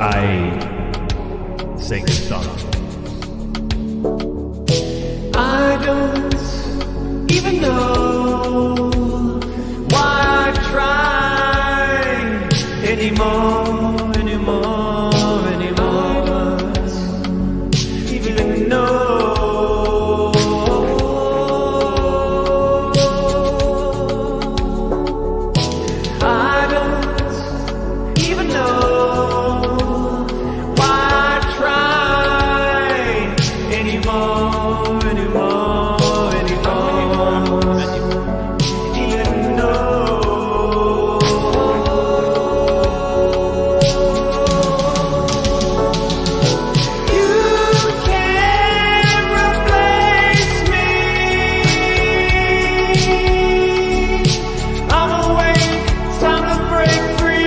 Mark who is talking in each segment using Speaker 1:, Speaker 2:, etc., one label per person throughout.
Speaker 1: I sing this song. I don't even know why I try anymore. Even know I don't even know why I try anymore. Even know you can't replace me. I'm awake, it's time to break free.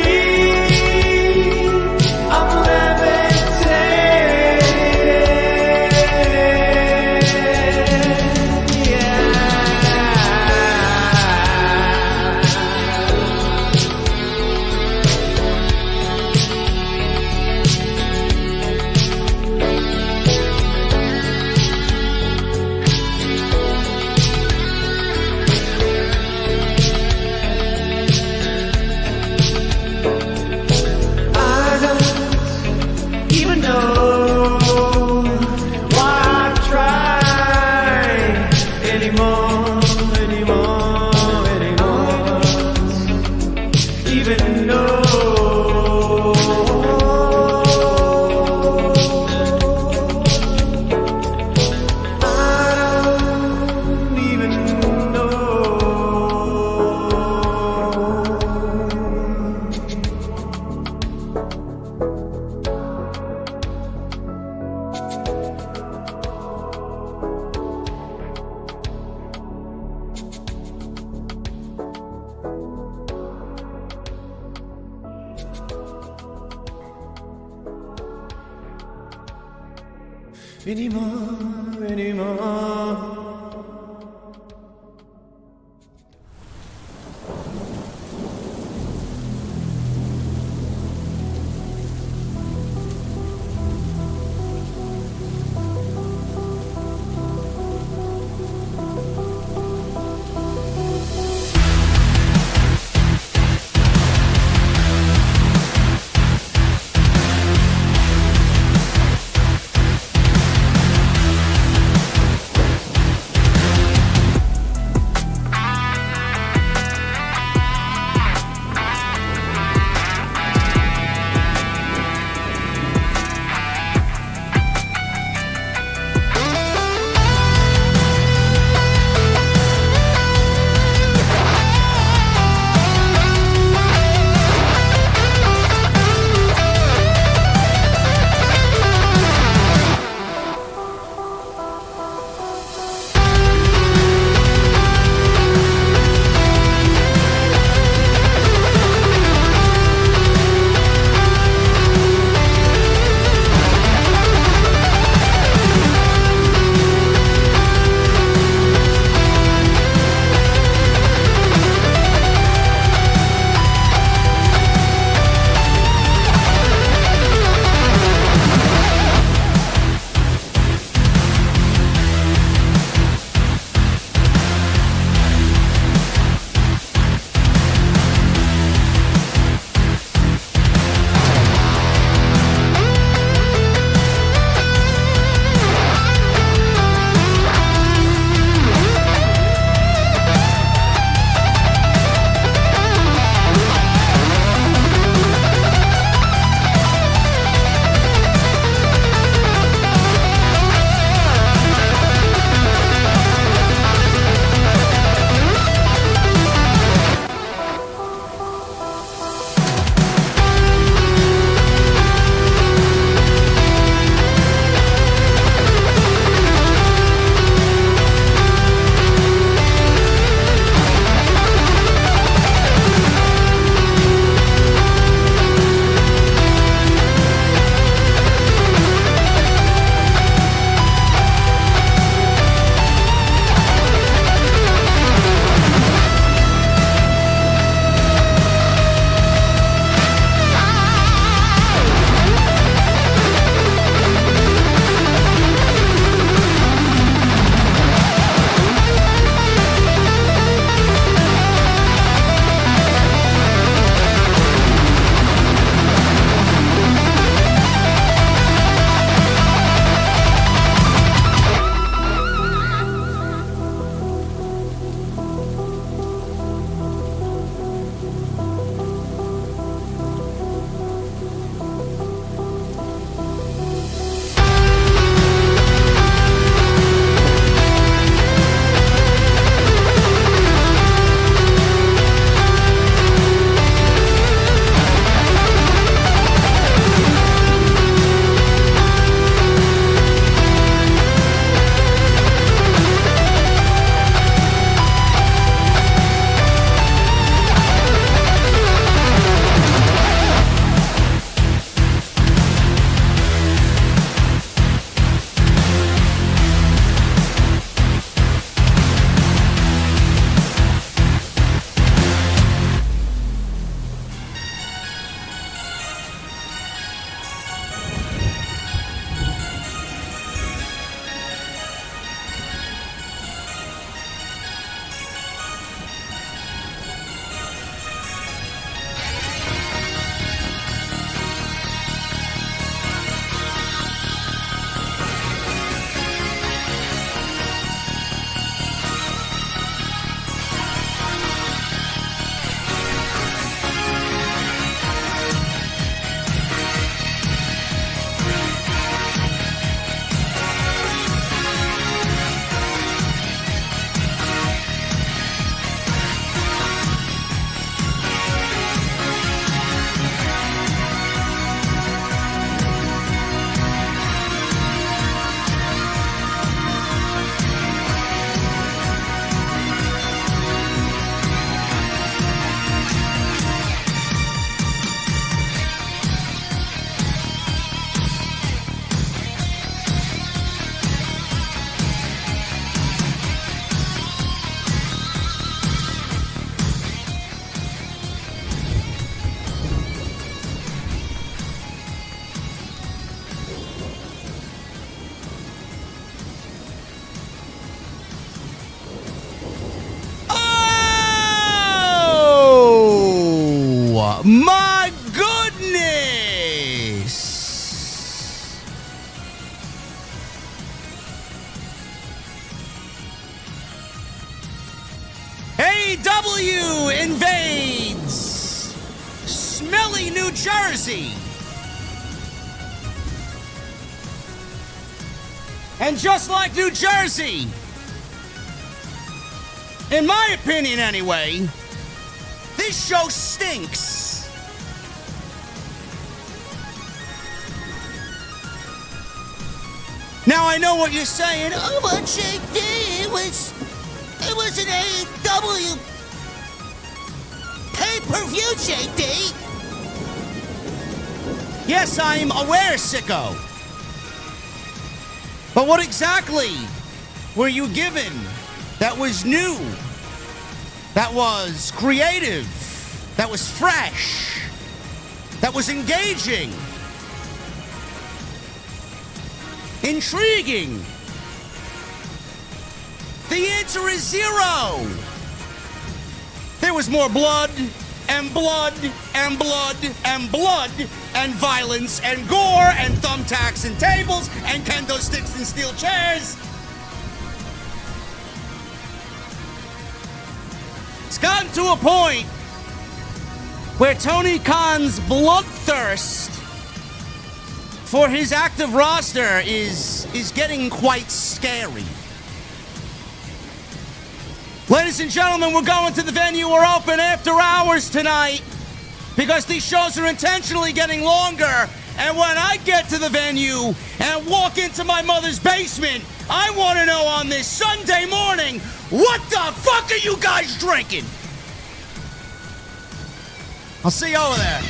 Speaker 1: I'm levitating, yeah. I don't even know why I try anymore. Even know I don't even know. Anymore.
Speaker 2: AEW invades smelly New Jersey. And just like New Jersey, in my opinion anyway, this show stinks. Now I know what you're saying. Oh, but JD, it was an AEW pay-per-view, JD. Yes, I'm aware, sicko. But what exactly were you given that was new, that was creative, that was fresh, that was engaging, intriguing? The answer is zero. There was more blood and blood and blood and blood and violence and gore and thumbtacks and tables and kendo sticks and steel chairs. It's gotten to a point where Tony Khan's bloodthirst for his active roster is getting quite scary. Ladies and gentlemen, we're going to the venue. We're open after hours tonight because these shows are intentionally getting longer. And when I get to the venue and walk into my mother's basement, I want to know on this Sunday morning, what the fuck are you guys drinking? I'll see you over there.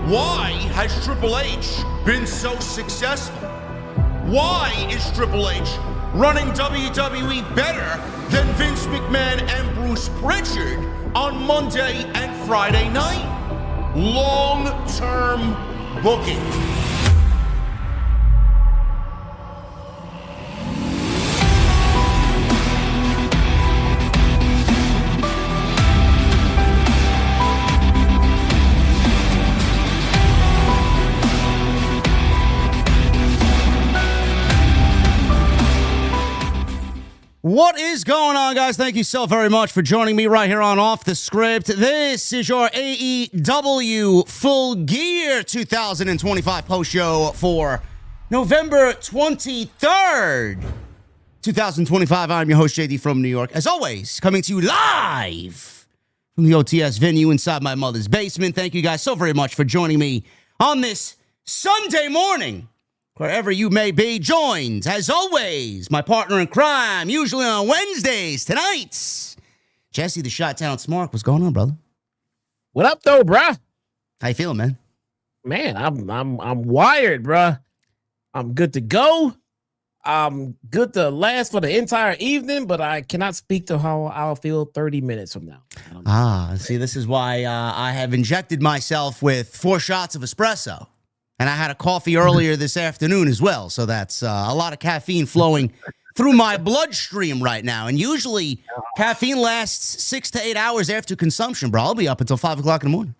Speaker 3: Why has Triple H been so successful? Why is Triple H running WWE better than Vince McMahon and Bruce Pritchard on Monday and Friday night? Long-term booking.
Speaker 2: What is going on, guys? Thank you so very much for joining me right here on Off the Script. This is your AEW Full Gear 2025 post show for November 23rd, 2025. I'm your host, JD from New York. As always, coming to you live from the OTS venue inside my mother's basement. Thank you guys so very much for joining me on this Sunday morning. Wherever you may be, joined, as always, my partner in crime, usually on Wednesdays, tonight's Jesse the Shot-Town Smart. What's going on, brother?
Speaker 4: What up, though, bruh?
Speaker 2: How you feeling, man?
Speaker 4: Man, I'm wired, bruh. I'm good to go. I'm good to last for the entire evening, but I cannot speak to how I'll feel 30 minutes from now.
Speaker 2: See, this is why I have injected myself with 4 shots of espresso. And I had a coffee earlier this afternoon as well. So that's a lot of caffeine flowing through my bloodstream right now. And usually caffeine lasts 6 to 8 hours after consumption, bro. I'll be up until 5 o'clock in the morning.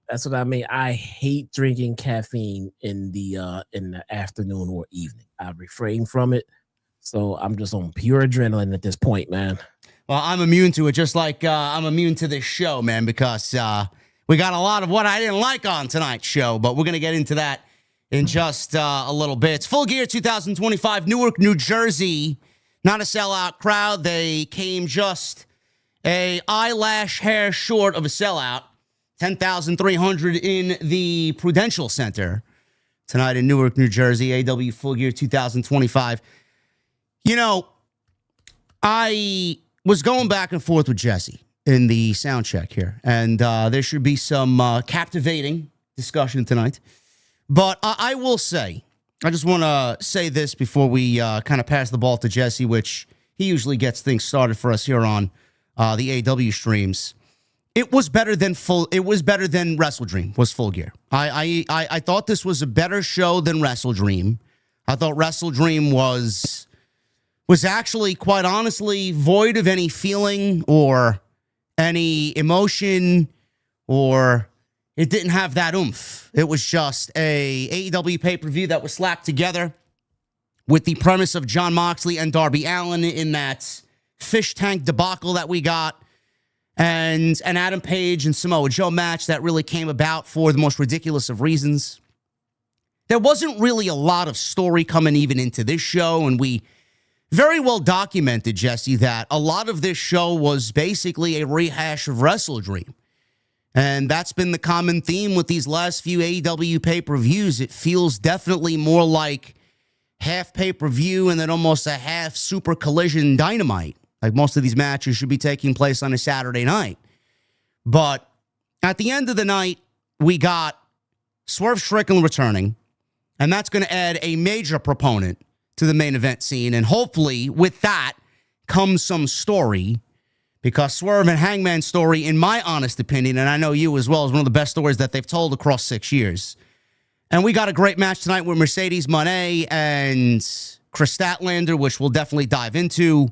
Speaker 4: That's what I mean. I hate drinking caffeine in the afternoon or evening. I refrain from it. So I'm just on pure adrenaline at this point, man.
Speaker 2: Well, I'm immune to it, just like I'm immune to this show, man, because we got a lot of what I didn't like on tonight's show, but we're going to get into that in just a little bit. It's Full Gear 2025, Newark, New Jersey. Not a sellout crowd. They came just a eyelash hair short of a sellout. 10,300 in the Prudential Center tonight in Newark, New Jersey. AEW Full Gear 2025. You know, I was going back and forth with Jesse in the sound check here, and there should be some captivating discussion tonight. But I will say, I just want to say this before we kind of pass the ball to Jesse, which he usually gets things started for us here on the AEW streams. It was better than WrestleDream was Full Gear. I thought this was a better show than WrestleDream. I thought WrestleDream was actually, quite honestly, void of any feeling or any emotion, or it didn't have that oomph. It was just a AEW pay-per-view that was slapped together with the premise of Jon Moxley and Darby Allin in that fish tank debacle that we got, and an Adam Page and Samoa Joe match that really came about for the most ridiculous of reasons. There wasn't really a lot of story coming even into this show, and we very well documented, Jesse, that a lot of this show was basically a rehash of WrestleDream. And that's been the common theme with these last few AEW pay-per-views. It feels definitely more like half pay-per-view and then almost a half Super Collision Dynamite. Like most of these matches should be taking place on a Saturday night. But at the end of the night, we got Swerve Strickland returning, and that's going to add a major proponent to the main event scene. And hopefully with that comes some story, because Swerve and Hangman's story, in my honest opinion, and I know you as well, is one of the best stories that they've told across 6 years. And we got a great match tonight with Mercedes Moné and Kris Statlander, which we'll definitely dive into.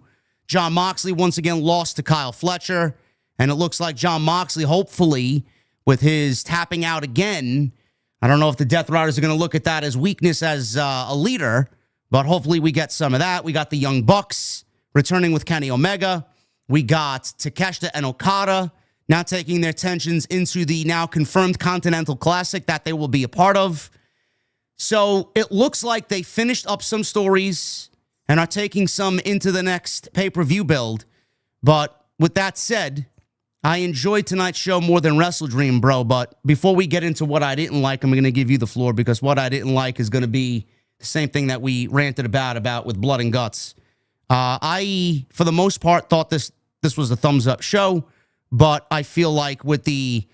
Speaker 2: Jon Moxley once again lost to Kyle Fletcher, and it looks like Jon Moxley, hopefully, with his tapping out again, I don't know if the Death Riders are going to look at that as weakness as a leader, but hopefully we get some of that. We got the Young Bucks returning with Kenny Omega. We got Takeshita and Okada now taking their tensions into the now confirmed Continental Classic that they will be a part of. So it looks like they finished up some stories and are taking some into the next pay-per-view build. But with that said, I enjoyed tonight's show more than WrestleDream, bro. But before we get into what I didn't like, I'm going to give you the floor, because what I didn't like is going to be the same thing that we ranted about with Blood and Guts. I, for the most part, thought this was a thumbs-up show, but I feel like with the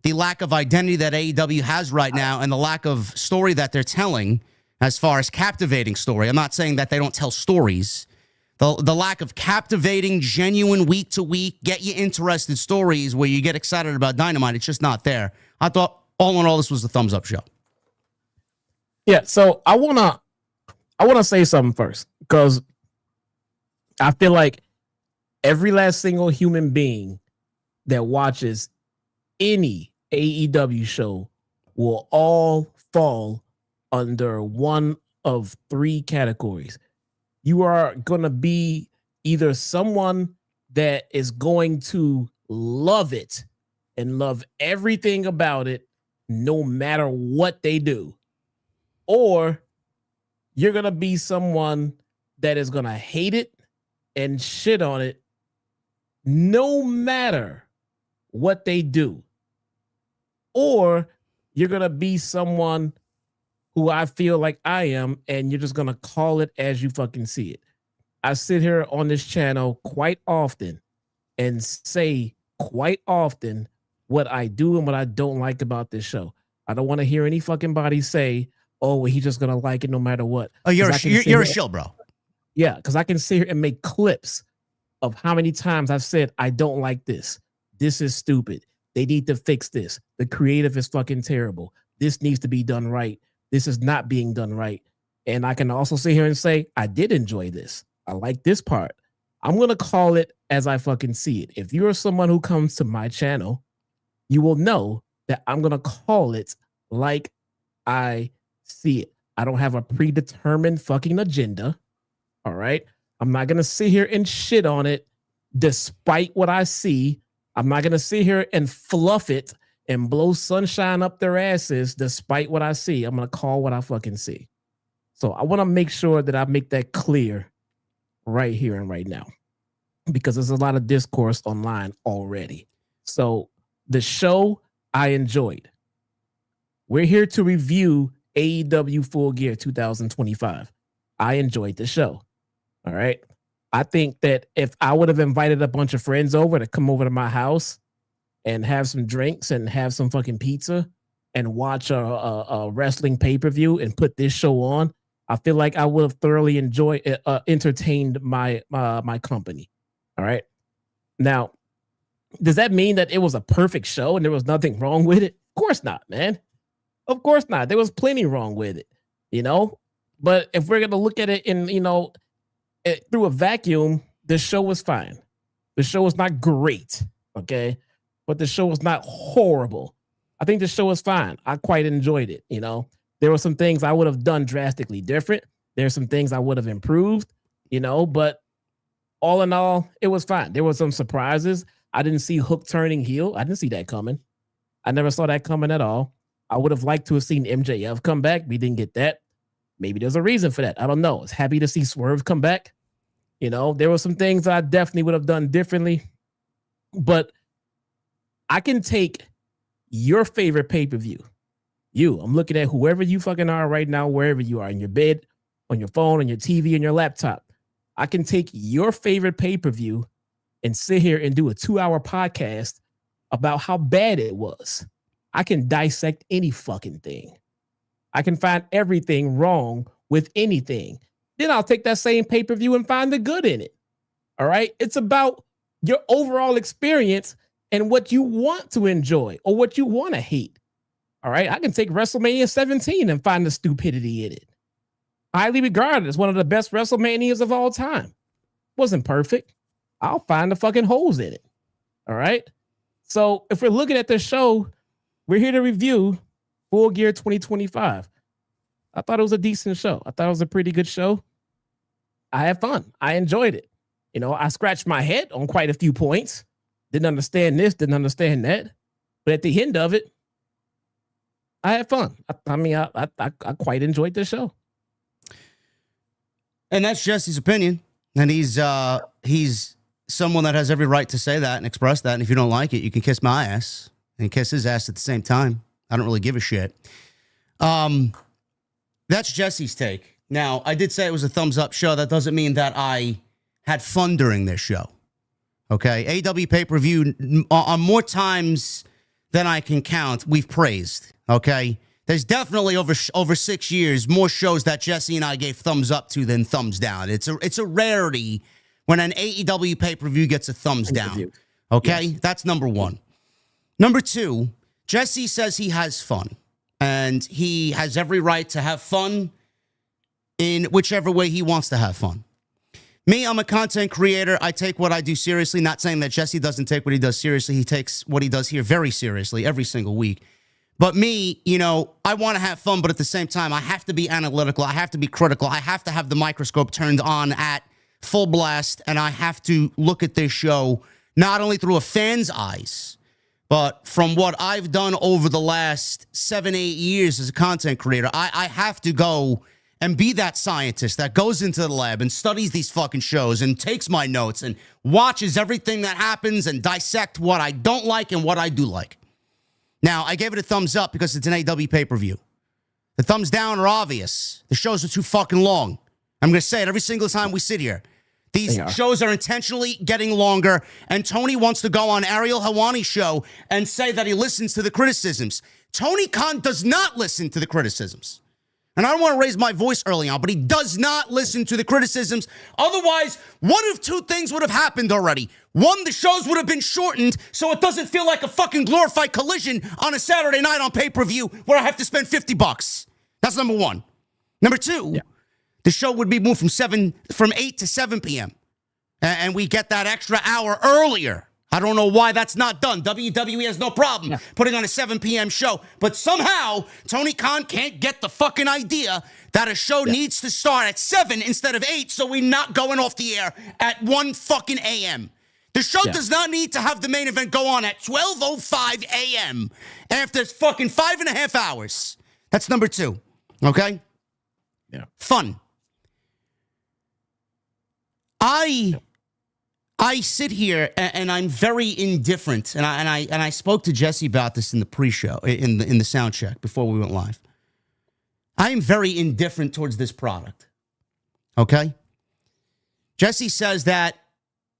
Speaker 2: lack of identity that AEW has right now and the lack of story that they're telling, as far as captivating story, I'm not saying that they don't tell stories. The lack of captivating, genuine, week-to-week, get you interested stories where you get excited about Dynamite, it's just not there. I thought, all in all, this was a thumbs-up show.
Speaker 4: Yeah, so I wanna say something first, because I feel like every last single human being that watches any AEW show will all fall under one of 3 categories. You are going to be either someone that is going to love it and love everything about it, no matter what they do, or you're going to be someone that is going to hate it and shit on it no matter what they do. Or you're going to be someone who I feel like I am, and you're just going to call it as you fucking see it. I sit here on this channel quite often and say quite often what I do and what I don't like about this show. I don't want to hear any fucking body say, oh, well, he's just going to like it no matter what.
Speaker 2: Oh, you're a shill, bro.
Speaker 4: Yeah, because I can sit here and make clips of how many times I've said, I don't like this. This is stupid. They need to fix this. The creative is fucking terrible. This needs to be done right. This is not being done right. And I can also sit here and say, I did enjoy this. I like this part. I'm going to call it as I fucking see it. If you're someone who comes to my channel, you will know that I'm going to call it like I see it. I don't have a predetermined fucking agenda. All right. I'm not going to sit here and shit on it despite what I see. I'm not going to sit here and fluff it and blow sunshine up their asses despite what I see. I'm going to call what I fucking see. So I want to make sure that I make that clear right here and right now, because there's a lot of discourse online already. So the show I enjoyed. We're here to review AEW Full Gear 2025. I enjoyed the show. All right. I think that if I would have invited a bunch of friends over to come over to my house and have some drinks and have some fucking pizza and watch a wrestling pay-per-view and put this show on, I feel like I would have thoroughly entertained my company. All right. Now, does that mean that it was a perfect show and there was nothing wrong with it? Of course not, man. Of course not. There was plenty wrong with it, you know? But if we're going to look at it in, you know, through a vacuum, the show was fine. The show was not great, okay? But the show was not horrible. I think the show was fine. I quite enjoyed it, you know? There were some things I would have done drastically different. There's some things I would have improved, you know, but all in all, it was fine. There were some surprises. I didn't see Hook turning heel. I didn't see that coming. I never saw that coming at all. I would have liked to have seen MJF come back. We didn't get that. Maybe there's a reason for that. I don't know. I was happy to see Swerve come back. You know, there were some things I definitely would have done differently. But I can take your favorite pay-per-view. I'm looking at whoever you fucking are right now, wherever you are, in your bed, on your phone, on your TV, on your laptop. I can take your favorite pay-per-view and sit here and do a 2-hour podcast about how bad it was. I can dissect any fucking thing. I can find everything wrong with anything. Then I'll take that same pay-per-view and find the good in it. All right? It's about your overall experience and what you want to enjoy or what you want to hate. All right? I can take WrestleMania 17 and find the stupidity in it. Highly regarded as one of the best WrestleManias of all time. Wasn't perfect. I'll find the fucking holes in it. All right? So if we're looking at this show, we're here to review Full Gear 2025. I thought it was a decent show. I thought it was a pretty good show. I had fun. I enjoyed it. You know, I scratched my head on quite a few points. Didn't understand this, didn't understand that. But at the end of it, I had fun. I quite enjoyed this show.
Speaker 2: And that's Jesse's opinion. And he's someone that has every right to say that and express that. And if you don't like it, you can kiss my ass and kiss his ass at the same time. I don't really give a shit. That's Jesse's take. Now, I did say it was a thumbs up show. That doesn't mean that I had fun during this show. Okay? AEW pay-per-view, on more times than I can count, we've praised. Okay? There's definitely over 6 years more shows that Jesse and I gave thumbs up to than thumbs down. It's a rarity when an AEW pay-per-view gets a thumbs down. Okay? Yes. That's number one. Number two, Jesse says he has fun. And he has every right to have fun in whichever way he wants to have fun. Me, I'm a content creator. I take what I do seriously. Not saying that Jesse doesn't take what he does seriously. He takes what he does here very seriously every single week. But me, you know, I want to have fun, but at the same time, I have to be analytical. I have to be critical. I have to have the microscope turned on at full blast, and I have to look at this show not only through a fan's eyes, but from what I've done over the last 7-8 years as a content creator. I have to go and be that scientist that goes into the lab and studies these fucking shows and takes my notes and watches everything that happens and dissect what I don't like and what I do like. Now, I gave it a thumbs up because it's an AEW pay-per-view. The thumbs down are obvious. The shows are too fucking long. I'm going to say it every single time we sit here. These shows are intentionally getting longer, and Tony wants to go on Ariel Helwani's show and say that he listens to the criticisms. Tony Khan does not listen to the criticisms. And I don't want to raise my voice early on, but he does not listen to the criticisms. Otherwise, one of two things would have happened already. One, the shows would have been shortened so it doesn't feel like a fucking glorified collision on a Saturday night on pay-per-view where I have to spend $50. That's number one. Number two, the show would be moved from 8 to 7 p.m. And we get that extra hour earlier. I don't know why that's not done. WWE has no problem putting on a 7 p.m. show. But somehow, Tony Khan can't get the fucking idea that a show needs to start at 7 instead of 8 so we're not going off the air at 1 fucking a.m. The show does not need to have the main event go on at 12:05 a.m. after fucking 5.5 hours. That's number two. Okay?
Speaker 4: Yeah.
Speaker 2: Fun. I sit here and I'm very indifferent, and I spoke to Jesse about this in the pre-show, in the sound check before we went live. I am very indifferent towards this product. Okay? Jesse says that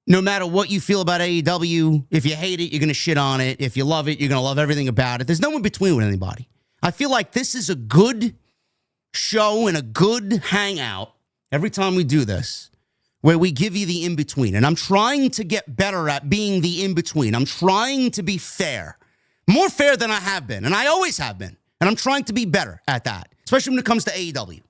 Speaker 2: no matter what you feel about AEW, if you hate it, you're going to shit on it. If you love it, you're going to love everything about it. There's no in between with anybody. I feel like this is a good show and a good hangout every time we do this, where we give you the in-between. And I'm trying to get better at being the in-between. I'm trying to be fair. More fair than I have been. And I always have been. And I'm trying to be better at that, especially when it comes to AEW.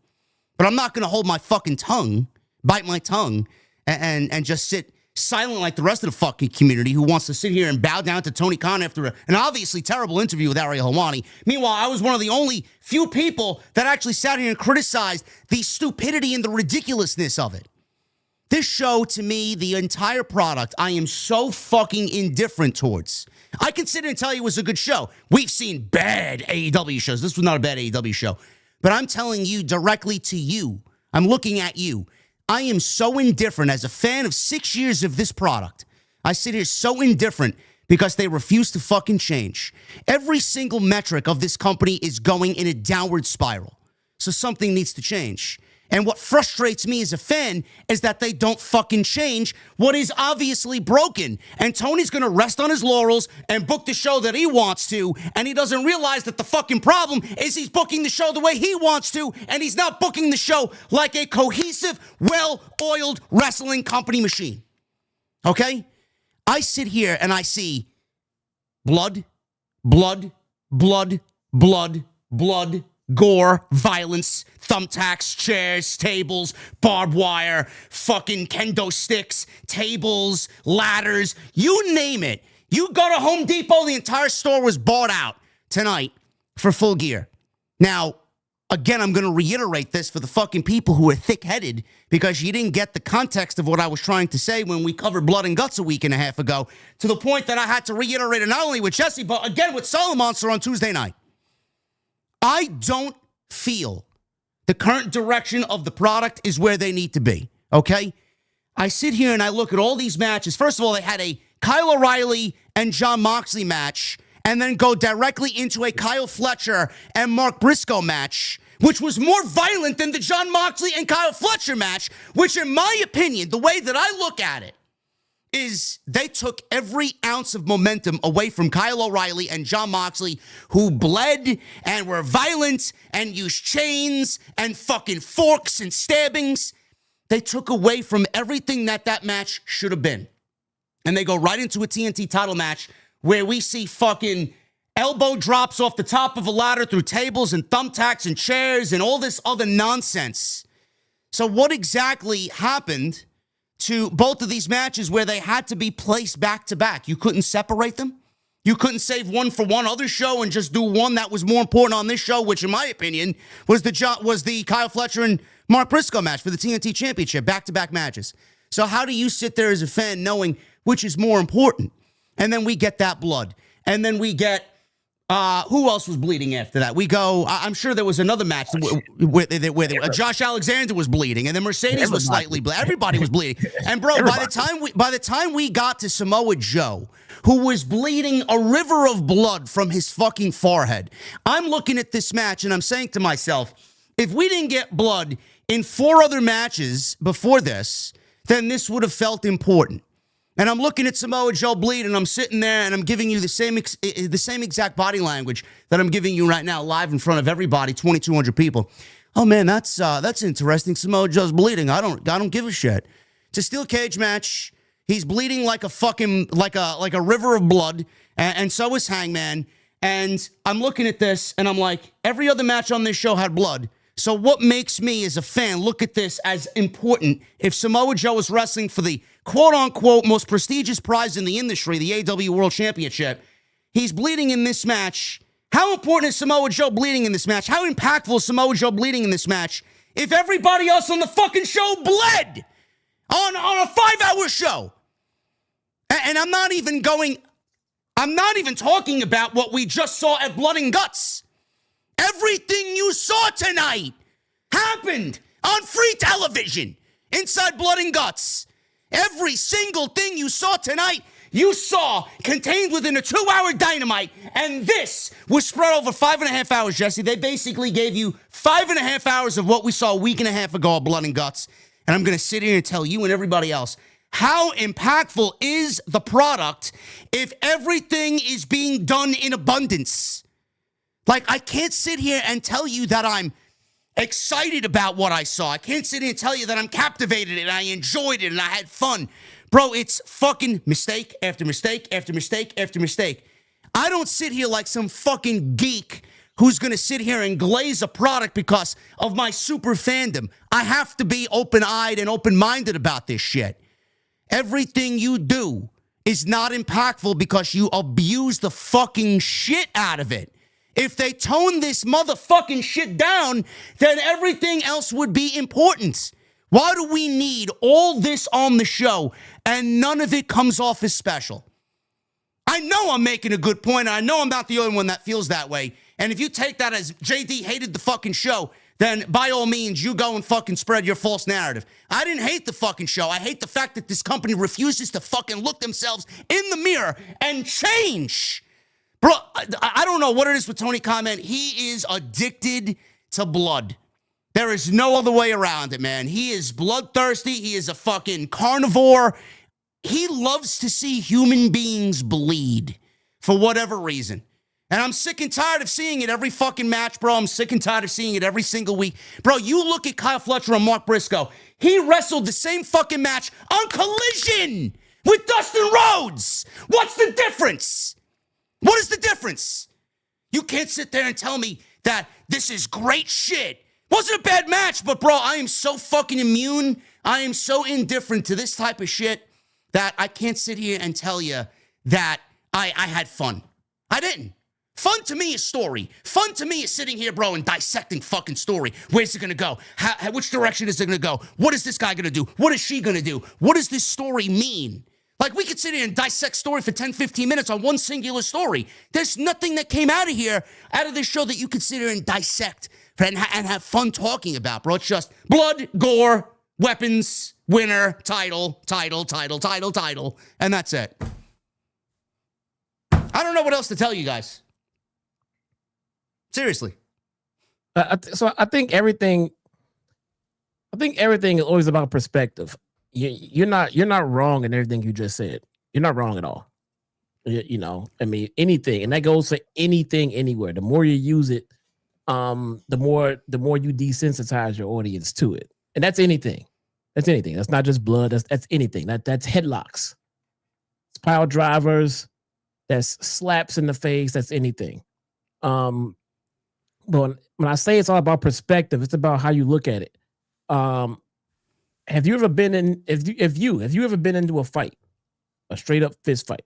Speaker 2: But I'm not going to hold my fucking tongue, bite my tongue, and just sit silent like the rest of the fucking community who wants to sit here and bow down to Tony Khan after an obviously terrible interview with Ariel Helwani. Meanwhile, I was one of the only few people that actually sat here and criticized the stupidity and the ridiculousness of it. This show, to me, the entire product, I am so fucking indifferent towards. I can sit here and tell you it was a good show. We've seen bad AEW shows. This was not a bad AEW show. But I'm telling you directly to you. I'm looking at you. I am so indifferent as a fan of 6 years of this product. I sit here so indifferent because they refuse to fucking change. Every single metric of this company is going in a downward spiral. So something needs to change. And what frustrates me as a fan is that they don't fucking change what is obviously broken. And Tony's going to rest on his laurels and book the show that he wants to. And he doesn't realize that the fucking problem is he's booking the show the way he wants to. And he's not booking the show like a cohesive, well-oiled wrestling company machine. Okay? I sit here and I see blood, blood, blood, blood, blood, gore, violence, thumbtacks, chairs, tables, barbed wire, fucking kendo sticks, tables, ladders, you name it. You go to Home Depot, the entire store was bought out tonight for Full Gear. Now, again, I'm going to reiterate this for the fucking people who are thick-headed because you didn't get the context of what I was trying to say when we covered Blood and Guts a week and a half ago, to the point that I had to reiterate it not only with Jesse, but again with Solomonster on Tuesday night. I don't feel the current direction of the product is where they need to be, okay? I sit here and I look at all these matches. First of all, they had a Kyle O'Reilly and Jon Moxley match and then go directly into a Kyle Fletcher and Mark Briscoe match, which was more violent than the Jon Moxley and Kyle Fletcher match, which in my opinion, the way that I look at it, is they took every ounce of momentum away from Kyle O'Reilly and Jon Moxley, who bled and were violent and used chains and fucking forks and stabbings. They took away from everything that match should have been. And they go right into a TNT title match where we see fucking elbow drops off the top of a ladder through tables and thumbtacks and chairs and all this other nonsense. So what exactly happened to both of these matches where they had to be placed back to back? You couldn't separate them? You couldn't save one for one other show and just do one that was more important on this show, which in my opinion was the Kyle Fletcher and Mark Briscoe match for the TNT Championship, back-to-back matches. So how do you sit there as a fan knowing which is more important? And then we get that blood. And then we get, who else was bleeding after that? We go, I'm sure there was another match where Josh Alexander was bleeding, and then Mercedes was slightly bleeding. Everybody was bleeding. And bro, by the time we got to Samoa Joe, who was bleeding a river of blood from his fucking forehead, I'm looking at this match and I'm saying to myself, if we didn't get blood in 4 other matches before this, then this would have felt important. And I'm looking at Samoa Joe bleed, and I'm sitting there, and I'm giving you the same exact body language that I'm giving you right now, live in front of everybody, 2,200 people. Oh man, that's interesting. Samoa Joe's bleeding. I don't give a shit. It's a steel cage match. He's bleeding like a fucking like a river of blood, and so is Hangman. And I'm looking at this, and I'm like, every other match on this show had blood. So what makes me as a fan look at this as important? If Samoa Joe is wrestling for the quote-unquote most prestigious prize in the industry, the AEW World Championship, he's bleeding in this match. How important is Samoa Joe bleeding in this match? How impactful is Samoa Joe bleeding in this match if everybody else on the fucking show bled on a 5-hour show? And I'm not even talking about what we just saw at Blood and Guts. Everything you saw tonight happened on free television inside Blood and Guts. Every single thing you saw tonight, you saw contained within a 2-hour Dynamite, and this was spread over 5.5 hours, Jesse. They basically gave you 5.5 hours of what we saw a week and a half ago at Blood and Guts, and I'm going to sit here and tell you and everybody else, how impactful is the product if everything is being done in abundance? Like, I can't sit here and tell you that I'm excited about what I saw. I can't sit here and tell you that I'm captivated and I enjoyed it and I had fun. Bro, it's fucking mistake after mistake after mistake after mistake. I don't sit here like some fucking geek who's going to sit here and glaze a product because of my super fandom. I have to be open-eyed and open-minded about this shit. Everything you do is not impactful because you abuse the fucking shit out of it. If they tone this motherfucking shit down, then everything else would be important. Why do we need all this on the show and none of it comes off as special? I know I'm making a good point. I know I'm not the only one that feels that way. And if you take that as JD hated the fucking show, then by all means, you go and fucking spread your false narrative. I didn't hate the fucking show. I hate the fact that this company refuses to fucking look themselves in the mirror and change. Bro, I don't know what it is with Tony Khan, man. He is addicted to blood. There is no other way around it, man. He is bloodthirsty. He is a fucking carnivore. He loves to see human beings bleed for whatever reason. And I'm sick and tired of seeing it every fucking match, bro. I'm sick and tired of seeing it every single week. Bro, you look at Kyle Fletcher and Mark Briscoe. He wrestled the same fucking match on Collision with Dustin Rhodes. What's the difference? What is the difference? You can't sit there and tell me that this is great shit. Wasn't a bad match, but bro, I am so fucking immune. I am so indifferent to this type of shit that I can't sit here and tell you that I had fun. I didn't. Fun to me is story. Fun to me is sitting here, bro, and dissecting fucking story. Where's it gonna go? Which direction is it gonna go? What is this guy gonna do? What is she gonna do? What does this story mean? Like, we could sit here and dissect story for 10, 15 minutes on one singular story. There's nothing that came out of this show that you could sit here and dissect and have fun talking about, bro. It's just blood, gore, weapons, winner, title, and that's it. I don't know what else to tell you guys. Seriously.
Speaker 4: So I think everything is always about perspective. You're not wrong in everything you just said. You're not wrong at all. You know, I mean, anything, and that goes for anything, anywhere. The more you use it, the more you desensitize your audience to it, and that's anything. That's anything. That's not just blood. That's anything. That's headlocks. It's pile drivers. That's slaps in the face. That's anything. But when I say it's all about perspective, it's about how you look at it. Have you ever been in? Have you ever been into a fight, a straight up fist fight?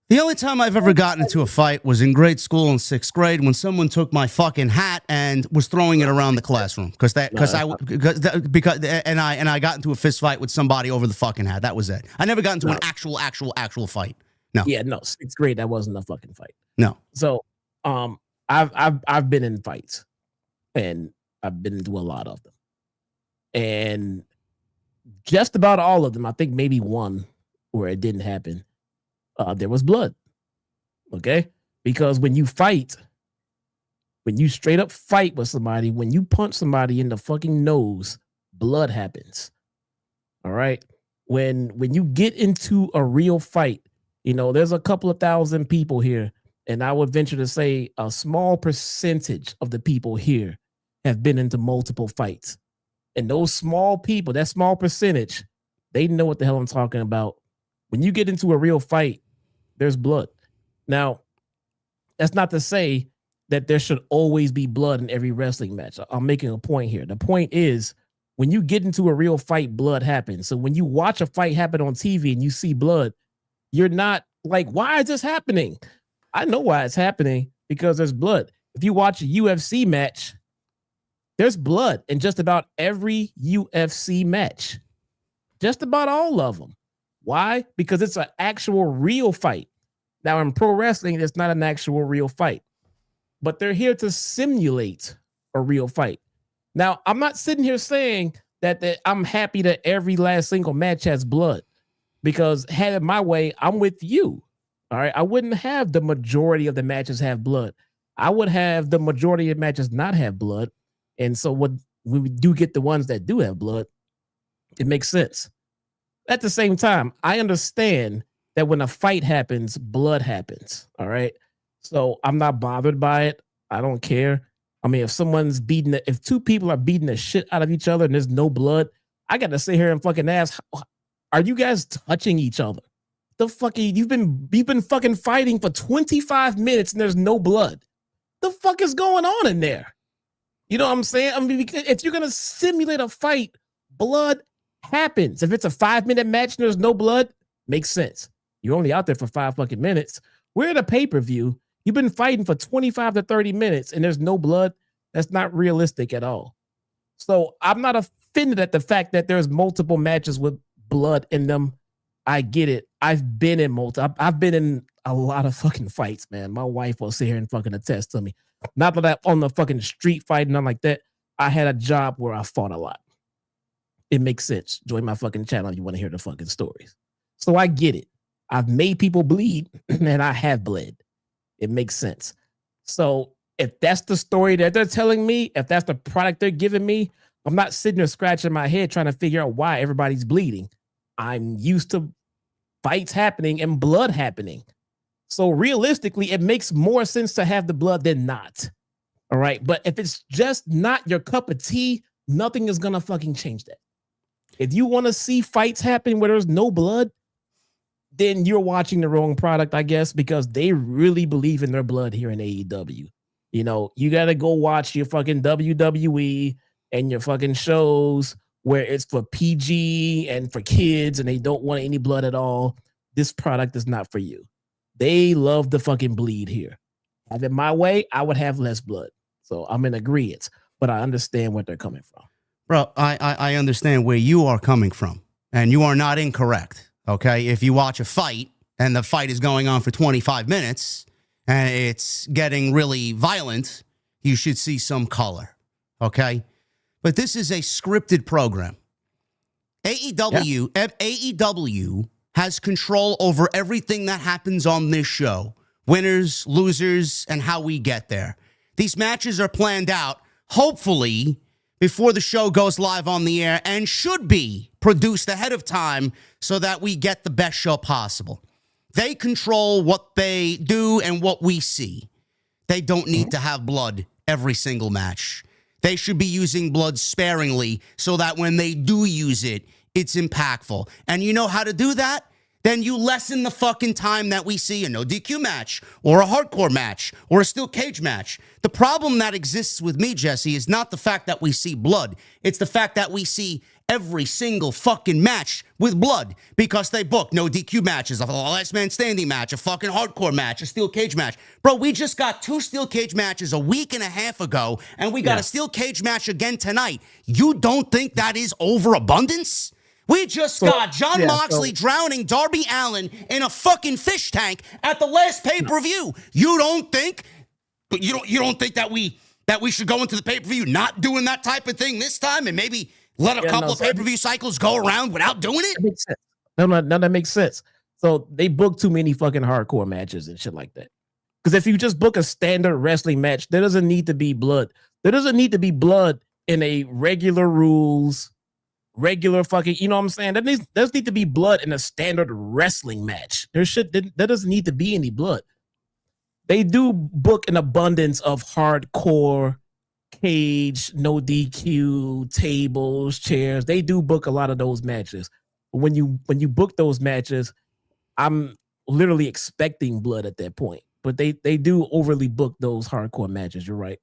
Speaker 2: The only time I've ever gotten into a fight was in grade school in 6th grade when someone took my fucking hat and was throwing it around the classroom and I got into a fist fight with somebody over the fucking hat. That was it. I never got into an actual fight. No.
Speaker 4: Yeah, no, 6th grade, that wasn't a fucking fight.
Speaker 2: No.
Speaker 4: So, I've been in fights, and I've been into a lot of them, and just about all of them, I think maybe one where it didn't happen, there was blood. Okay, because when you fight, when you straight up fight with somebody, when you punch somebody in the fucking nose, blood happens. All right, when you get into a real fight, you know, there's a couple of thousand people here, and I would venture to say a small percentage of the people here have been into multiple fights. And those small people, that small percentage, they know what the hell I'm talking about. When you get into a real fight, there's blood. Now, that's not to say that there should always be blood in every wrestling match. I'm making a point here. The point is, when you get into a real fight, blood happens. So when you watch a fight happen on TV and you see blood, you're not like, why is this happening? I know why it's happening, because there's blood. If you watch a UFC match, there's blood in just about every UFC match. Just about all of them. Why? Because it's an actual real fight. Now, in pro wrestling, it's not an actual real fight, but they're here to simulate a real fight. Now, I'm not sitting here saying that I'm happy that every last single match has blood, because had it my way, I'm with you. All right. I wouldn't have the majority of the matches have blood. I would have the majority of matches not have blood. And so when we do get the ones that do have blood, it makes sense. At the same time, I understand that when a fight happens, blood happens. All right. So I'm not bothered by it. I don't care. I mean, if two people are beating the shit out of each other and there's no blood, I got to sit here and fucking ask, are you guys touching each other? The fuck, you've been fucking fighting for 25 minutes and there's no blood. The fuck is going on in there? You know what I'm saying? I mean, if you're going to simulate a fight, blood happens. If it's a 5-minute match and there's no blood, makes sense. You're only out there for 5 fucking minutes. We're at a pay-per-view. You've been fighting for 25 to 30 minutes and there's no blood. That's not realistic at all. So I'm not offended at the fact that there's multiple matches with blood in them. I get it. I've been in a lot of fucking fights, man. My wife will sit here and fucking attest to me. Not that I'm on the fucking street fighting, nothing like that. I had a job where I fought a lot. It makes sense. Join my fucking channel if you want to hear the fucking stories. So I get it. I've made people bleed and I have bled. It makes sense. So if that's the story that they're telling me, if that's the product they're giving me, I'm not sitting there scratching my head trying to figure out why everybody's bleeding. I'm used to fights happening and blood happening. So realistically, it makes more sense to have the blood than not. All right. But if it's just not your cup of tea, nothing is going to fucking change that. If you want to see fights happen where there's no blood, then you're watching the wrong product, I guess, because they really believe in their blood here in AEW. You know, you got to go watch your fucking WWE and your fucking shows where it's for PG and for kids and they don't want any blood at all. This product is not for you. They love the fucking bleed here. Have it my way, I would have less blood. So I'm in agreement, but I understand where they're coming from.
Speaker 2: Bro, I understand where you are coming from, and you are not incorrect, okay? If you watch a fight, and the fight is going on for 25 minutes, and it's getting really violent, you should see some color, okay? But this is a scripted program. AEW has control over everything that happens on this show. Winners, losers, and how we get there. These matches are planned out, hopefully, before the show goes live on the air, and should be produced ahead of time so that we get the best show possible. They control what they do and what we see. They don't need to have blood every single match. They should be using blood sparingly so that when they do use it, it's impactful. And you know how to do that? Then you lessen the fucking time that we see a no DQ match or a hardcore match or a steel cage match. The problem that exists with me, Jesse, is not the fact that we see blood. It's the fact that we see every single fucking match with blood because they book no DQ matches, a last man standing match, a fucking hardcore match, a steel cage match. Bro, we just got 2 steel cage matches a week and a half ago, and we got a steel cage match again tonight. You don't think that is overabundance? We just got John Moxley drowning Darby Allin in a fucking fish tank at the last pay-per-view. You don't think that we should go into the pay-per-view not doing that type of thing this time and maybe let a couple of pay-per-view cycles go around without doing it?
Speaker 4: That makes sense. No, that makes sense. So they book too many fucking hardcore matches and shit like that. Because if you just book a standard wrestling match, there doesn't need to be blood. There doesn't need to be blood in a regular rules, regular fucking, you know what I'm saying? There does need to be blood in a standard wrestling match. There doesn't need to be any blood. They do book an abundance of hardcore cage, no DQ, tables, chairs. They do book a lot of those matches. When you book those matches, I'm literally expecting blood at that point. But they do overly book those hardcore matches. You're right.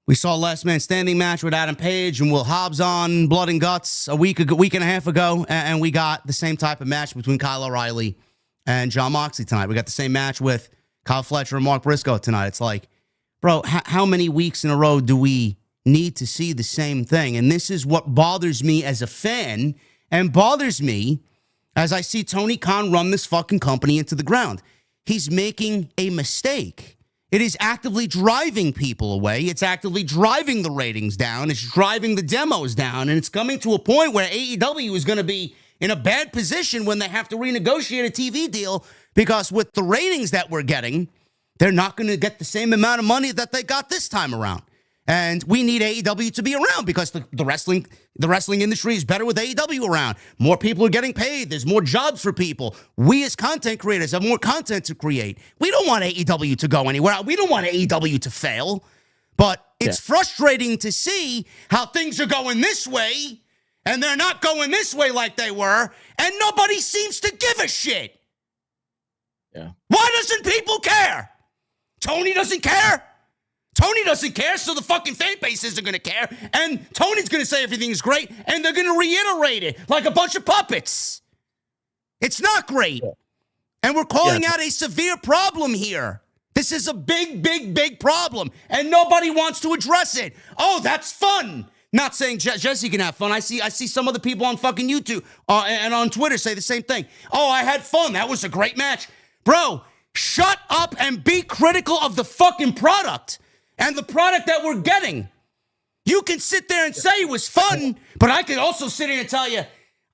Speaker 2: We saw a last man standing match with Adam Page and Will Hobbs on Blood and Guts a week and a half ago, and we got the same type of match between Kyle O'Reilly and Jon Moxley tonight. We got the same match with Kyle Fletcher and Mark Briscoe tonight. It's like, bro, how many weeks in a row do we need to see the same thing? And this is what bothers me as a fan and bothers me as I see Tony Khan run this fucking company into the ground. He's making a mistake. It is actively driving people away. It's actively driving the ratings down. It's driving the demos down. And it's coming to a point where AEW is going to be in a bad position when they have to renegotiate a TV deal, because with the ratings that we're getting, they're not going to get the same amount of money that they got this time around. And we need AEW to be around because the wrestling industry is better with AEW around. More people are getting paid. There's more jobs for people. We as content creators have more content to create. We don't want AEW to go anywhere. We don't want AEW to fail. But it's frustrating to see how things are going this way and they're not going this way like they were, and nobody seems to give a shit.
Speaker 4: Yeah.
Speaker 2: Why doesn't people care? Tony doesn't care. Tony doesn't care, so the fucking fan base isn't going to care. And Tony's going to say everything's great, and they're going to reiterate it like a bunch of puppets. It's not great. And we're calling out a severe problem here. This is a big, big, big problem, and nobody wants to address it. Oh, that's fun. Not saying Jesse can have fun. I see some other people on fucking YouTube and on Twitter say the same thing. Oh, I had fun. That was a great match. Bro, shut up and be critical of the fucking product. And the product that we're getting. You can sit there and say it was fun, but I could also sit here and tell you,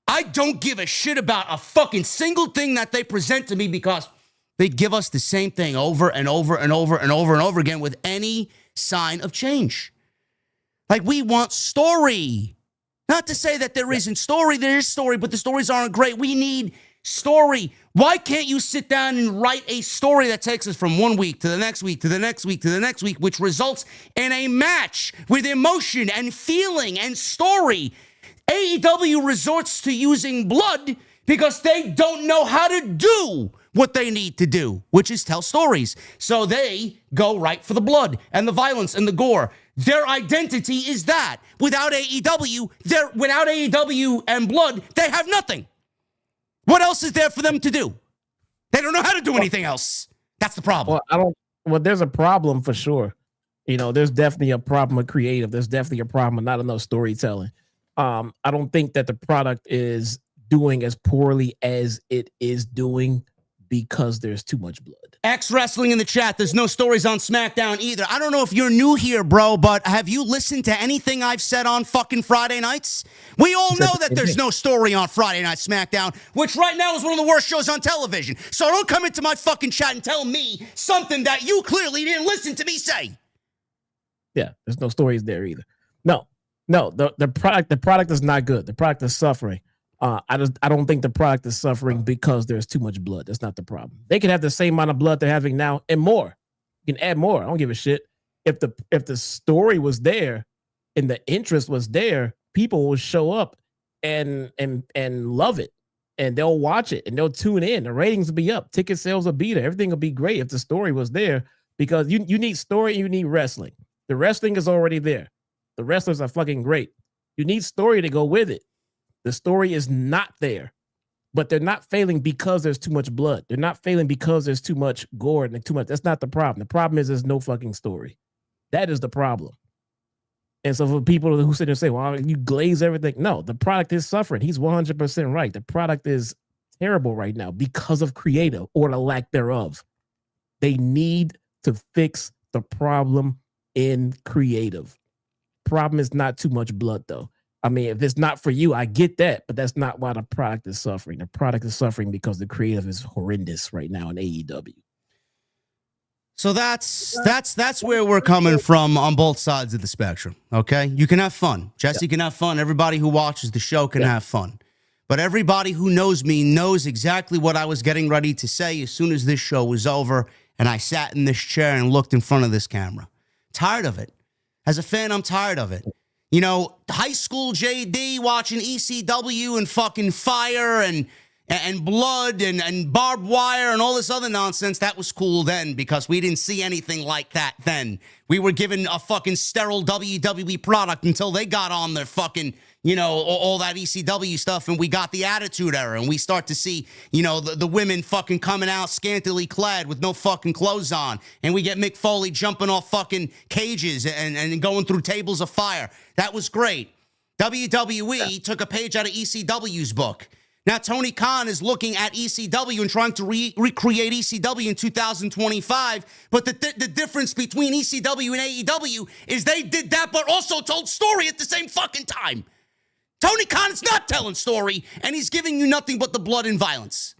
Speaker 2: I don't give a shit about a fucking single thing that they present to me, because they give us the same thing over and over and over and over and over again with any sign of change. Like, we want story. Not to say that there isn't story. There is story, but the stories aren't great. We need story. Why can't you sit down and write a story that takes us from one week to the next week to the next week to the next week, which results in a match with emotion and feeling and story? AEW resorts to using blood because they don't know how to do what they need to do, which is tell stories. So they go right for the blood and the violence and the gore. Their identity is that. Without AEW and blood, they have nothing. What else is there for them to do? They don't know how to do anything else. That's the problem.
Speaker 4: Well, there's a problem for sure. You know, there's definitely a problem with creative. There's definitely a problem with not enough storytelling. I don't think that the product is doing as poorly as it is doing because there's too much blood.
Speaker 2: X Wrestling in the chat. There's no stories on SmackDown either. I don't know if you're new here, bro, but have you listened to anything I've said on fucking Friday nights? We all know that there's no story on Friday Night SmackDown, which right now is one of the worst shows on television. So don't come into my fucking chat and tell me something that you clearly didn't listen to me say.
Speaker 4: Yeah, there's no stories there either. No, the product is not good. The product is suffering. I don't think the product is suffering because there's too much blood. That's not the problem. They can have the same amount of blood they're having now and more. You can add more. I don't give a shit. If the story was there and the interest was there, people will show up and love it, and they'll watch it and they'll tune in. The ratings will be up. Ticket sales will be there. Everything will be great if the story was there, because you need story and you need wrestling. The wrestling is already there. The wrestlers are fucking great. You need story to go with it. The story is not there, but they're not failing because there's too much blood. They're not failing because there's too much gore and too much. That's not the problem. The problem is there's no fucking story. That is the problem. And so for people who sit there and say, well, you glaze everything. No, the product is suffering. He's 100% right. The product is terrible right now because of creative or the lack thereof. They need to fix the problem in creative. Problem is not too much blood, though. I mean, if it's not for you, I get that, but that's not why the product is suffering. The product is suffering because the creative is horrendous right now in AEW.
Speaker 2: So that's where we're coming from on both sides of the spectrum, okay? You can have fun. Jesse can have fun. Everybody who watches the show can have fun. But everybody who knows me knows exactly what I was getting ready to say as soon as this show was over and I sat in this chair and looked in front of this camera. Tired of it. As a fan, I'm tired of it. You know, high school JD watching ECW and fucking Fire and blood and barbed wire and all this other nonsense, that was cool then because we didn't see anything like that then. We were given a fucking sterile WWE product until they got on their fucking, you know, all that ECW stuff, and we got the Attitude Era, and we start to see, you know, the women fucking coming out scantily clad with no fucking clothes on, and we get Mick Foley jumping off fucking cages and going through tables of fire. That was great. WWE took a page out of ECW's book. Now, Tony Khan is looking at ECW and trying to recreate ECW in 2025. But the difference between ECW and AEW is they did that, but also told story at the same fucking time. Tony Khan is not telling story, and he's giving you nothing but the blood and violence.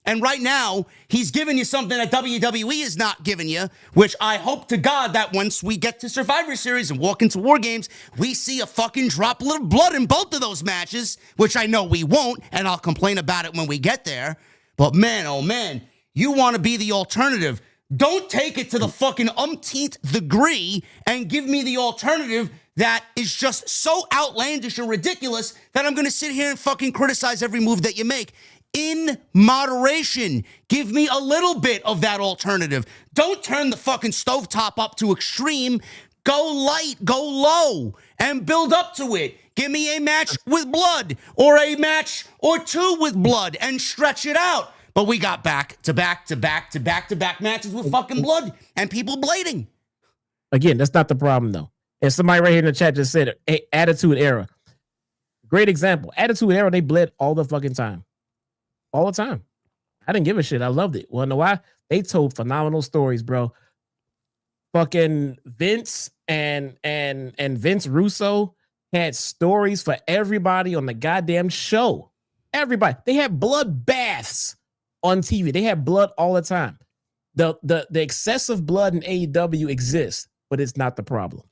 Speaker 2: And right now, he's giving you something that WWE is not giving you, which I hope to God that once we get to Survivor Series and walk into War Games, we see a fucking droplet of blood in both of those matches, which I know we won't, and I'll complain about it when we get there. But man, oh man, you want to be the alternative. Don't take it to the fucking umpteenth degree and give me the alternative that is just so outlandish and ridiculous that I'm going to sit here and fucking criticize every move that you make. In moderation, give me a little bit of that alternative. Don't turn the fucking stovetop up to extreme. Go light, go low, and build up to it. Give me a match with blood, or a match or two with blood, and stretch it out. But we got back to back matches with fucking blood and people blading.
Speaker 4: Again, that's not the problem, though. And somebody right here in the chat just said, hey, Attitude Era. Great example. Attitude Era, they bled all the fucking time. All the time. I didn't give a shit. I loved it. Wanna know why? They told phenomenal stories, bro. Fucking Vince and Vince Russo had stories for everybody on the goddamn show. Everybody. They had blood baths on TV. They had blood all the time. The excessive blood in AEW exists, but it's not the problem.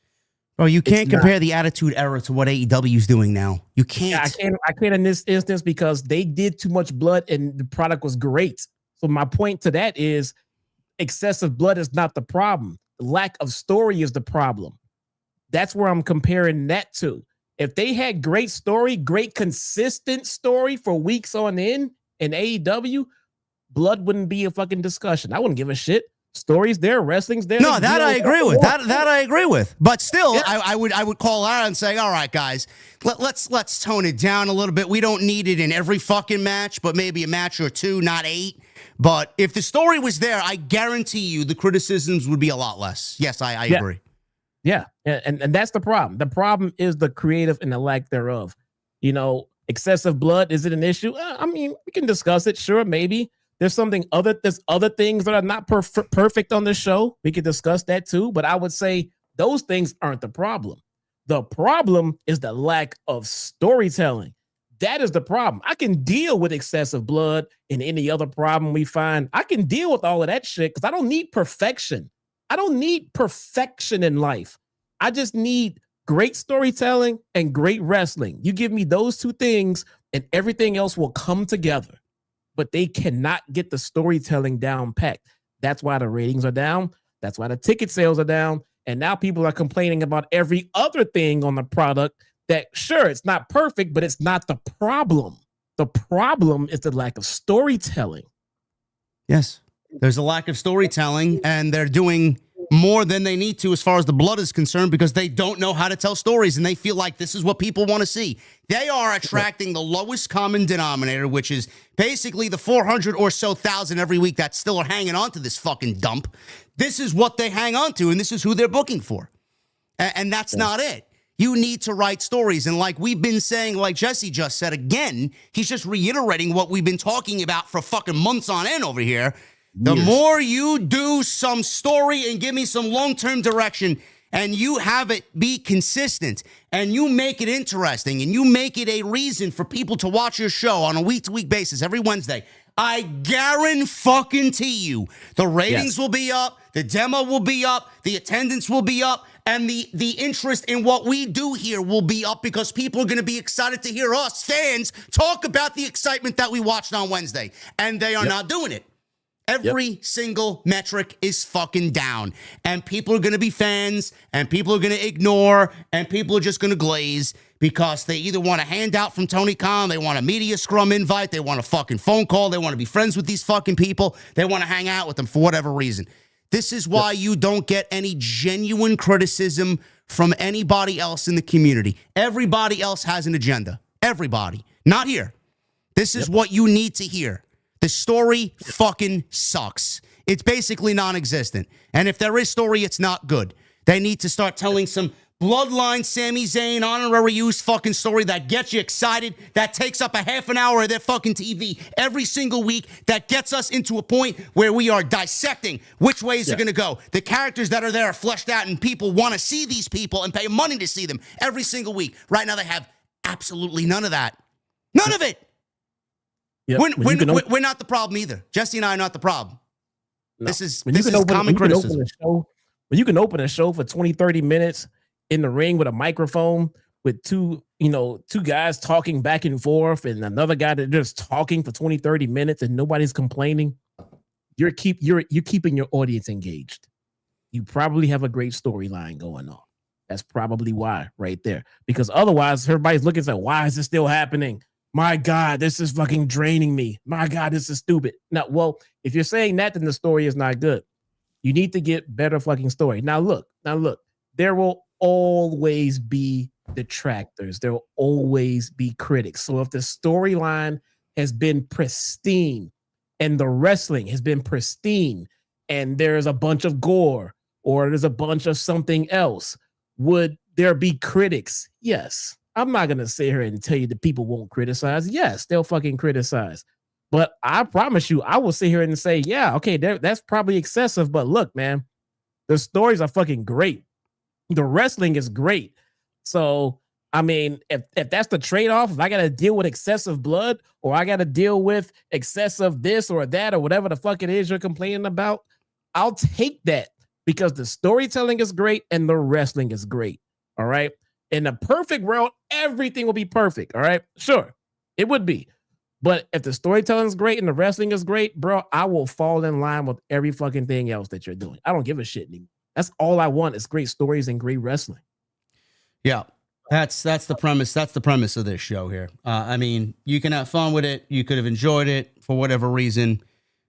Speaker 2: Bro, you can't compare the Attitude Era to what AEW is doing now. You can't.
Speaker 4: Yeah, I can't in this instance because they did too much blood and the product was great. So my point to that is excessive blood is not the problem. Lack of story is the problem. That's where I'm comparing that to. If they had great story, great consistent story for weeks on end in AEW, blood wouldn't be a fucking discussion. I wouldn't give a shit. Stories there, wrestling's there.
Speaker 2: No, that I agree with. That I agree with. But still, yeah. I would call out and say, all right, guys, let's tone it down a little bit. We don't need it in every fucking match, but maybe a match or two, not 8. But if the story was there, I guarantee you the criticisms would be a lot less. Yes, I agree.
Speaker 4: Yeah, and that's the problem. The problem is the creative and the lack thereof. You know, excessive blood, is it an issue? I mean, we can discuss it. Sure, maybe. There's other things that are not perfect on the show. We could discuss that too, but I would say those things aren't the problem. The problem is the lack of storytelling. That is the problem. I can deal with excessive blood and any other problem we find. I can deal with all of that shit because I don't need perfection. I don't need perfection in life. I just need great storytelling and great wrestling. You give me those two things and everything else will come together. But they cannot get the storytelling down packed. That's why the ratings are down. That's why the ticket sales are down. And now people are complaining about every other thing on the product that, sure, it's not perfect, but it's not the problem. The problem is the lack of storytelling.
Speaker 2: Yes, there's a lack of storytelling, and they're doing more than they need to as far as the blood is concerned because they don't know how to tell stories, and they feel like this is what people want to see. They are attracting the lowest common denominator, which is basically the 400 or so thousand every week that still are hanging on to this fucking dump. This is what they hang on to, and this is who they're booking for. And that's not it. You need to write stories. And like we've been saying, like Jesse just said again, he's just reiterating what we've been talking about for fucking months on end over here. The more you do some story and give me some long-term direction and you have it be consistent and you make it interesting and you make it a reason for people to watch your show on a week-to-week basis every Wednesday, I guarantee you the ratings will be up, the demo will be up, the attendance will be up, and the interest in what we do here will be up because people are going to be excited to hear us, fans, talk about the excitement that we watched on Wednesday. And they are not doing it. Every single metric is fucking down. And people are going to be fans, and people are going to ignore, and people are just going to glaze because they either want a handout from Tony Khan, they want a media scrum invite, they want a fucking phone call, they want to be friends with these fucking people, they want to hang out with them for whatever reason. This is why you don't get any genuine criticism from anybody else in the community. Everybody else has an agenda. Everybody. Not here. This is what you need to hear. The story fucking sucks. It's basically non-existent. And if there is story, it's not good. They need to start telling some bloodline Sami Zayn honorary use fucking story that gets you excited, that takes up a half an hour of their fucking TV every single week, that gets us into a point where we are dissecting which ways they're going to go. The characters that are there are fleshed out, and people want to see these people and pay money to see them every single week. Right now, they have absolutely none of that. None of it.
Speaker 4: Yep.
Speaker 2: We're not the problem either. Jesse and I are not the problem.
Speaker 4: No.
Speaker 2: This is common criticism.
Speaker 4: When you can open a show for 20, 30 minutes in the ring with a microphone with two guys talking back and forth and another guy that just talking for 20, 30 minutes and nobody's complaining, you're keeping your audience engaged. You probably have a great storyline going on. That's probably why right there. Because otherwise everybody's looking at, why is this still happening? My God, this is fucking draining me. My God, this is stupid. Now, well, if you're saying that, then the story is not good. You need to get better fucking story. Now look, there will always be detractors. There will always be critics. So if the storyline has been pristine and the wrestling has been pristine and there's a bunch of gore or there's a bunch of something else, would there be critics? Yes. I'm not going to sit here and tell you that people won't criticize. Yes, they'll fucking criticize. But I promise you, I will sit here and say, yeah, okay, that's probably excessive. But look, man, the stories are fucking great. The wrestling is great. So, I mean, if that's the trade-off, if I got to deal with excessive blood or I got to deal with excessive this or that or whatever the fuck it is you're complaining about, I'll take that because the storytelling is great and the wrestling is great. All right. In the perfect world, everything will be perfect. All right. Sure. It would be. But if the storytelling is great and the wrestling is great, bro, I will fall in line with every fucking thing else that you're doing. I don't give a shit anymore. That's all I want is great stories and great wrestling. Yeah.
Speaker 2: That's the premise. That's the premise of this show here. I mean, you can have fun with it. You could have enjoyed it for whatever reason.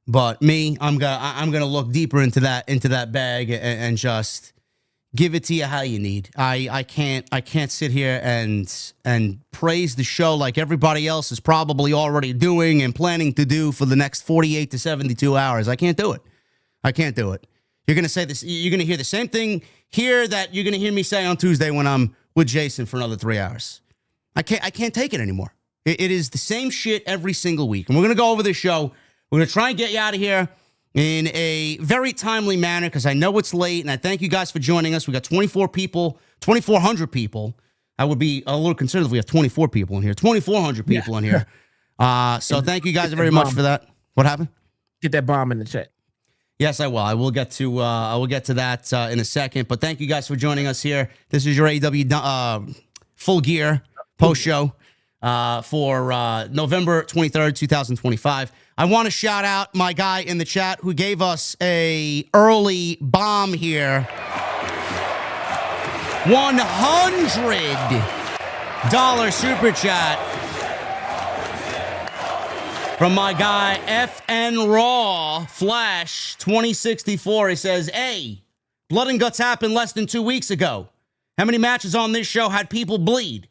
Speaker 2: But me, I'm gonna look deeper into that bag and just give it to you how you need. I can't sit here and praise the show like everybody else is probably already doing and planning to do for the next 48 to 72 hours. I can't do it. You're going to say this. You're going to hear the same thing here that you're going to hear me say on Tuesday when I'm with Jason for another 3 hours. I can't take it anymore. It is the same shit every single week. And we're going to go over this show. We're going to try and get you out of here in a very timely manner because I know it's late, and I thank you guys for joining us. We got 2,400 people. I would be a little concerned if we have 24 people in here. 2,400 people in here. So thank you guys very much for that. What happened?
Speaker 4: Get that bomb in the chat.
Speaker 2: Yes, I will. I will get to that in a second. But thank you guys for joining us here. This is your AEW Full Gear post show for November 23rd, 2025. I want to shout out my guy in the chat who gave us a early bomb here. $100 super chat from my guy FN Raw Flash 2064. He says, A, Blood and Guts happened less than 2 weeks ago. How many matches on this show had people bleed?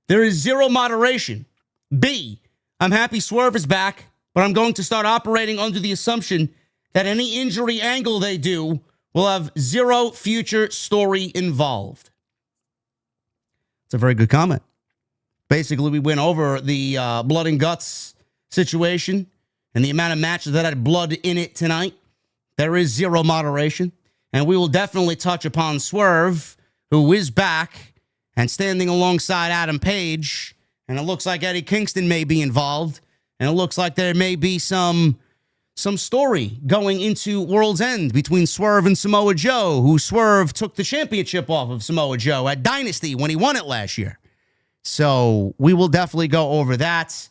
Speaker 2: There is zero moderation. B, I'm happy Swerve is back, but I'm going to start operating under the assumption that any injury angle they do will have zero future story involved. It's a very good comment. Basically, we went over the Blood and Guts situation and the amount of matches that had blood in it tonight. There is zero moderation. And we will definitely touch upon Swerve, who is back and standing alongside Adam Page. And it looks like Eddie Kingston may be involved. And it looks like there may be some story going into World's End between Swerve and Samoa Joe, who Swerve took the championship off of Samoa Joe at Dynasty when he won it last year. So we will definitely go over that.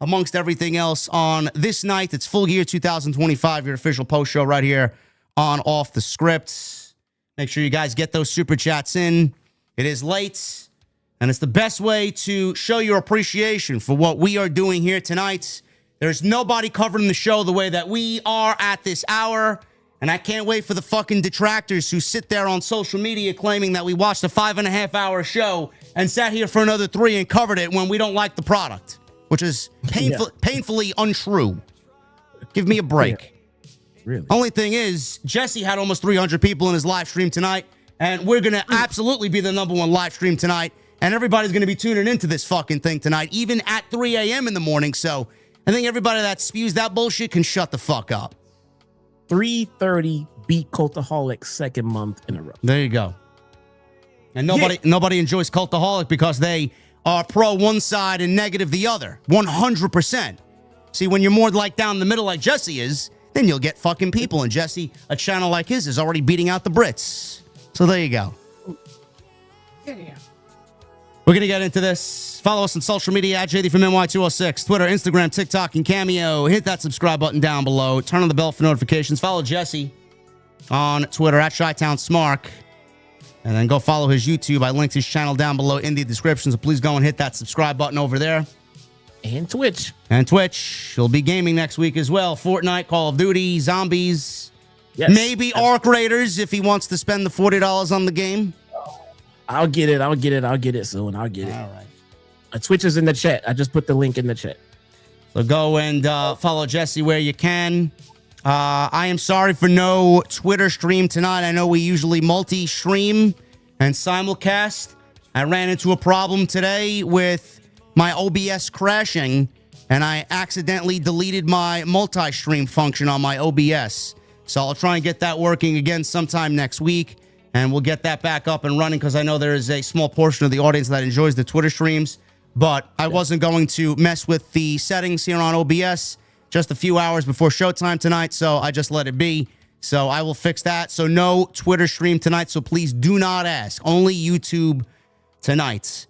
Speaker 2: amongst everything else on this night. It's Full Gear 2025, your official post show right here on Off the Script. Make sure you guys get those super chats in. It is late, and it's the best way to show your appreciation for what we are doing here tonight. There's nobody covering the show the way that we are at this hour, and I can't wait for the fucking detractors who sit there on social media claiming that we watched a 5.5-hour show and sat here for another 3 and covered it when we don't like the product, which is painfully untrue. Give me a break.
Speaker 4: Yeah. Really?
Speaker 2: Only thing is, Jesse had almost 300 people in his live stream tonight, and we're going to absolutely be the #1 live stream tonight, and everybody's going to be tuning into this fucking thing tonight, even at 3 a.m. in the morning, so I think everybody that spews that bullshit can shut the fuck up.
Speaker 4: 3:30 beat Cultaholic second month in a row.
Speaker 2: There you go. And nobody enjoys Cultaholic because they are pro one side and negative the other. 100%. See, when you're more like down the middle like Jesse is, then you'll get fucking people. And Jesse, a channel like his, is already beating out the Brits. So there you go.
Speaker 4: Yeah.
Speaker 2: We're going to get into this. Follow us on social media at JD from NY206, Twitter, Instagram, TikTok, and Cameo. Hit that subscribe button down below. Turn on the bell for notifications. Follow Jesse on Twitter at ChyTownSmark. And then go follow his YouTube. I linked his channel down below in the description. So please go and hit that subscribe button over there.
Speaker 4: And Twitch.
Speaker 2: And Twitch. He'll be gaming next week as well. Fortnite, Call of Duty, Zombies.
Speaker 4: Yes.
Speaker 2: Maybe Arc Raiders if he wants to spend the $40 on the game.
Speaker 4: I'll get it soon. I'll get it.
Speaker 2: All right.
Speaker 4: Twitch is in the chat. I just put the link in the chat.
Speaker 2: So go and follow Jesse where you can. I am sorry for no Twitter stream tonight. I know we usually multi-stream and simulcast. I ran into a problem today with my OBS crashing, and I accidentally deleted my multi-stream function on my OBS. So I'll try and get that working again sometime next week, and we'll get that back up and running because I know there is a small portion of the audience that enjoys the Twitter streams. But I wasn't going to mess with the settings here on OBS just a few hours before showtime tonight, so I just let it be. So I will fix that. So no Twitter stream tonight, so please do not ask. Only YouTube tonight.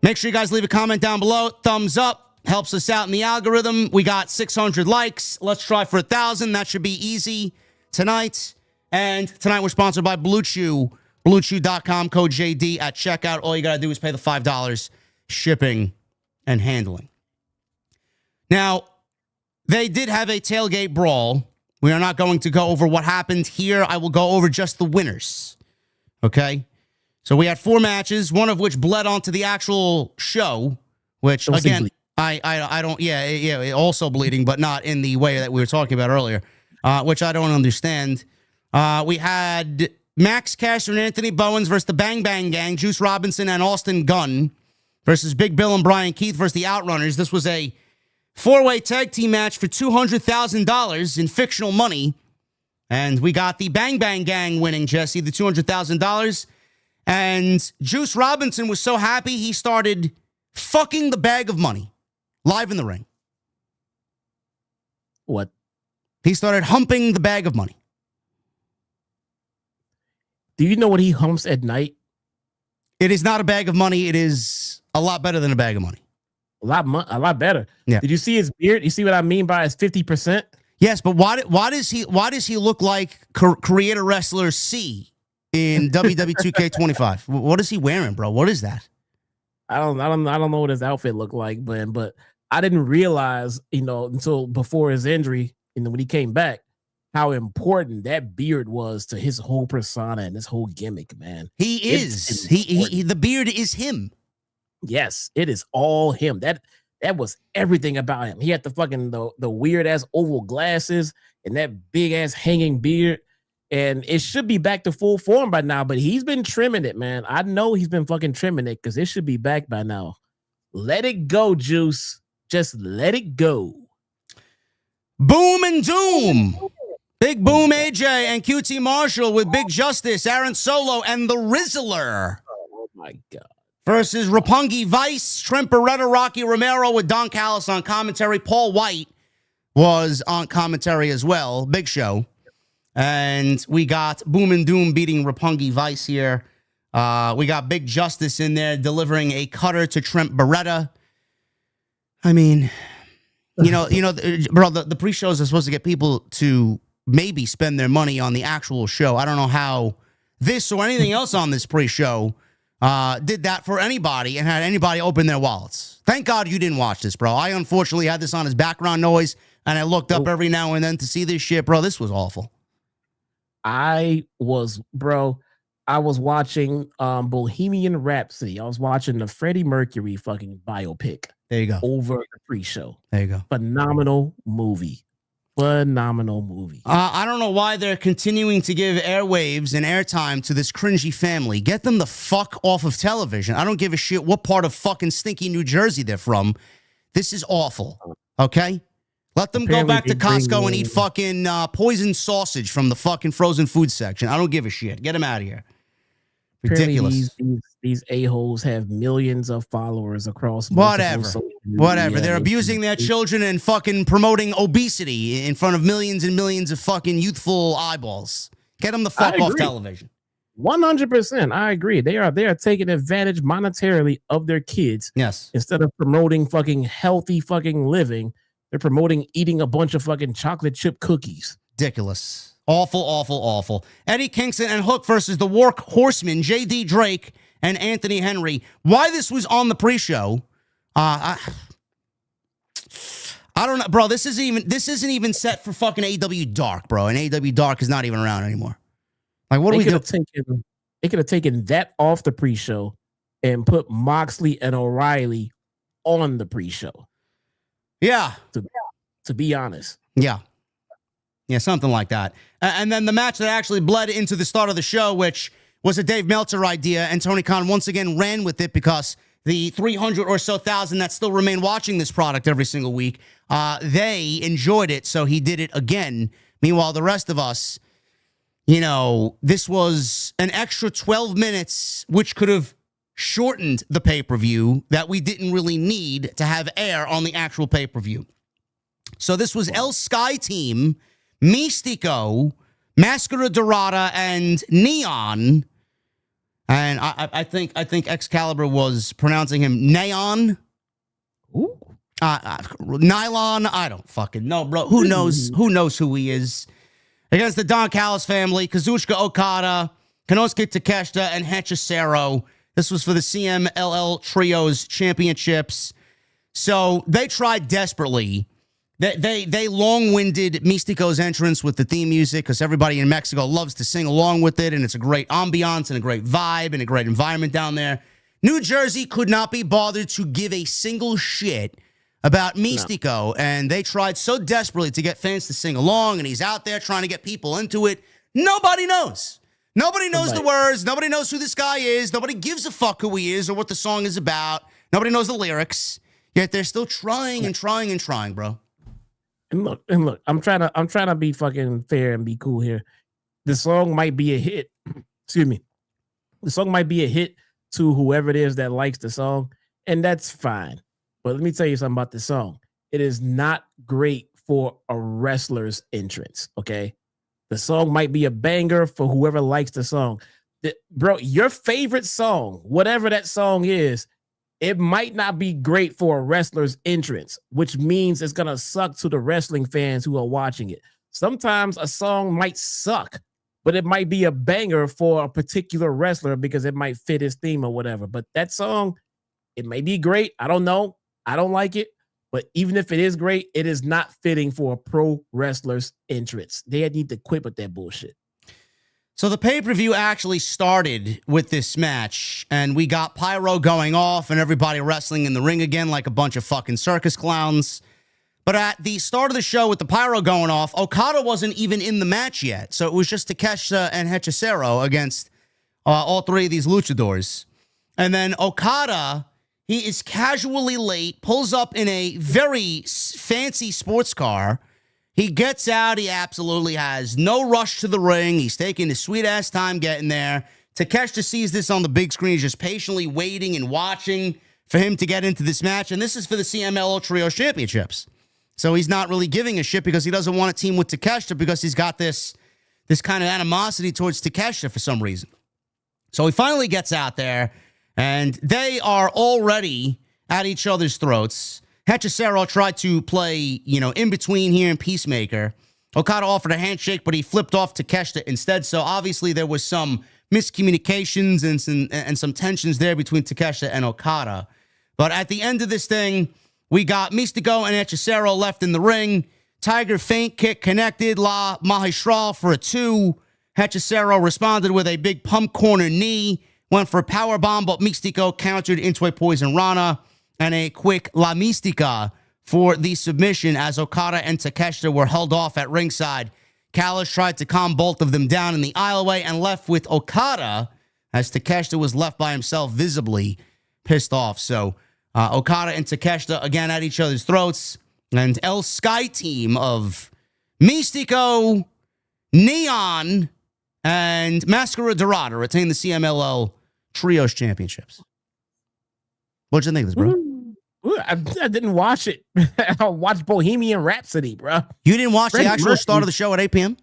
Speaker 2: Make sure you guys leave a comment down below. Thumbs up. Helps us out in the algorithm. We got 600 likes. Let's try for 1,000. That should be easy tonight. And tonight we're sponsored by Blue Chew. BlueChew.com, code JD at checkout. All you got to do is pay the $5 shipping and handling. Now, they did have a tailgate brawl. We are not going to go over what happened here. I will go over just the winners. Okay? So we had 4 matches, one of which bled onto the actual show, which, again, I don't, also bleeding, but not in the way that we were talking about earlier, which I don't understand. We had Max Caster and Anthony Bowens versus the Bang Bang Gang, Juice Robinson and Austin Gunn versus Big Bill and Brian Keith versus the Outrunners. This was a 4-way tag team match for $200,000 in fictional money. And we got the Bang Bang Gang winning, Jesse, the $200,000. And Juice Robinson was so happy he started fucking the bag of money live in the ring.
Speaker 4: What?
Speaker 2: He started humping the bag of money.
Speaker 4: Do you know what he humps at night?
Speaker 2: It is not a bag of money. It is a lot better than a bag of money.
Speaker 4: A lot better.
Speaker 2: Yeah.
Speaker 4: Did you see his beard? You see what I mean by his 50%?
Speaker 2: Yes, but why does he look like creator wrestler C in WWE 2K25? What is he wearing, bro? What is that?
Speaker 4: I don't know what his outfit looked like, but I didn't realize, until before his injury, when he came back, how important that beard was to his whole persona and his whole gimmick, man.
Speaker 2: He is. He the beard is him.
Speaker 4: Yes, it is all him. That was everything about him. He had the weird ass oval glasses and that big ass hanging beard. And it should be back to full form by now, but he's been trimming it, man. I know he's been fucking trimming it because it should be back by now. Let it go, Juice. Just let it go.
Speaker 2: Boom and Doom. Big Boom AJ and QT Marshall with Big Justice, Aaron Solo, and the Rizzler.
Speaker 4: Oh, my God.
Speaker 2: Versus Roppongi Vice, Trent Beretta, Rocky Romero with Don Callis on commentary. Paul White was on commentary as well. Big show. And we got Boom and Doom beating Roppongi Vice here. We got Big Justice in there delivering a cutter to Trent Beretta. I mean, Bro, the pre-shows are supposed to get people to maybe spend their money on the actual show. I don't know how this or anything else on this pre-show did that for anybody and had anybody open their wallets. Thank God you didn't watch this, bro. I unfortunately had this on as background noise, and I looked up every now and then to see this shit. Bro, this was awful.
Speaker 4: I was watching Bohemian Rhapsody. I was watching the Freddie Mercury fucking biopic.
Speaker 2: There you go.
Speaker 4: Over the pre-show.
Speaker 2: There you go.
Speaker 4: Phenomenal movie. I
Speaker 2: don't know why they're continuing to give airwaves and airtime to this cringy family. Get them the fuck off of television. I don't give a shit what part of fucking stinky New Jersey they're from. This is awful. Okay? Let them go back to Costco and eat fucking poisoned sausage from the fucking frozen food section. I don't give a shit. Get them out of here. Ridiculous.
Speaker 4: These a-holes have millions of followers across
Speaker 2: whatever. They're abusing their children and fucking promoting obesity in front of millions and millions of fucking youthful eyeballs. Get them the fuck off television.
Speaker 4: 100%. I agree. They are taking advantage monetarily of their kids.
Speaker 2: Yes.
Speaker 4: Instead of promoting fucking healthy fucking living, they're promoting eating a bunch of fucking chocolate chip cookies.
Speaker 2: Ridiculous. Awful, awful, awful. Eddie Kingston and Hook versus the Work Horsemen, J.D. Drake and Anthony Henry. Why this was on the pre-show, I don't know, bro. This isn't even set for fucking AEW Dark, bro. And AEW Dark is not even around anymore. Like, what do we do?
Speaker 4: They could have taken that off the pre-show and put Moxley and O'Reilly on the pre-show.
Speaker 2: Yeah.
Speaker 4: To be honest.
Speaker 2: Yeah. Yeah, something like that. And then the match that actually bled into the start of the show, which was a Dave Meltzer idea, and Tony Khan once again ran with it because the 300 or so thousand that still remain watching this product every single week, they enjoyed it, so he did it again. Meanwhile, the rest of us, this was an extra 12 minutes, which could have shortened the pay-per-view that we didn't really need to have air on the actual pay-per-view. So this was El Sky Team, Mystico, Mascara Dorada, and Neon. And I think Excalibur was pronouncing him Neon.
Speaker 4: Ooh.
Speaker 2: Nylon. I don't fucking know, bro. Who knows? Who knows who he is? Against the Don Callis family, Kazuchika Okada, Konosuke Takeshita, and Hechicero. This was for the CMLL Trios Championships. So they tried desperately. They long-winded Mystico's entrance with the theme music because everybody in Mexico loves to sing along with it, and it's a great ambiance and a great vibe and a great environment down there. New Jersey could not be bothered to give a single shit about Mystico, and they tried so desperately to get fans to sing along, and he's out there trying to get people into it. Nobody knows. Nobody knows the words. Nobody knows who this guy is. Nobody gives a fuck who he is or what the song is about. Nobody knows the lyrics. Yet they're still trying and trying and trying, bro.
Speaker 4: And look, I'm trying to be fucking fair and be cool here. The song might be a hit. Excuse me. The song might be a hit to whoever it is that likes the song, and that's fine. But let me tell you something about the song. It is not great for a wrestler's entrance, okay? The song might be a banger for whoever likes the song. Bro, your favorite song, whatever that song is, it might not be great for a wrestler's entrance, which means it's going to suck to the wrestling fans who are watching it. Sometimes a song might suck, but it might be a banger for a particular wrestler because it might fit his theme or whatever. But that song, it may be great. I don't know. I don't like it. But even if it is great, it is not fitting for a pro wrestler's entrance. They need to quit with that bullshit.
Speaker 2: So the pay-per-view actually started with this match, and we got pyro going off and everybody wrestling in the ring again like a bunch of fucking circus clowns. But at the start of the show with the pyro going off, Okada wasn't even in the match yet. So it was just Takeshita and Hechicero against all three of these luchadors. And then Okada, he is casually late, pulls up in a very fancy sports car. He gets out. He absolutely has no rush to the ring. He's taking his sweet-ass time getting there. Takeshita sees this on the big screen. He's just patiently waiting and watching for him to get into this match. And this is for the CMLL Trios Championships. So he's not really giving a shit because he doesn't want to team with Takeshita because he's got this kind of animosity towards Takeshita for some reason. So he finally gets out there, and they are already at each other's throats. Hechicero tried to play, in between here in Peacemaker. Okada offered a handshake, but he flipped off Takeshita instead. So obviously there was some miscommunications and some tensions there between Takeshita and Okada. But at the end of this thing, we got Mystico and Hechicero left in the ring. Tiger feint kick connected La Magistral for a 2. Hechicero responded with a big pump corner knee. Went for a power bomb, but Mystico countered into a Poison Rana and a quick La Mystica for the submission as Okada and Takeshita were held off at ringside. Callis tried to calm both of them down in the aisleway and left with Okada as Takeshita was left by himself, visibly pissed off. So Okada and Takeshita again at each other's throats. And El Sky team of Mystico, Neon, and Mascara Dorada retain the CMLL Trios Championships. What'd you think of this, bro?
Speaker 4: Ooh, I didn't watch it. I watched Bohemian Rhapsody, bro.
Speaker 2: You didn't watch the actual start of the show at 8 p.m.?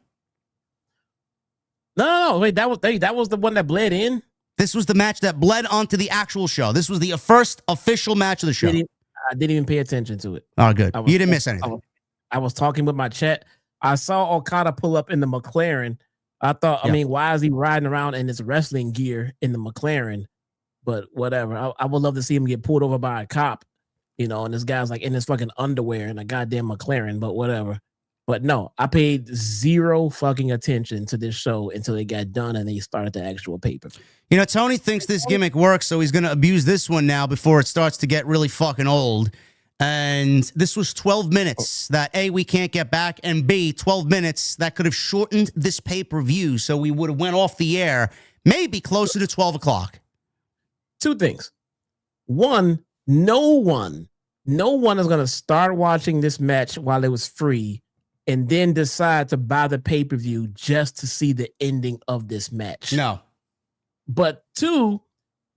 Speaker 4: No. Wait, that was the one that bled in?
Speaker 2: This was the match that bled onto the actual show. This was the first official match of the show.
Speaker 4: I didn't even pay attention to it.
Speaker 2: Oh, good. You didn't miss anything.
Speaker 4: I was talking with my chat. I saw Okada pull up in the McLaren. I thought, why is he riding around in his wrestling gear in the McLaren? But whatever. I would love to see him get pulled over by a cop, and this guy's like in his fucking underwear in a goddamn McLaren, but whatever. But no, I paid zero fucking attention to this show until it got done and they started the actual pay-per-view.
Speaker 2: Tony thinks this gimmick works, so he's going to abuse this one now before it starts to get really fucking old. And this was 12 minutes that A, we can't get back, and B, 12 minutes that could have shortened this pay-per-view, so we would have went off the air maybe closer to 12 o'clock.
Speaker 4: Two things. One, no one is going to start watching this match while it was free and then decide to buy the pay-per-view just to see the ending of this match.
Speaker 2: No.
Speaker 4: But two,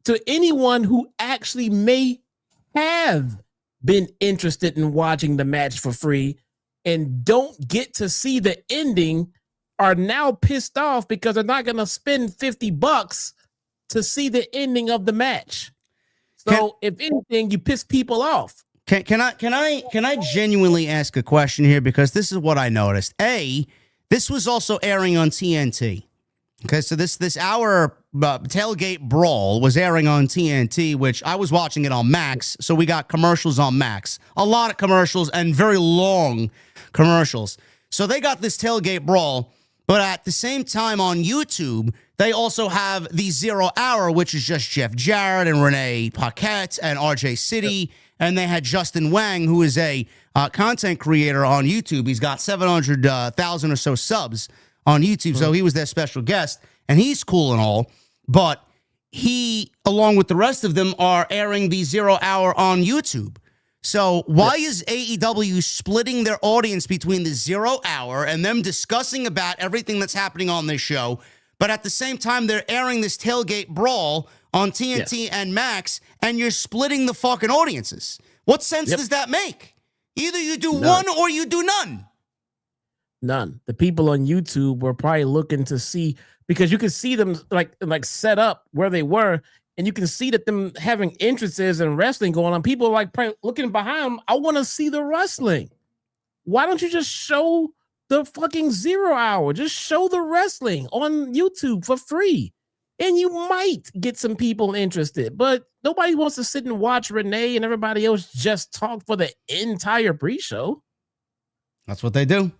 Speaker 4: to anyone who actually may have been interested in watching the match for free and don't get to see the ending are now pissed off because they're not going to spend $50 to see the ending of the match. So if anything, you piss people off.
Speaker 2: Can I genuinely ask a question here? Because this is what I noticed. A, this was also airing on TNT. Okay, so this hour tailgate brawl was airing on TNT, which I was watching it on Max. So we got commercials on Max, a lot of commercials and very long commercials. So they got this tailgate brawl, but at the same time on YouTube, they also have the 0 Hour, which is just Jeff Jarrett and Renee Paquette and RJ City. And they had Justin Wang, who is a content creator on YouTube. He's got 700,000 or so subs on YouTube. So he was their special guest. And he's cool and all. But he, along with the rest of them, are airing the 0 Hour on YouTube. So why is AEW splitting their audience between the 0 Hour and them discussing about everything that's happening on this show, but at the same time they're airing this tailgate brawl on TNT and Max, and you're splitting the fucking audiences? What sense does that make? Either you do one or you do none.
Speaker 4: None. The people on YouTube were probably looking to see, because you can see them like set up where they were, and you can see that them having interests in wrestling going on. People are like probably looking behind them. I want to see the wrestling. Why don't you just show the fucking 0 Hour? Just show the wrestling on YouTube for free. And you might get some people interested, but nobody wants to sit and watch Renee and everybody else just talk for the entire pre-show.
Speaker 2: That's what they do.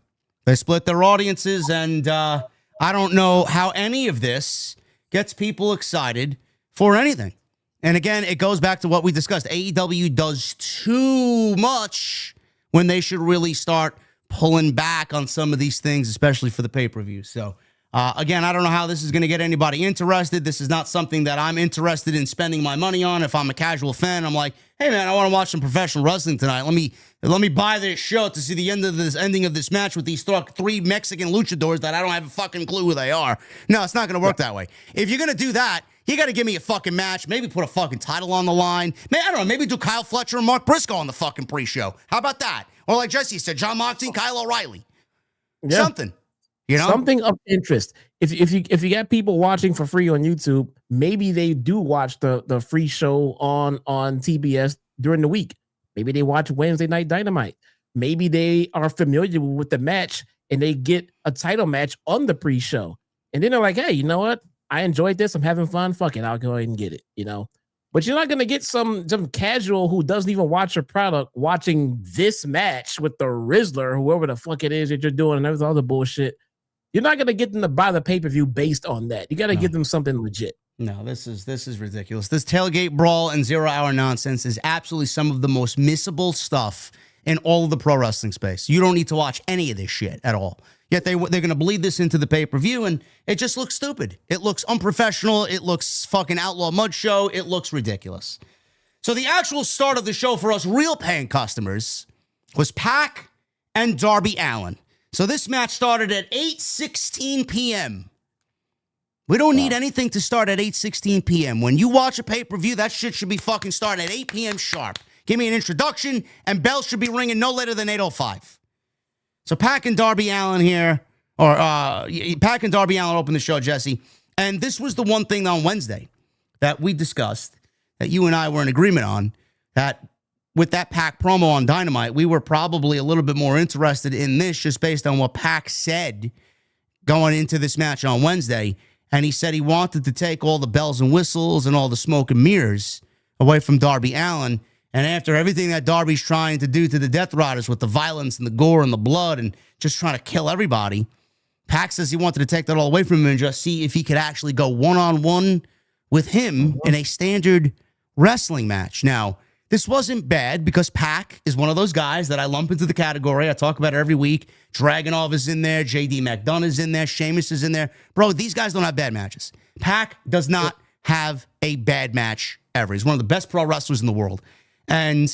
Speaker 2: They split their audiences, and I don't know how any of this gets people excited for anything. And again, it goes back to what we discussed. AEW does too much when they should really start pulling back on some of these things, especially for the pay-per-view. So, again, I don't know how this is going to get anybody interested. This is not something that I'm interested in spending my money on. If I'm a casual fan, I'm like, hey, man, I want to watch some professional wrestling tonight. Let me buy this show to see the ending of this match with these three Mexican luchadors that I don't have a fucking clue who they are. No, it's not going to work that way. If you're going to do that, you got to give me a fucking match. Maybe put a fucking title on the line. Man, I don't know. Maybe do Kyle Fletcher and Mark Briscoe on the fucking pre-show. How about that? Or like Jesse said, John Moxley and Kyle O'Reilly. Yeah. Something.
Speaker 4: Something of interest. If you got people watching for free on YouTube, maybe they do watch the free show on TBS during the week. Maybe they watch Wednesday Night Dynamite. Maybe they are familiar with the match and they get a title match on the pre-show. And then they're like, hey, you know what? I enjoyed this. I'm having fun. Fuck it. I'll go ahead and get it, you know? But you're not going to get some casual who doesn't even watch your product watching this match with the Rizzler, whoever the fuck it is that you're doing and every other bullshit. You're not going to get them to buy the pay-per-view based on that. You got to give them something legit.
Speaker 2: No, this is ridiculous. This tailgate brawl and 0 hour nonsense is absolutely some of the most missable stuff in all of the pro wrestling space. You don't need to watch any of this shit at all. Yet they're going to bleed this into the pay-per-view, and it just looks stupid. It looks unprofessional. It looks fucking Outlaw Mud Show. It looks ridiculous. So the actual start of the show for us real paying customers was Pac and Darby Allin. So this match started at 8:16 p.m. We don't need anything to start at 8:16 p.m. When you watch a pay-per-view, that shit should be fucking starting at 8 p.m. sharp. Give me an introduction, and bells should be ringing no later than 8:05. So Pac and Darby Allin here, or Pac and Darby Allin opened the show, Jesse. And this was the one thing on Wednesday that we discussed, that you and I were in agreement on, that with that Pac promo on Dynamite, we were probably a little bit more interested in this just based on what Pac said going into this match on Wednesday. And he said he wanted to take all the bells and whistles and all the smoke and mirrors away from Darby Allin. And after everything that Darby's trying to do to the Death Riders with the violence and the gore and the blood and just trying to kill everybody, Pac says he wanted to take that all away from him and just see if he could actually go one-on-one with him in a standard wrestling match. Now, this wasn't bad because Pac is one of those guys that I lump into the category. I talk about it every week. Dragunov is in there. J.D. McDonough is in there. Sheamus is in there. Bro, these guys don't have bad matches. Pac does not have a bad match ever. He's one of the best pro wrestlers in the world. And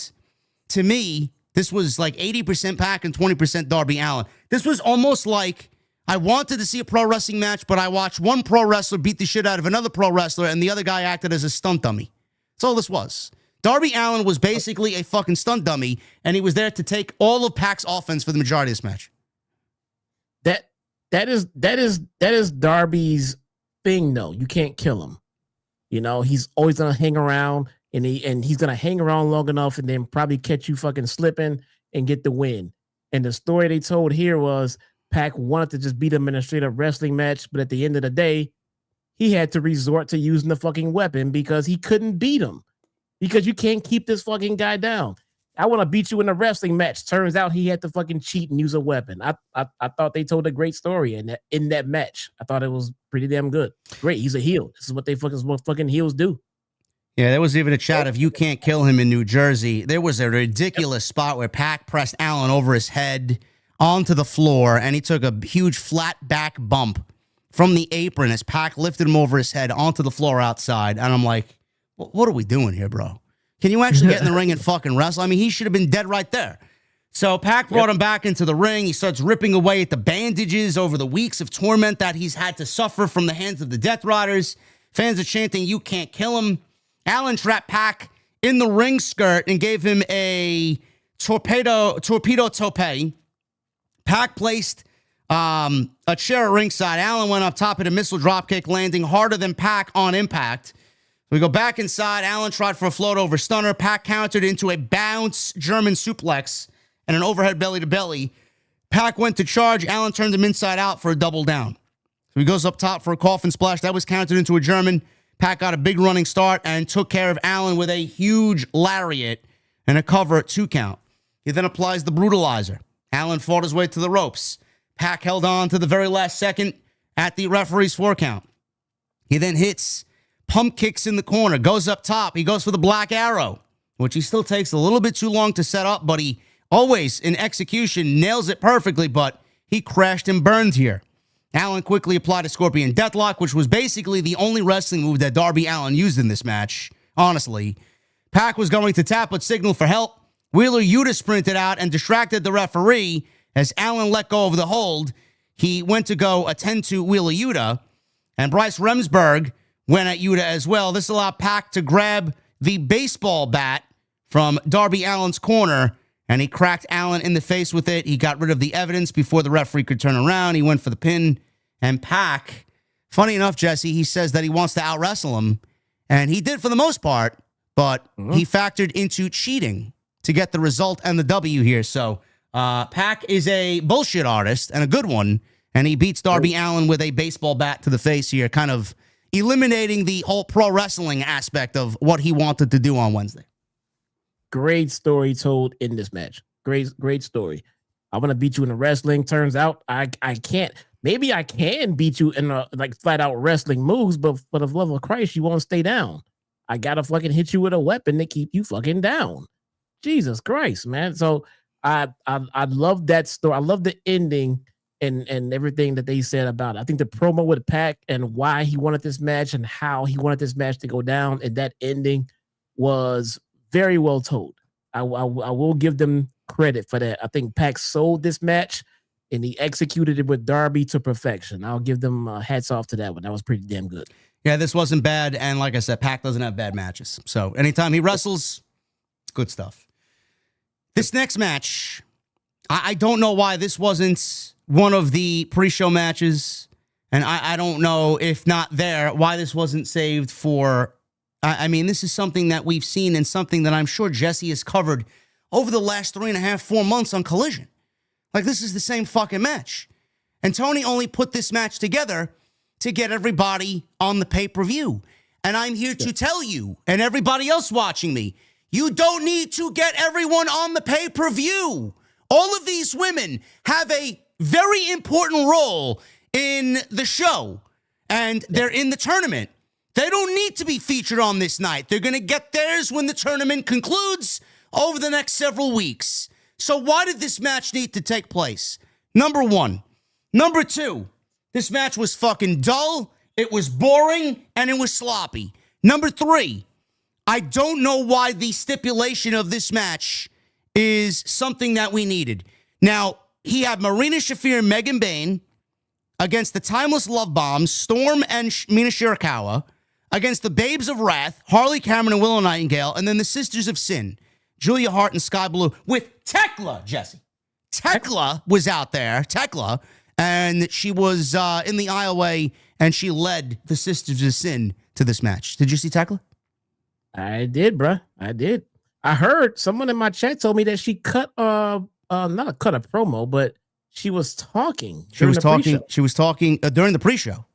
Speaker 2: to me, this was like 80% Pac and 20% Darby Allin. This was almost like I wanted to see a pro wrestling match, but I watched one pro wrestler beat the shit out of another pro wrestler, and the other guy acted as a stunt dummy. That's all this was. Darby Allin was basically a fucking stunt dummy, and he was there to take all of Pac's offense for the majority of this match.
Speaker 4: That is Darby's thing, though. You can't kill him. You know, he's always gonna hang around. And he's going to hang around long enough and then probably catch you fucking slipping and get the win. And the story they told here was Pac wanted to just beat him in a straight up wrestling match. But at the end of the day, he had to resort to using the fucking weapon because he couldn't beat him. Because you can't keep this fucking guy down. I want to beat you in a wrestling match. Turns out he had to fucking cheat and use a weapon. I thought they told a great story in that match. I thought it was pretty damn good. Great. He's a heel. This is what fucking heels do.
Speaker 2: Yeah, there was even a chat of you can't kill him in New Jersey. There was a ridiculous spot where Pac pressed Allin over his head onto the floor, and he took a huge flat back bump from the apron as Pac lifted him over his head onto the floor outside. And I'm like, what are we doing here, bro? Can you actually get in the ring and fucking wrestle? I mean, he should have been dead right there. So Pac brought him back into the ring. He starts ripping away at the bandages over the weeks of torment that he's had to suffer from the hands of the Death Riders. Fans are chanting, you can't kill him. Allin trapped Pac in the ring skirt and gave him a torpedo tope. Pac placed a chair at ringside. Allin went up top at a missile dropkick, landing harder than Pac on impact. We go back inside. Allin tried for a float over stunner. Pac countered into a bounce German suplex and an overhead belly to belly. Pac went to charge. Allin turned him inside out for a double down. So he goes up top for a coffin splash. That was countered into a German. Pac got a big running start and took care of Allin with a huge lariat and a cover at 2 count. He then applies the brutalizer. Allin fought his way to the ropes. Pac held on to the very last second at the referee's 4 count. He then hits pump kicks in the corner, goes up top. He goes for the black arrow, which he still takes a little bit too long to set up, but he always, in execution, nails it perfectly, but he crashed and burned here. Allin quickly applied a Scorpion Deathlock, which was basically the only wrestling move that Darby Allin used in this match, honestly. Pac was going to tap but signal for help. Wheeler Yuta sprinted out and distracted the referee as Allin let go of the hold. He went to go attend to Wheeler Yuta, and Bryce Remsburg went at Yuta as well. This allowed Pac to grab the baseball bat from Darby Allin's corner, and he cracked Allin in the face with it. He got rid of the evidence before the referee could turn around. He went for the pin, and Pac, funny enough, Jesse, he says that he wants to out-wrestle him, and he did for the most part, but he factored into cheating to get the result and the W here. So Pac is a bullshit artist and a good one, and he beats Darby Allin with a baseball bat to the face here, kind of eliminating the whole pro wrestling aspect of what he wanted to do on Wednesday.
Speaker 4: Great story told in this match. Great story. I want to beat you in the wrestling. Turns out I can't. Maybe I can beat you in like flat out wrestling moves, but for the love of Christ, you won't stay down. I gotta fucking hit you with a weapon to keep you fucking down. Jesus Christ, man. So I love that story. I love the ending and everything that they said about it. I think the promo with Pac and why he wanted this match and how he wanted this match to go down, and that ending was very well told. I will give them credit for that. I think Pac sold this match and he executed it with Darby to perfection. I'll give them hats off to that one. That was pretty damn good.
Speaker 2: Yeah, this wasn't bad. And like I said, Pac doesn't have bad matches. So anytime he wrestles, good stuff. This next match, I don't know why this wasn't one of the pre-show matches. And I don't know, if not there, why this wasn't saved for... I mean, this is something that we've seen and something that I'm sure Jesse has covered over the last 3.5, 4 months on Collision. Like, this is the same fucking match. And Tony only put this match together to get everybody on the pay-per-view. And I'm here to tell you, and everybody else watching me, you don't need to get everyone on the pay-per-view. All of these women have a very important role in the show, and they're in the tournament. They don't need to be featured on this night. They're going to get theirs when the tournament concludes over the next several weeks. So why did this match need to take place? Number one. Number two, this match was fucking dull, it was boring, and it was sloppy. Number three, I don't know why the stipulation of this match is something that we needed. Now, he had Marina Shafir and Megan Bayne against the Timeless Love Bombs, Storm and Mina Shirakawa, against the Babes of Wrath, Harley Cameron and Willow Nightingale, and then the Sisters of Sin, Julia Hart and Sky Blue, with Tekla, Jesse. Tekla was out there, Tekla, and she was in the aisleway, and she led the Sisters of Sin to this match. Did you see Tekla?
Speaker 4: I did, bruh. I did. I heard someone in my chat told me that she cut not cut a promo, but she was talking.
Speaker 2: She was talking during the pre-show.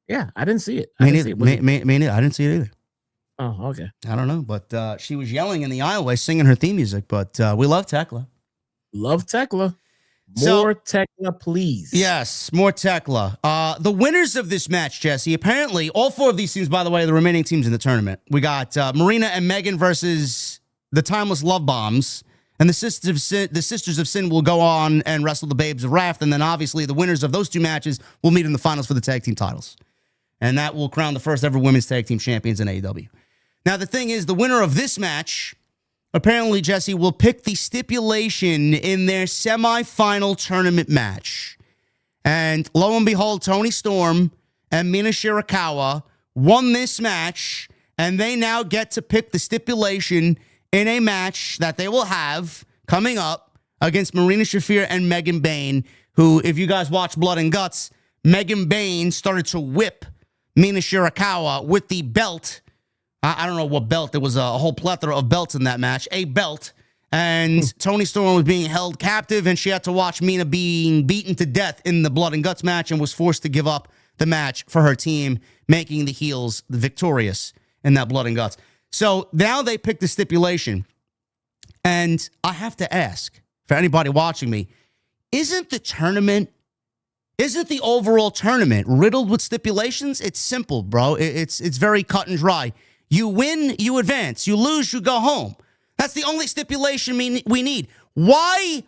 Speaker 4: Yeah, I didn't see it.
Speaker 2: Me neither. I didn't see it either.
Speaker 4: Oh, okay.
Speaker 2: I don't know, but she was yelling in the aisleway, singing her theme music. But we love Tekla.
Speaker 4: Love Tekla. More Tekla, please.
Speaker 2: Yes, more Tekla. The winners of this match, Jesse, apparently, all four of these teams, by the way, are the remaining teams in the tournament. We got Marina and Megan versus the Timeless Love Bombs. And the Sisters of Sin will go on and wrestle the Babes of Wrath. And then, obviously, the winners of those two matches will meet in the finals for the tag team titles. And that will crown the first ever women's tag team champions in AEW. Now, the thing is, the winner of this match, apparently, Jesse, will pick the stipulation in their semifinal tournament match. And lo and behold, Tony Storm and Mina Shirakawa won this match. And they now get to pick the stipulation in a match that they will have coming up against Marina Shafir and Megan Bayne, who, if you guys watch Blood and Guts, Megan Bayne started to whip Mina Shirakawa with the belt. I don't know what belt. There was a whole plethora of belts in that match. A belt. And Tony Storm was being held captive, and she had to watch Mina being beaten to death in the Blood and Guts match and was forced to give up the match for her team, making the heels victorious in that Blood and Guts. So now they pick the stipulation. And I have to ask, for anybody watching me, isn't the overall tournament riddled with stipulations? It's simple, bro. It's very cut and dry. You win, you advance. You lose, you go home. That's the only stipulation we need. Why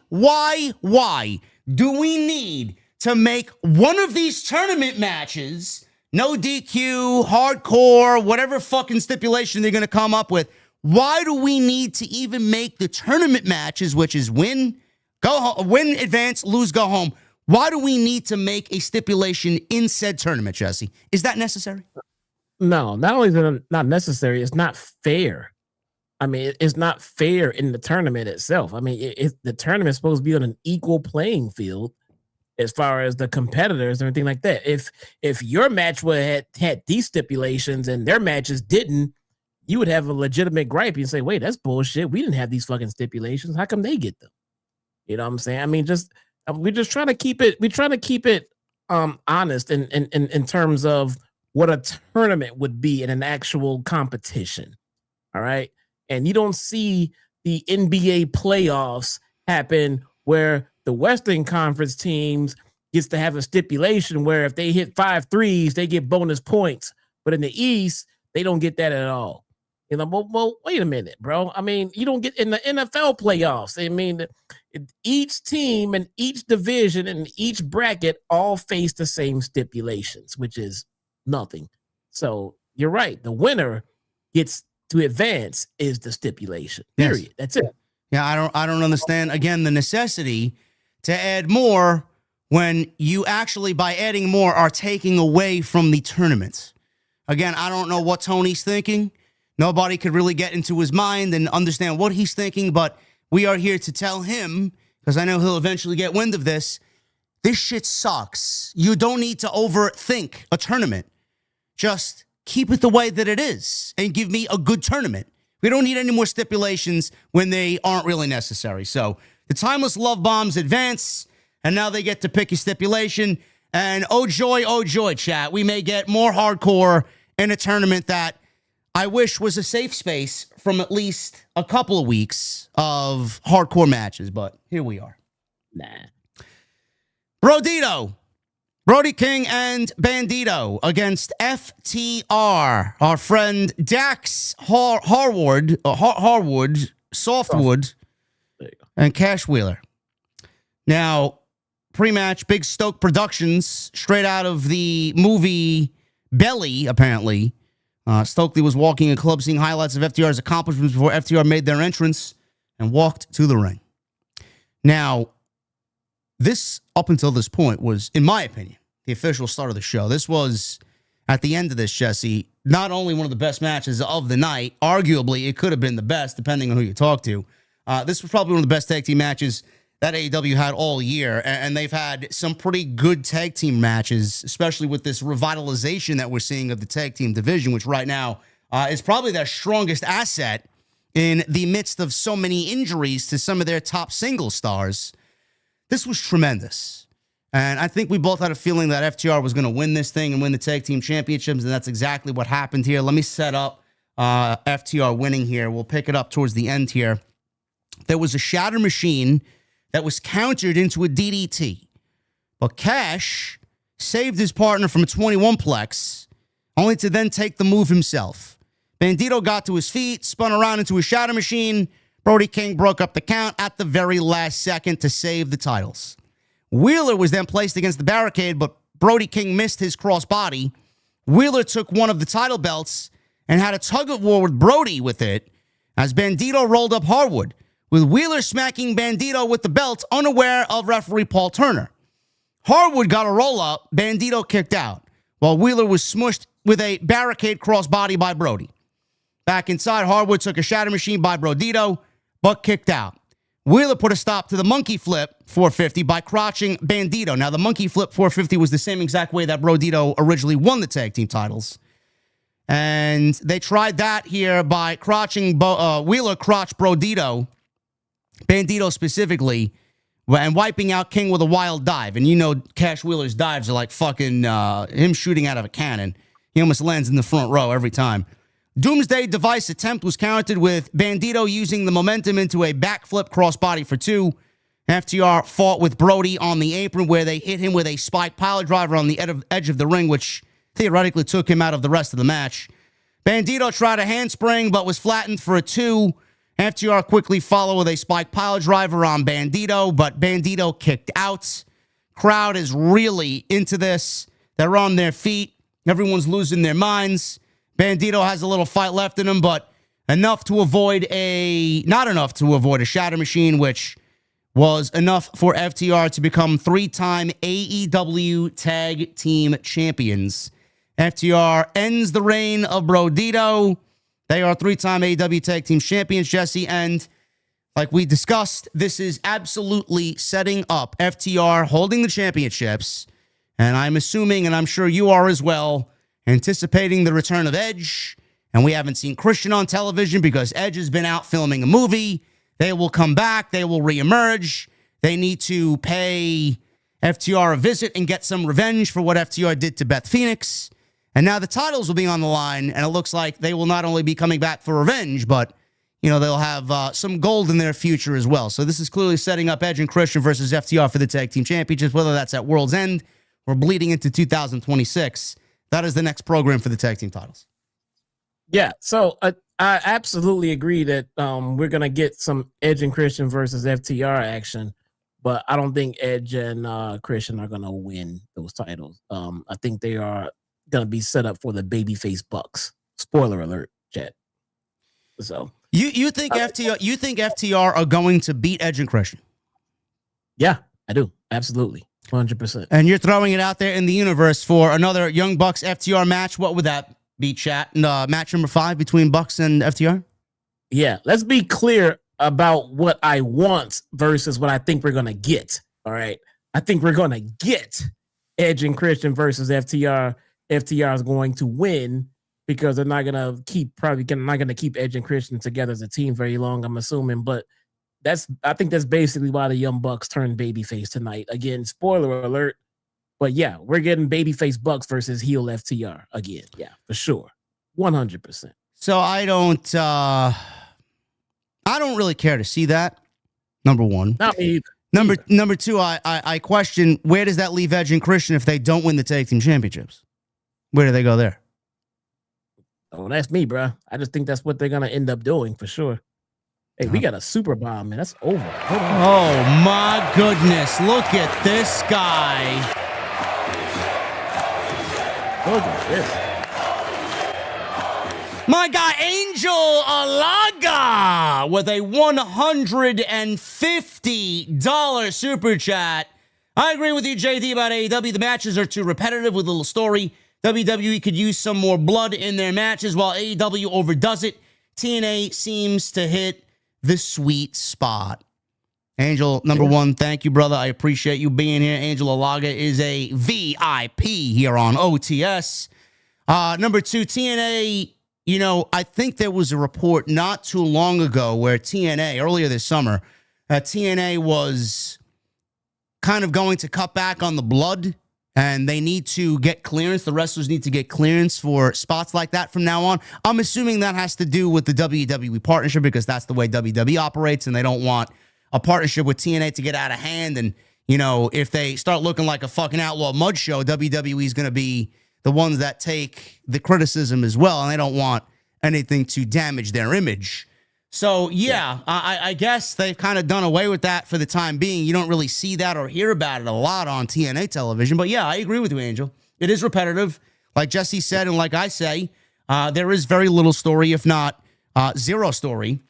Speaker 2: do we need to make one of these tournament matches, no DQ, hardcore, whatever fucking stipulation they're going to come up with? Why do we need to even make the tournament matches, which is win, go home, win, advance, lose, go home? Why do we need to make a stipulation in said tournament, Jesse? Is that necessary?
Speaker 4: No, not only is it not necessary, it's not fair. I mean, it's not fair in the tournament itself. I mean, the tournament is supposed to be on an equal playing field as far as the competitors and everything like that. If your match had these stipulations and their matches didn't, you would have a legitimate gripe and say, wait, that's bullshit. We didn't have these fucking stipulations. How come they get them? You know what I'm saying? I mean, we're just trying to keep it honest in terms of what a tournament would be in an actual competition. All right. And you don't see the NBA playoffs happen where the Western Conference teams gets to have a stipulation where if they hit 5 threes, they get bonus points. But in the East, they don't get that at all. You know, well, wait a minute, bro. I mean, you don't get in the NFL playoffs. I mean, each team and each division and each bracket all face the same stipulations, which is nothing. So you're right. The winner gets to advance is the stipulation. Period. Yes. That's it.
Speaker 2: Yeah, I don't understand, again, the necessity to add more when you actually, by adding more, are taking away from the tournaments. Again, I don't know what Tony's thinking. Nobody could really get into his mind and understand what he's thinking, but we are here to tell him, because I know he'll eventually get wind of this, this shit sucks. You don't need to overthink a tournament. Just keep it the way that it is and give me a good tournament. We don't need any more stipulations when they aren't really necessary. So the Timeless Love Bombs advance, and now they get to pick a stipulation. And oh joy, chat, we may get more hardcore in a tournament that I wish was a safe space from at least a couple of weeks of hardcore matches, but here we are.
Speaker 4: Nah.
Speaker 2: Brodido, Brody King and Bandito against FTR. Our friend Dax Harwood, Softwood, and Cash Wheeler. Now, pre-match, Big Stoke Productions, straight out of the movie Belly, apparently. Stokely was walking a club seeing highlights of FTR's accomplishments before FTR made their entrance and walked to the ring. Now, this, up until this point, was, in my opinion, the official start of the show. This was, at the end of this, Jesse, not only one of the best matches of the night, arguably it could have been the best, depending on who you talk to. This was probably one of the best tag team matches that AEW had all year, and they've had some pretty good tag team matches, especially with this revitalization that we're seeing of the tag team division, which right now is probably their strongest asset in the midst of so many injuries to some of their top single stars. This was tremendous, and I think we both had a feeling that FTR was going to win this thing and win the tag team championships, and that's exactly what happened here. Let me set up FTR winning here. We'll pick it up towards the end here. There was a shatter machine that was countered into a DDT. But Cash saved his partner from a 21-plex, only to then take the move himself. Bandito got to his feet, spun around into a shatter machine. Brody King broke up the count at the very last second to save the titles. Wheeler was then placed against the barricade, but Brody King missed his crossbody. Wheeler took one of the title belts and had a tug-of-war with Brody with it as Bandito rolled up Harwood, with Wheeler smacking Bandito with the belt, unaware of referee Paul Turner. Harwood got a roll-up, Bandito kicked out, while Wheeler was smushed with a barricade crossbody by Brody. Back inside, Harwood took a shatter machine by Brodido, but kicked out. Wheeler put a stop to the monkey flip 450 by crotching Bandito. Now, the monkey flip 450 was the same exact way that Brodido originally won the tag team titles. And they tried that here by crotching Wheeler crotched Brodido, Bandito specifically, and wiping out King with a wild dive. And you know Cash Wheeler's dives are like fucking him shooting out of a cannon. He almost lands in the front row every time. Doomsday Device attempt was countered with Bandito using the momentum into a backflip crossbody for 2. FTR fought with Brody on the apron where they hit him with a spike pile driver on the edge of the ring, which theoretically took him out of the rest of the match. Bandito tried a handspring but was flattened for a 2. FTR quickly followed with a spike pile driver on Bandito, but Bandito kicked out. Crowd is really into this. They're on their feet. Everyone's losing their minds. Bandito has a little fight left in him, but not enough to avoid a shatter machine, which was enough for FTR to become 3-time AEW Tag Team Champions. FTR ends the reign of Brodido. They are 3-time AEW Tag Team Champions, Jesse, and like we discussed, this is absolutely setting up FTR holding the championships, and I'm assuming, and I'm sure you are as well, anticipating the return of Edge and we haven't seen Christian on television because Edge has been out filming a movie. They will come back. They will reemerge. They need to pay FTR a visit and get some revenge for what FTR did to Beth Phoenix. And now the titles will be on the line, and it looks like they will not only be coming back for revenge, but, you know, they'll have some gold in their future as well. So this is clearly setting up Edge and Christian versus FTR for the Tag Team Championships, whether that's at World's End or bleeding into 2026. That is the next program for the Tag Team titles.
Speaker 4: Yeah, so I absolutely agree that we're going to get some Edge and Christian versus FTR action, but I don't think Edge and Christian are going to win those titles. I think they are going to be set up for the babyface Bucks. Spoiler alert, Chad. So
Speaker 2: you think FTR are going to beat Edge and Christian?
Speaker 4: Yeah, I do. Absolutely. 100%.
Speaker 2: And you're throwing it out there in the universe for another Young Bucks FTR match. What would that be, chat? Match number 5 between Bucks and FTR?
Speaker 4: Yeah, let's be clear about what I want versus what I think we're going to get. All right. I think we're going to get Edge and Christian versus FTR. FTR is going to win because they're not going to keep Edge and Christian together as a team very long, I'm assuming. But I think that's basically why the Young Bucks turned babyface tonight. Again, spoiler alert. But yeah, we're getting babyface Bucks versus heel FTR again. Yeah, for sure. 100%.
Speaker 2: So I don't really care to see that. Number one.
Speaker 4: Not me
Speaker 2: either. Number two, I question, where does that leave Edge and Christian if they don't win the Tag Team Championships? Where do they go there?
Speaker 4: Don't ask me, bro. I just think that's what they're gonna end up doing for sure. Hey, we got a super bomb, man. That's over.
Speaker 2: Oh my goodness! Look at this guy.
Speaker 4: Look at this.
Speaker 2: My guy Angel Alaga with a $150 super chat. I agree with you, JD, about AEW. The matches are too repetitive with a little story. WWE could use some more blood in their matches while AEW overdoes it. TNA seems to hit the sweet spot. Angel, number one, thank you, brother. I appreciate you being here. Angel Alaga is a VIP here on OTS. Number two, TNA, you know, I think there was a report not too long ago where TNA, earlier this summer, TNA was kind of going to cut back on the blood, and they need to get clearance. The wrestlers need to get clearance for spots like that from now on. I'm assuming that has to do with the WWE partnership because that's the way WWE operates, and they don't want a partnership with TNA to get out of hand. And, you know, if they start looking like a fucking outlaw mud show, WWE is going to be the ones that take the criticism as well, and they don't want anything to damage their image. So, yeah. I guess they've kind of done away with that for the time being. You don't really see that or hear about it a lot on TNA television. But, yeah, I agree with you, Angel. It is repetitive. Like Jesse said, and like I say, there is very little story, if not zero story.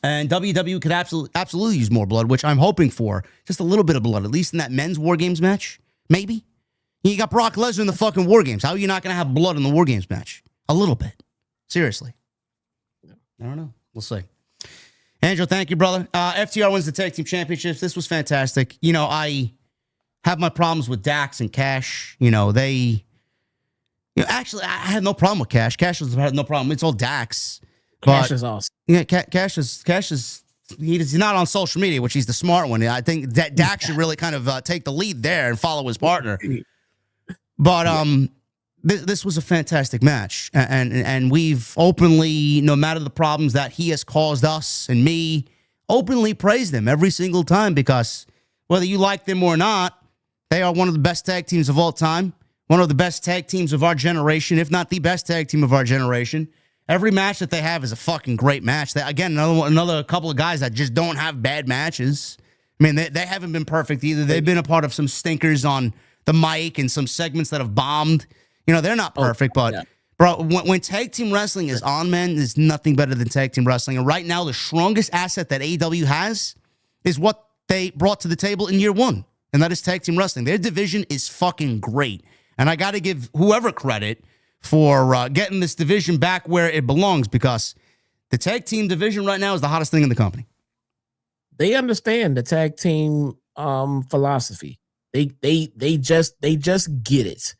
Speaker 2: And WWE could absolutely use more blood, which I'm hoping for. Just a little bit of blood, at least in that men's War Games match. Maybe. You got Brock Lesnar in the fucking War Games. How are you not going to have blood in the War Games match? A little bit. Seriously. I don't know. We'll see. Angel, thank you, brother. FTR wins the Tag Team Championships. This was fantastic. You know, I have my problems with Dax and Cash. You know, actually, I had no problem with Cash. Cash has had no problem. It's all Dax.
Speaker 4: Cash is awesome.
Speaker 2: Yeah, Cash is he's not on social media, which he's the smart one. I think that Dax should really kind of take the lead there and follow his partner. But this was a fantastic match, and we've openly, no matter the problems that he has caused us and me, openly praised them every single time because whether you like them or not, they are one of the best tag teams of all time, one of the best tag teams of our generation, if not the best tag team of our generation. Every match that they have is a fucking great match. Again, another couple of guys that just don't have bad matches. I mean, they haven't been perfect either. They've been a part of some stinkers on the mic and some segments that have bombed. You know, they're not perfect, but, bro, when tag team wrestling is on, man, there's nothing better than tag team wrestling. And right now, the strongest asset that AEW has is what they brought to the table in year one, and that is tag team wrestling. Their division is fucking great. And I got to give whoever credit for getting this division back where it belongs because the tag team division right now is the hottest thing in the company.
Speaker 4: They understand the tag team philosophy. They just get it.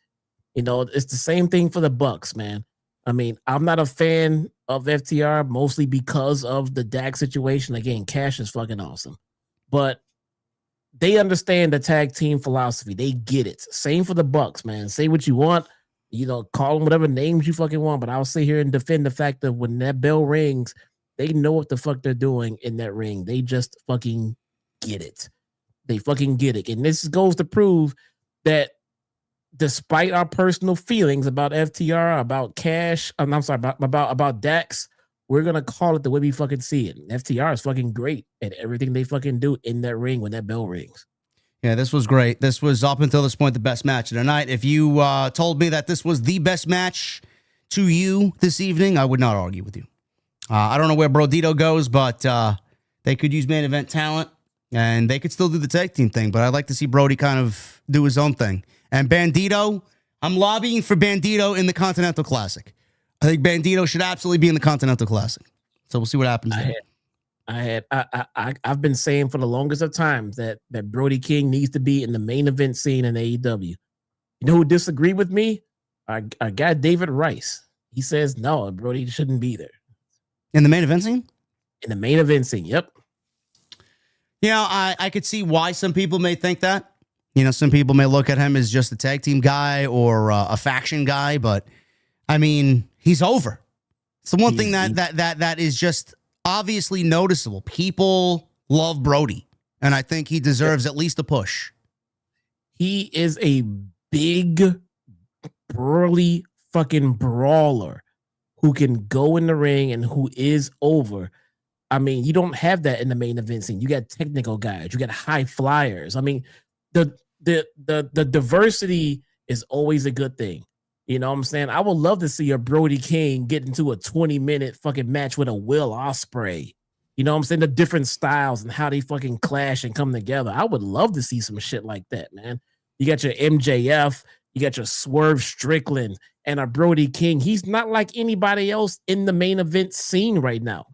Speaker 4: You know, it's the same thing for the Bucks, man. I mean, I'm not a fan of FTR mostly because of the Dak situation. Again, Cash is fucking awesome, but they understand the tag team philosophy. They get it. Same for the Bucks, man. Say what you want, call them whatever names you fucking want, but I'll sit here and defend the fact that when that bell rings, they know what the fuck they're doing in that ring. They just fucking get it. They fucking get it. And this goes to prove that despite our personal feelings about FTR, about Cash, I'm sorry, about Dax, we're going to call it the way we fucking see it. FTR is fucking great at everything they fucking do in that ring when that bell rings.
Speaker 2: Yeah, this was great. This was, up until this point, the best match of the night. If you told me that this was the best match to you this evening, I would not argue with you. I don't know where Brodido goes, but they could use main event talent, and they could still do the tag team thing, but I'd like to see Brody kind of do his own thing. And Bandito, I'm lobbying for Bandito in the Continental Classic. I think Bandito should absolutely be in the Continental Classic. So we'll see what happens there.
Speaker 4: I've been saying for the longest of times that Brody King needs to be in the main event scene in AEW. You know who disagreed with me? Our guy David Rice. He says no, Brody shouldn't be there.
Speaker 2: In the main event scene?
Speaker 4: In the main event scene, yep.
Speaker 2: I could see why some people may think that. Some people may look at him as just a tag team guy or a faction guy, but I mean, he's over. It's the one thing that is just obviously noticeable. People love Brody, and I think he deserves at least a push.
Speaker 4: He is a big, burly fucking brawler who can go in the ring and who is over. I mean, you don't have that in the main event scene. You got technical guys, you got high flyers. I mean, the diversity is always a good thing. You know what I'm saying? I would love to see a Brody King get into a 20-minute fucking match with a Will Ospreay. You know what I'm saying? The different styles and how they fucking clash and come together. I would love to see some shit like that, man. You got your MJF, you got your Swerve Strickland, and a Brody King. He's not like anybody else in the main event scene right now.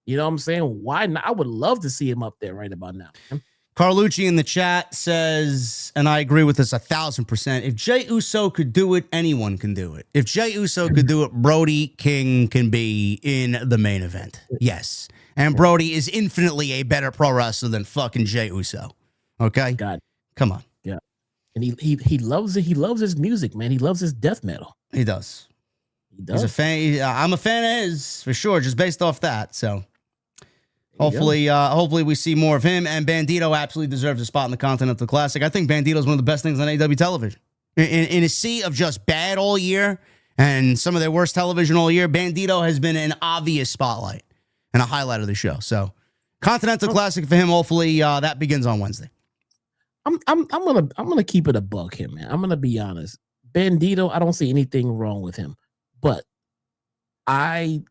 Speaker 4: You know what I'm saying? Why not? I would love to see him up there right about now, man.
Speaker 2: Carlucci in the chat says, and I agree with this 1,000%, if Jey Uso could do it, anyone can do it. If Jey Uso could do it, Brody King can be in the main event. Yes. And Brody is infinitely a better pro wrestler than fucking Jey Uso. Okay?
Speaker 4: God.
Speaker 2: Come on.
Speaker 4: Yeah. And he loves it. He loves his music, man. He loves his death metal.
Speaker 2: He does.
Speaker 4: He does.
Speaker 2: He's a fan. I'm a fan of his, for sure, just based off that. So hopefully we see more of him. And Bandito absolutely deserves a spot in the Continental Classic. I think Bandito is one of the best things on AEW television. In a sea of just bad all year and some of their worst television all year, Bandito has been an obvious spotlight and a highlight of the show. So Continental Classic for him. Hopefully that begins on Wednesday.
Speaker 4: I'm gonna keep it a buck here, man. I'm gonna be honest. Bandito, I don't see anything wrong with him, but I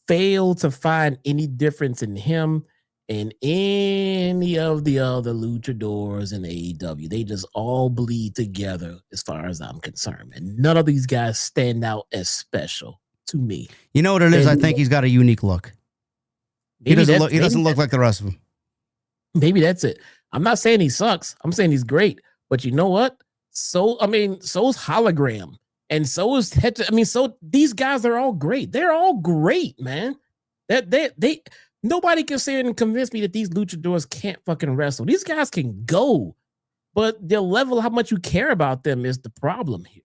Speaker 4: fail to find any difference in him and any of the other luchadors in AEW. They just all bleed together as far as I'm concerned, and none of these guys stand out as special to me.
Speaker 2: You know what it is? I think he's got a unique look. He doesn't look like the rest of them.
Speaker 4: Maybe that's it. I'm not saying he sucks. I'm saying he's great. But you know what? So is Hologram. And so is so these guys are all great. They're all great, man. They nobody can sit and convince me that these luchadors can't fucking wrestle. These guys can go, but the level how much you care about them is the problem here.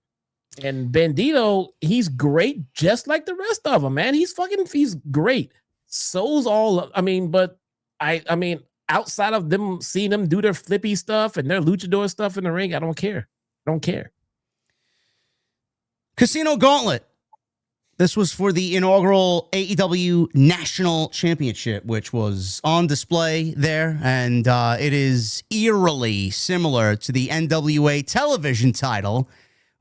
Speaker 4: And Bandito, he's great just like the rest of them, man. He's great. So's all but outside of them seeing them do their flippy stuff and their luchador stuff in the ring, I don't care.
Speaker 2: Casino Gauntlet. This was for the inaugural AEW National Championship, which was on display there. And it is eerily similar to the NWA television title,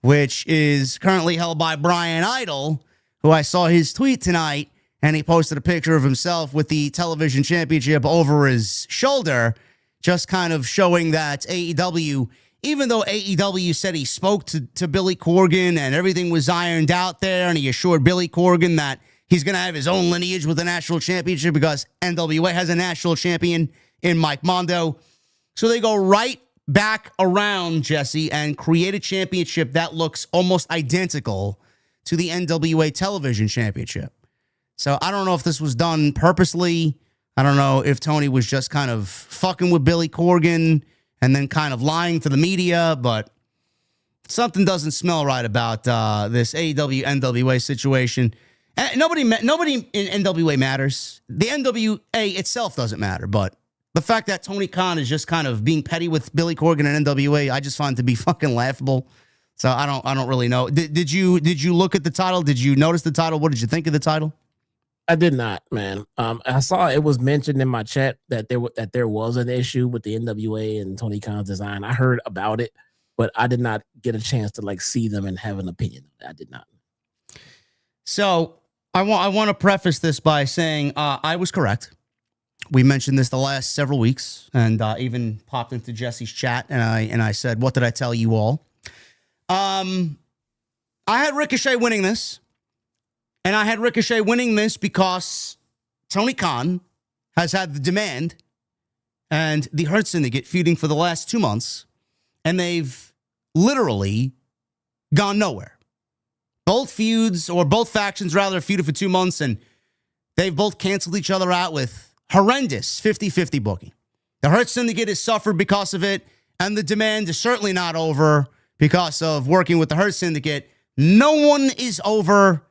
Speaker 2: which is currently held by Brian Idol, who I saw his tweet tonight. And he posted a picture of himself with the television championship over his shoulder, just kind of showing that AEW, even though AEW said he spoke to Billy Corgan and everything was ironed out there, and he assured Billy Corgan that he's going to have his own lineage with the national championship because NWA has a national champion in Mike Mondo. So they go right back around, Jesse, and create a championship that looks almost identical to the NWA Television Championship. So I don't know if this was done purposely. I don't know if Tony was just kind of fucking with Billy Corgan and then kind of lying to the media, but something doesn't smell right about this AEW NWA situation. And nobody in NWA matters. The NWA itself doesn't matter, but the fact that Tony Khan is just kind of being petty with Billy Corgan and NWA, I just find to be fucking laughable. So I don't really know. Did you look at the title? Did you notice the title? What did you think of the title?
Speaker 4: I did not, man. I saw it was mentioned in my chat that there was an issue with the NWA and Tony Khan's design. I heard about it, but I did not get a chance to see them and have an opinion. I did not.
Speaker 2: So I want to preface this by saying I was correct. We mentioned this the last several weeks, and even popped into Jesse's chat, and I said, "What did I tell you all?" I had Ricochet winning this, and I had Ricochet winning this because Tony Khan has had the Demand and the Hurt Syndicate feuding for the last 2 months, and they've literally gone nowhere. Both factions feuded for 2 months, and they've both canceled each other out with horrendous 50-50 booking. The Hurt Syndicate has suffered because of it, and the Demand is certainly not over because of working with the Hurt Syndicate. No one is over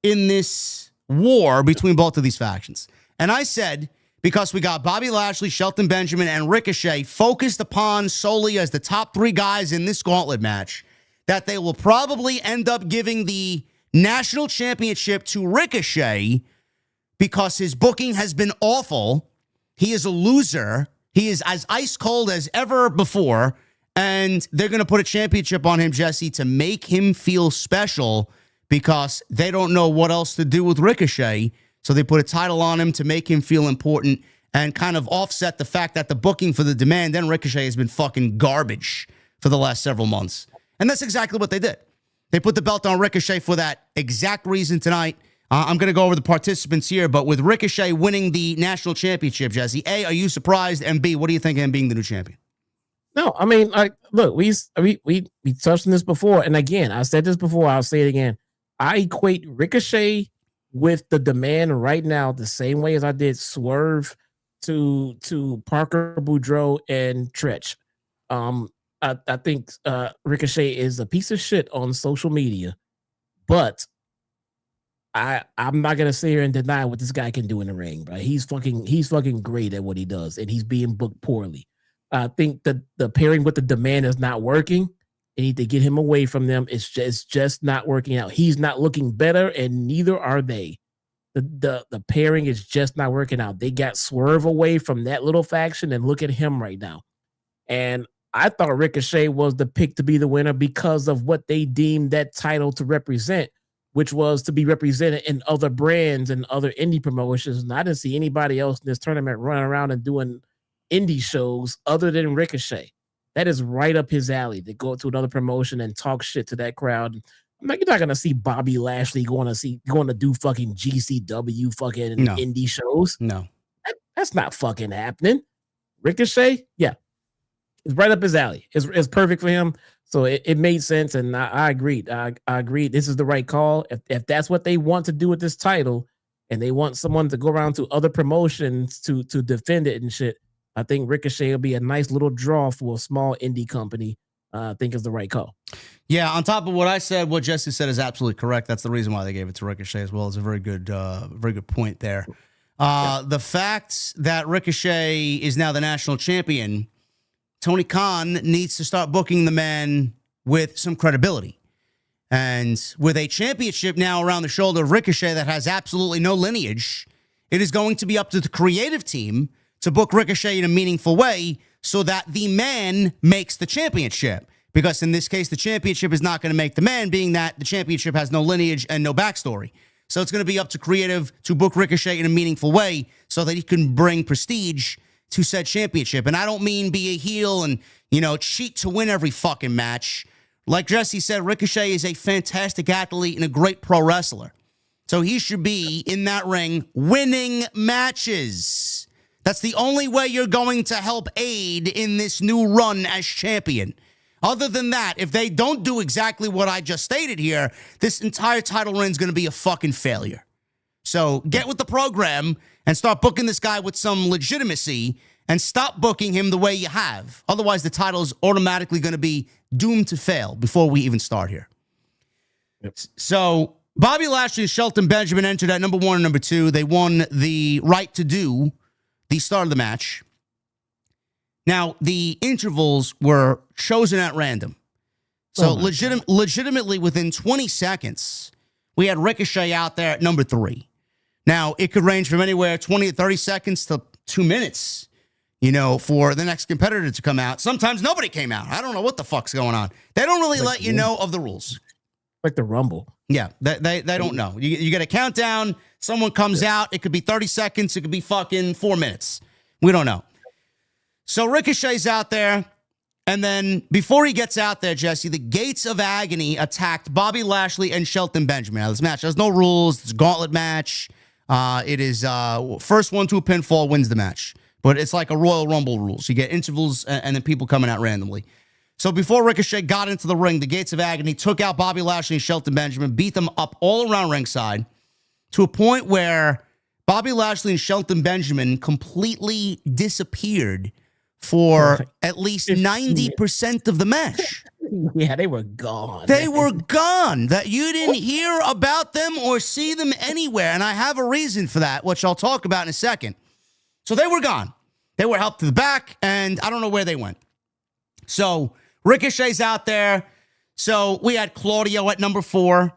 Speaker 2: in this war between both of these factions. And I said, because we got Bobby Lashley, Shelton Benjamin, and Ricochet focused upon solely as the top 3 guys in this gauntlet match, that they will probably end up giving the national championship to Ricochet because his booking has been awful. He is a loser. He is as ice cold as ever before. And they're going to put a championship on him, Jesse, to make him feel special because they don't know what else to do with Ricochet. So they put a title on him to make him feel important and kind of offset the fact that the booking for the Demand and Ricochet has been fucking garbage for the last several months. And that's exactly what they did. They put the belt on Ricochet for that exact reason tonight. I'm going to go over the participants here, but with Ricochet winning the national championship, Jesse, A, are you surprised? And B, what do you think of him being the new champion?
Speaker 4: No, I mean, look, we touched on this before, and again, I said this before, I'll say it again. I equate Ricochet with the Demand right now the same way as I did Swerve to Parker Boudreaux and Tretch. I think Ricochet is a piece of shit on social media, but I'm not gonna sit here and deny what this guy can do in the ring, bro. He's fucking great at what he does, and he's being booked poorly. I think that the pairing with the Demand is not working. They need to get him away from them. It's just not working out. He's not looking better, and neither are they. The pairing is just not working out. They got Swerve away from that little faction, and look at him right now. And I thought Ricochet was the pick to be the winner because of what they deemed that title to represent, which was to be represented in other brands and other indie promotions. And I didn't see anybody else in this tournament running around and doing indie shows other than Ricochet. That is right up his alley to go to another promotion and talk shit to that crowd. I'm like, you're not gonna see Bobby Lashley going to do fucking GCW fucking indie shows.
Speaker 2: No,
Speaker 4: that's not fucking happening. Ricochet, yeah, it's right up his alley. It's perfect for him. So it made sense, and I agreed. I agreed. This is the right call. If that's what they want to do with this title, and they want someone to go around to other promotions to defend it and shit, I think Ricochet will be a nice little draw for a small indie company. I think is the right call.
Speaker 2: Yeah, on top of what I said, what Jesse said is absolutely correct. That's the reason why they gave it to Ricochet as well. It's a very good point there. The fact that Ricochet is now the national champion, Tony Khan needs to start booking the man with some credibility. And with a championship now around the shoulder of Ricochet that has absolutely no lineage, it is going to be up to the creative team to book Ricochet in a meaningful way so that the man makes the championship. Because in this case, the championship is not going to make the man, being that the championship has no lineage and no backstory. So it's going to be up to creative to book Ricochet in a meaningful way so that he can bring prestige to said championship. And I don't mean be a heel and, cheat to win every fucking match. Like Jesse said, Ricochet is a fantastic athlete and a great pro wrestler. So he should be in that ring winning matches. That's the only way you're going to help aid in this new run as champion. Other than that, if they don't do exactly what I just stated here, this entire title reign is going to be a fucking failure. So get with the program and start booking this guy with some legitimacy and stop booking him the way you have. Otherwise, the title is automatically going to be doomed to fail before we even start here. Yep. So Bobby Lashley and Shelton Benjamin entered at number 1 and number 2. They won the right to do the start of the match. Now, the intervals were chosen at random. So legitimately within 20 seconds, we had Ricochet out there at number 3. Now, it could range from anywhere 20 to 30 seconds to 2 minutes, you know, for the next competitor to come out. Sometimes nobody came out. I don't know what the fuck's going on. They don't really let you know of the rules.
Speaker 4: Like the Rumble.
Speaker 2: Yeah, they don't know. You get a countdown. Someone comes out. It could be 30 seconds. It could be fucking 4 minutes. We don't know. So Ricochet's out there. And then before he gets out there, Jesse, the Gates of Agony attacked Bobby Lashley and Shelton Benjamin. Now, this match has no rules. It's a gauntlet match. It is first one to a pinfall wins the match. But it's like a Royal Rumble rules. You get intervals and then people coming out randomly. So before Ricochet got into the ring, the Gates of Agony took out Bobby Lashley and Shelton Benjamin, beat them up all around ringside to a point where Bobby Lashley and Shelton Benjamin completely disappeared for at least 90% of the match.
Speaker 4: Yeah, they were gone.
Speaker 2: They were gone. That you didn't hear about them or see them anywhere. And I have a reason for that, which I'll talk about in a second. So they were gone. They were helped to the back, and I don't know where they went. So Ricochet's out there. So we had Claudio at number 4,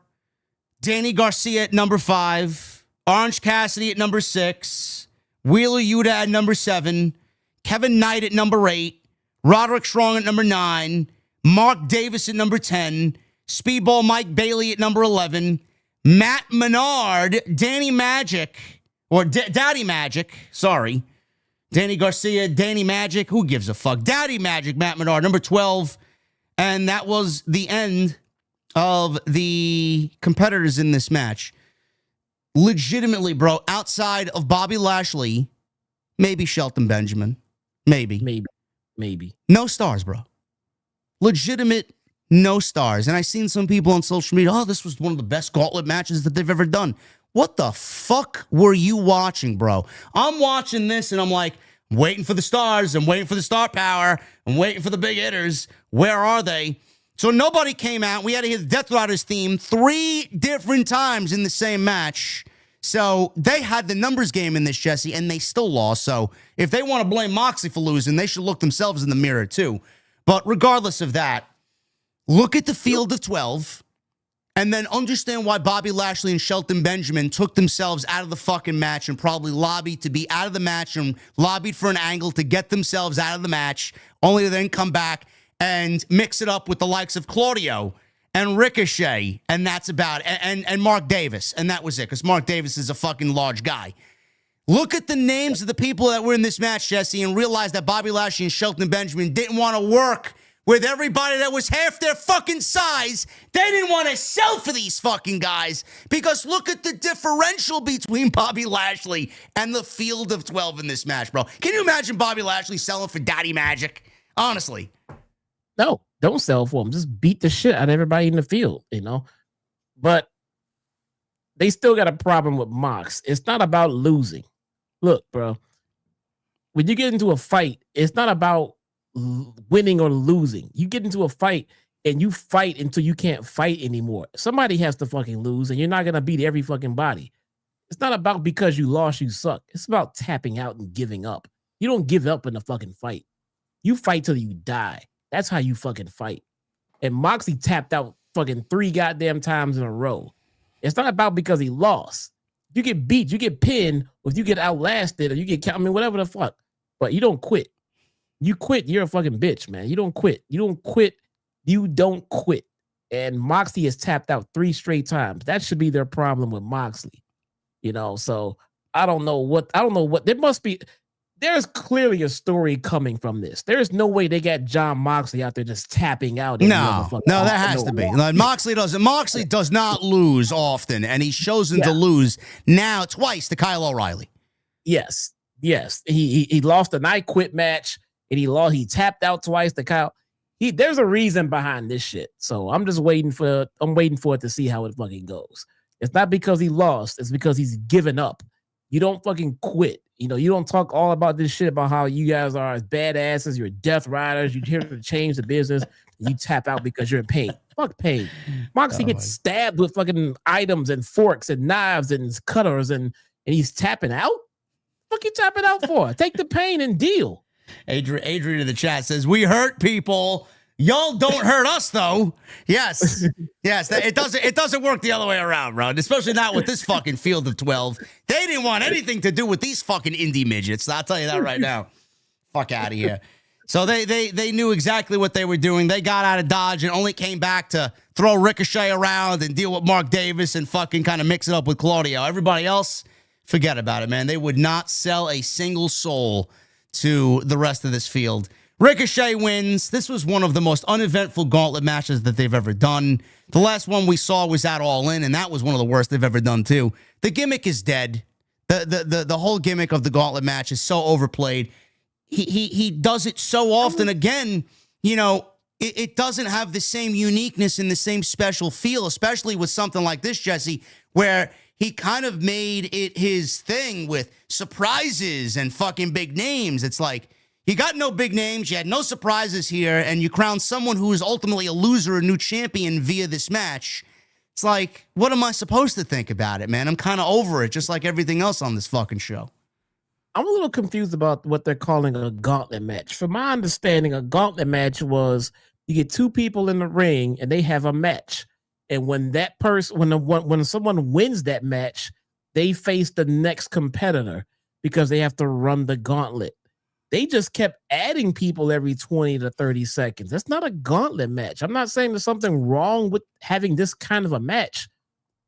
Speaker 2: Danny Garcia at number 5, Orange Cassidy at number 6, Wheeler Yuta at number 7, Kevin Knight at number 8, Roderick Strong at number 9, Mark Davis at number 10, Speedball Mike Bailey at number 11, Matt Menard, Danny Magic, or Daddy Magic, sorry. Danny Garcia, Danny Magic, who gives a fuck? Daddy Magic, Matt Menard, number 12. And that was the end of the competitors in this match. Legitimately, bro, outside of Bobby Lashley, maybe Shelton Benjamin, maybe. No stars, bro. Legitimate, no stars. And I seen some people on social media, oh, this was one of the best gauntlet matches that they've ever done. What the fuck were you watching, bro? I'm watching this and I'm like, waiting for the stars. I'm waiting for the star power. I'm waiting for the big hitters. Where are they? So nobody came out. We had to hear the Death Riders theme 3 different times in the same match. So they had the numbers game in this, Jesse, and they still lost. So if they want to blame Moxley for losing, they should look themselves in the mirror too. But regardless of that, look at the field of 12. And then understand why Bobby Lashley and Shelton Benjamin took themselves out of the fucking match and probably lobbied to be out of the match and lobbied for an angle to get themselves out of the match, only to then come back and mix it up with the likes of Claudio and Ricochet, and that's about it, and Mark Davis, and that was it, because Mark Davis is a fucking large guy. Look at the names of the people that were in this match, Jesse, and realize that Bobby Lashley and Shelton Benjamin didn't want to work with everybody that was half their fucking size. They didn't want to sell for these fucking guys because look at the differential between Bobby Lashley and the field of 12 in this match, bro. Can you imagine Bobby Lashley selling for Daddy Magic? Honestly.
Speaker 4: No, don't sell for him. Just beat the shit out of everybody in the field, you know? But they still got a problem with Mox. It's not about losing. Look, bro, when you get into a fight, it's not about winning or losing. You get into a fight and you fight until you can't fight anymore. Somebody has to fucking lose, and you're not gonna beat every fucking body. It's not about because you lost, you suck. It's about tapping out and giving up. You don't give up in a fucking fight. You fight till you die. That's how you fucking fight. And Moxley tapped out fucking 3 goddamn times in a row. It's not about because he lost. You get beat, you get pinned, or if you get outlasted, or you get, I mean, whatever the fuck. But you don't quit. You quit, you're a fucking bitch, man. You don't quit. You don't quit. You don't quit. And Moxley has tapped out 3 straight times. That should be their problem with Moxley. You know, so I don't know what there must be. There's clearly a story coming from this. There's no way they got John Moxley out there just tapping out.
Speaker 2: No, that has to be. Like, Moxley does not lose often, and he's chosen to lose now twice to Kyle O'Reilly.
Speaker 4: Yes. He lost a night quit match, and he tapped out twice to Kyle. there's a reason behind this shit. So I'm just waiting for it to see how it fucking goes. It's not because he lost, it's because he's given up. You don't fucking quit. You know, you don't talk all about this shit about how you guys are as badasses, you're death riders, you're here to change the business, and you tap out because you're in pain. Fuck pain. Moxley gets stabbed with fucking items and forks and knives and cutters and he's tapping out? Fuck you tapping out for? Take the pain and deal.
Speaker 2: Adrian in the chat says, we hurt people. Y'all don't hurt us, though. Yes. Yes. It doesn't work the other way around, bro. Especially not with this fucking field of 12. They didn't want anything to do with these fucking indie midgets. I'll tell you that right now. Fuck out of here. So they knew exactly what they were doing. They got out of Dodge and only came back to throw Ricochet around and deal with Mark Davis and fucking kind of mix it up with Claudio. Everybody else, forget about it, man. They would not sell a single soul to the rest of this field. Ricochet wins. This was one of the most uneventful gauntlet matches that they've ever done. The last one we saw was at All In, and that was one of the worst they've ever done, too. The gimmick is dead. The whole gimmick of the gauntlet match is so overplayed. He does it so often. Again, you know, it doesn't have the same uniqueness and the same special feel, especially with something like this, Jesse, where he kind of made it his thing with surprises and fucking big names. It's like, you got no big names, you had no surprises here, and you crown someone who is ultimately a loser, a new champion via this match. It's like, what am I supposed to think about it, man? I'm kind of over it, just like everything else on this fucking show.
Speaker 4: I'm a little confused about what they're calling a gauntlet match. From my understanding, a gauntlet match was you get two people in the ring and they have a match. And when that person, when someone wins that match, they face the next competitor because they have to run the gauntlet. They just kept adding people every 20 to 30 seconds. That's not a gauntlet match. I'm not saying there's something wrong with having this kind of a match,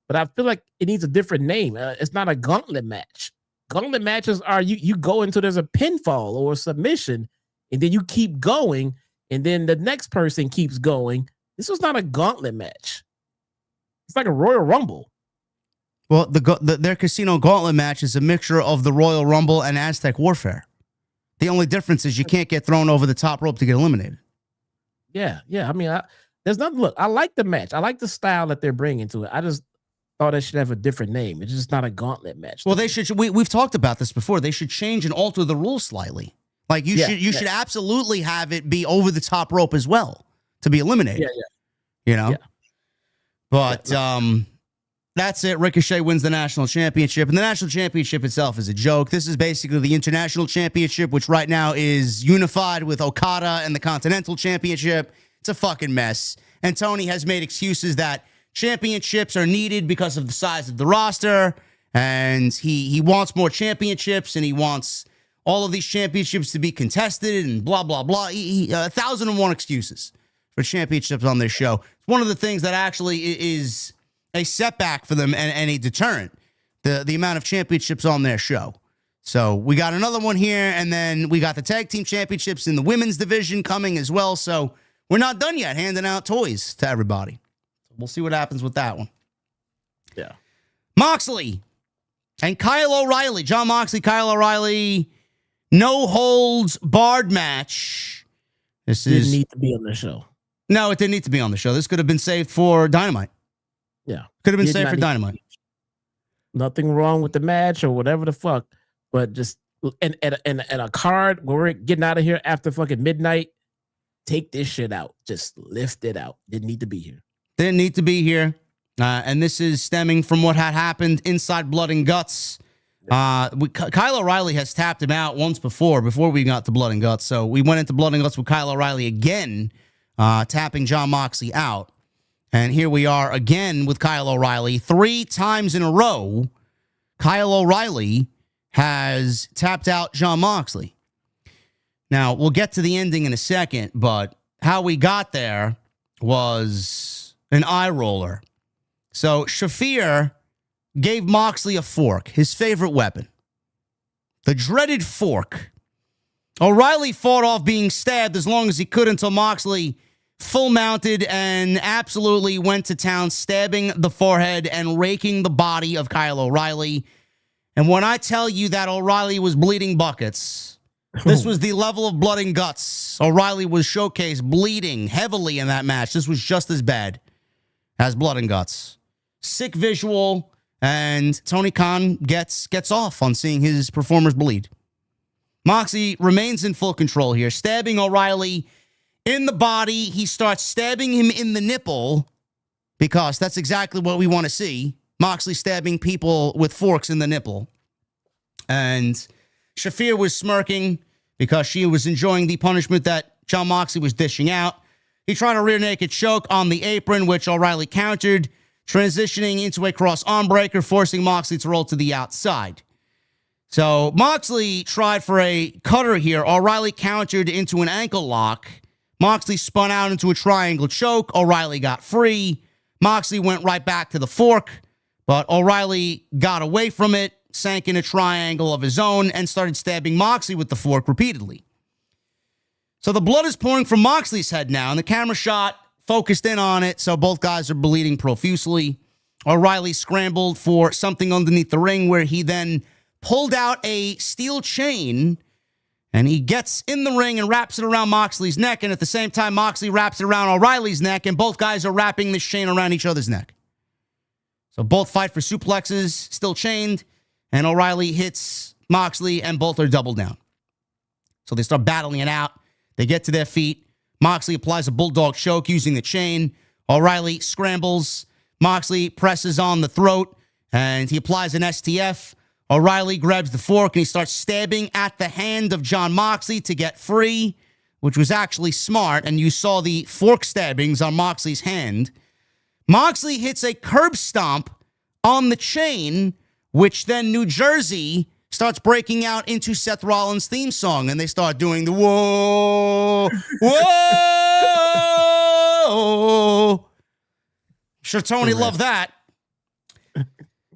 Speaker 4: but I feel like it needs a different name. It's not a gauntlet match. Gauntlet matches are you go into there's a pinfall or a submission, and then you keep going, and then the next person keeps going. This was not a gauntlet match. It's like a Royal Rumble.
Speaker 2: Well, their Casino Gauntlet match is a mixture of the Royal Rumble and Aztec Warfare. The only difference is you can't get thrown over the top rope to get eliminated.
Speaker 4: Yeah. I mean, there's nothing. Look, I like the match. I like the style that they're bringing to it. I just thought it should have a different name. It's just not a gauntlet match.
Speaker 2: Well, they should. We've talked about this before. They should change and alter the rules slightly. Like you should absolutely have it be over the top rope as well to be eliminated. You know. Yeah. But that's it. Ricochet wins the national championship, and the national championship itself is a joke. This is basically the international championship, which right now is unified with Okada and the Continental Championship. It's a fucking mess. And Tony has made excuses that championships are needed because of the size of the roster, and he wants more championships, and he wants all of these championships to be contested, and blah, blah, blah. 1,001 excuses for championships on this show. It's one of the things that actually is a setback for them and a deterrent, the amount of championships on their show. So we got another one here, and then we got the tag team championships in the women's division coming as well. So we're not done yet handing out toys to everybody. We'll see what happens with that one.
Speaker 4: Yeah.
Speaker 2: Moxley and Kyle O'Reilly. John Moxley, Kyle O'Reilly, no holds barred match. This
Speaker 4: didn't need to be on the show.
Speaker 2: No, it didn't need to be on the show. This could have been saved for Dynamite.
Speaker 4: Yeah.
Speaker 2: Could have been saved for Dynamite.
Speaker 4: Nothing wrong with the match or whatever the fuck, but just and a card where we're getting out of here after fucking midnight. Take this shit out. Just lift it out. Didn't need to be here.
Speaker 2: Didn't need to be here. And this is stemming from what had happened inside Blood and Guts. Kyle O'Reilly has tapped him out once before we got to Blood and Guts. So we went into Blood and Guts with Kyle O'Reilly again, tapping John Moxley out. And here we are again with Kyle O'Reilly. 3 times in a row, Kyle O'Reilly has tapped out John Moxley. Now, we'll get to the ending in a second, but how we got there was an eye roller. So Shafir gave Moxley a fork, his favorite weapon. The dreaded fork. O'Reilly fought off being stabbed as long as he could until Moxley full mounted and absolutely went to town, stabbing the forehead and raking the body of Kyle O'Reilly. And when I tell you that O'Reilly was bleeding buckets, this was the level of blood and guts guts. O'Reilly was showcased bleeding heavily in that match. This was just as bad as blood and guts. Sick visual, and Tony Khan gets off on seeing his performers bleed. Moxley remains in full control here, stabbing O'Reilly in the body. He starts stabbing him in the nipple because that's exactly what we want to see. Moxley stabbing people with forks in the nipple. And Shafir was smirking because she was enjoying the punishment that Jon Moxley was dishing out. He tried a rear naked choke on the apron, which O'Reilly countered, transitioning into a cross arm breaker, forcing Moxley to roll to the outside. So Moxley tried for a cutter here. O'Reilly countered into an ankle lock. Moxley spun out into a triangle choke. O'Reilly got free. Moxley went right back to the fork, but O'Reilly got away from it, sank in a triangle of his own, and started stabbing Moxley with the fork repeatedly. So the blood is pouring from Moxley's head now, and the camera shot focused in on it, so both guys are bleeding profusely. O'Reilly scrambled for something underneath the ring, where he then pulled out a steel chain, and he gets in the ring and wraps it around Moxley's neck, and at the same time, Moxley wraps it around O'Reilly's neck, and both guys are wrapping this chain around each other's neck. So both fight for suplexes, still chained, and O'Reilly hits Moxley, and both are doubled down. So they start battling it out. They get to their feet. Moxley applies a bulldog choke using the chain. O'Reilly scrambles. Moxley presses on the throat, and he applies an STF. O'Reilly grabs the fork, and he starts stabbing at the hand of Jon Moxley to get free, which was actually smart, and you saw the fork stabbings on Moxley's hand. Moxley hits a curb stomp on the chain, which then New Jersey starts breaking out into Seth Rollins' theme song, and they start doing the whoa, whoa. Sure, Tony loved that.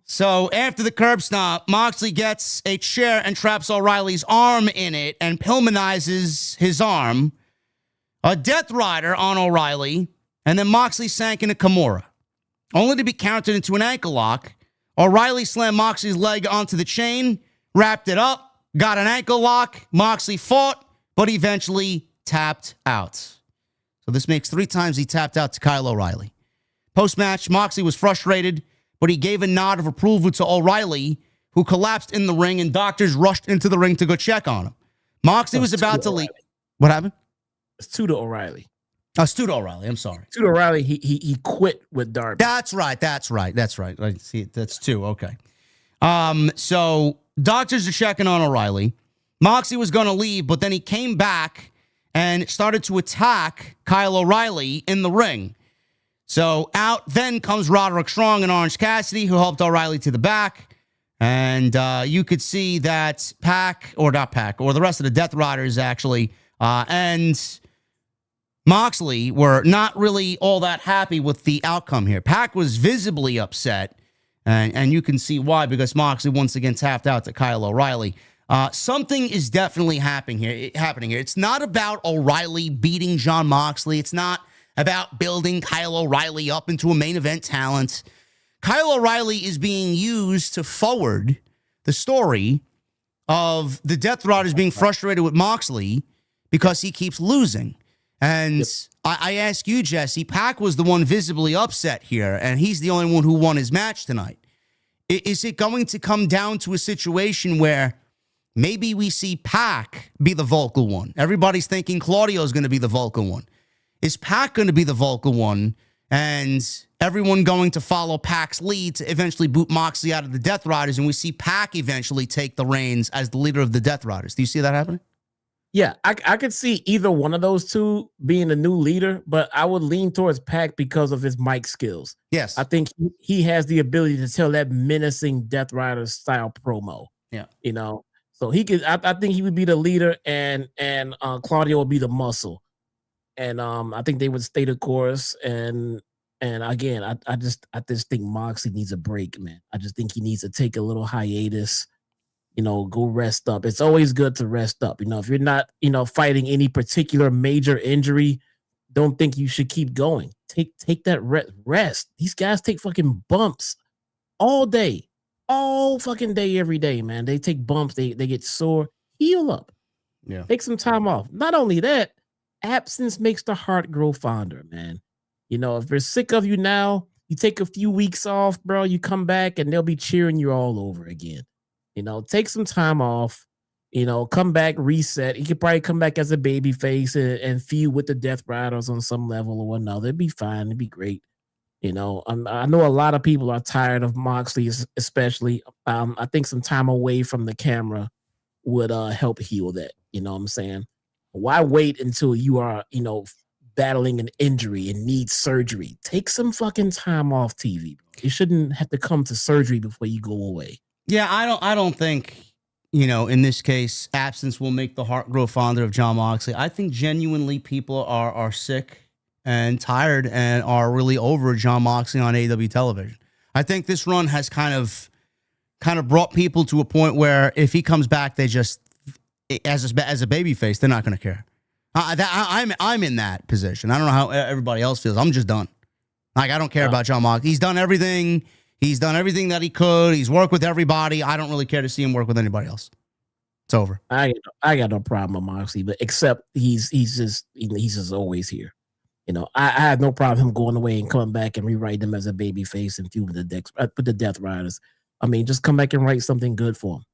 Speaker 2: So after the curb stomp, Moxley gets a chair and traps O'Reilly's arm in it and Pillmanizes his arm. A Death Rider on O'Reilly, and then Moxley sank in a Kimura, only to be countered into an ankle lock. O'Reilly slammed Moxley's leg onto the chain, wrapped it up, got an ankle lock. Moxley fought, but eventually tapped out. So this makes 3 times he tapped out to Kyle O'Reilly. Post-match, Moxley was frustrated, but he gave a nod of approval to O'Reilly, who collapsed in the ring, and doctors rushed into the ring to go check on him. Moxley was about to leave. What happened?
Speaker 4: It's Stu to O'Reilly.
Speaker 2: Oh, Stu to O'Reilly. I'm sorry.
Speaker 4: Stu to O'Reilly, he quit with Darby.
Speaker 2: That's right. I see. That's 2. Okay. So doctors are checking on O'Reilly. Moxley was going to leave, but then he came back and started to attack Kyle O'Reilly in the ring. So out then comes Roderick Strong and Orange Cassidy, who helped O'Reilly to the back. And you could see that the rest of the Death Riders actually, and Moxley were not really all that happy with the outcome here. Pac was visibly upset, and you can see why, because Moxley once again tapped out to Kyle O'Reilly. Something is definitely happening here. It's not about O'Reilly beating Jon Moxley. It's not about building Kyle O'Reilly up into a main event talent. Kyle O'Reilly is being used to forward the story of the Death Riders being frustrated with Moxley because he keeps losing. And I ask you, Jesse, Pac was the one visibly upset here, and he's the only one who won his match tonight. Is it going to come down to a situation where maybe we see Pac be the vocal one? Everybody's thinking Claudio's going to be the vocal one. Is Pac going to be the vocal one, and everyone going to follow Pac's lead to eventually boot Moxley out of the Death Riders, and we see Pac eventually take the reins as the leader of the Death Riders? Do you see that happening?
Speaker 4: Yeah, I could see either one of those two being the new leader, but I would lean towards Pac because of his mic skills.
Speaker 2: Yes.
Speaker 4: I think he has the ability to tell that menacing Death Rider style promo.
Speaker 2: Yeah.
Speaker 4: You know, so he could, I think he would be the leader, and Claudio would be the muscle. And I think they would stay the course. And again, I just think Moxley needs a break, man. I just think he needs to take a little hiatus, go rest up. It's always good to rest up. If you're not, fighting any particular major injury, don't think you should keep going. Take that rest. These guys take fucking bumps all day, all fucking day, every day, man. They take bumps. They get sore. Heal up.
Speaker 2: Yeah.
Speaker 4: Take some time off. Not only that, absence makes the heart grow fonder, man. You know, if they're sick of you now, you take a few weeks off, bro, you come back and they'll be cheering you all over again. You know, take some time off, you know, come back, reset. You could probably come back as a baby face and feud with the Death Riders on some level or another. It'd be fine. It'd be great. You know, I know a lot of people are tired of Moxley, especially. I think some time away from the camera would help heal that. You know what I'm saying? Why wait until you are, you know, battling an injury and need surgery? Take some fucking time off TV. You shouldn't have to come to surgery before you go away.
Speaker 2: Yeah, I don't think, you know, in this case, absence will make the heart grow fonder of Jon Moxley. I think genuinely people are sick and tired and are really over Jon Moxley on AEW television. I think this run has kind of brought people to a point where if he comes back, they just, as a babyface, they're not going to care. I'm in that position. I don't know how everybody else feels. I'm just done. Like, I don't care about Jon Moxley. He's done everything. He's done everything that he could. He's worked with everybody. I don't really care to see him work with anybody else. It's over.
Speaker 4: I got no problem with Moxley, but except he's just always here. You know, I have no problem him going away and coming back and rewriting him as a baby face and feud with the Death Riders. I mean, just come back and write something good for him.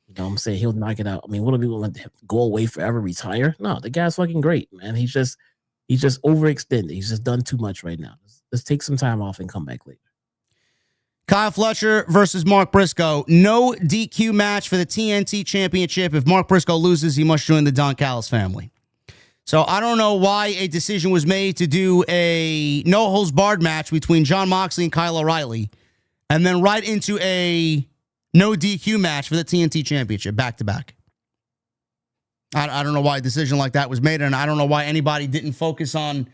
Speaker 4: You know what I'm saying? He'll knock it out. I mean, what do people want to go away forever, retire? No, the guy's fucking great, man. He's just overextended. He's just done too much right now. Let's take some time off and come back later.
Speaker 2: Kyle Fletcher versus Mark Briscoe. No DQ match for the TNT Championship. If Mark Briscoe loses, he must join the Don Callis family. So I don't know why a decision was made to do a no-holds-barred match between Jon Moxley and Kyle O'Reilly, and then right into a no DQ match for the TNT Championship, back-to-back. I don't know why a decision like that was made, and I don't know why anybody didn't focus on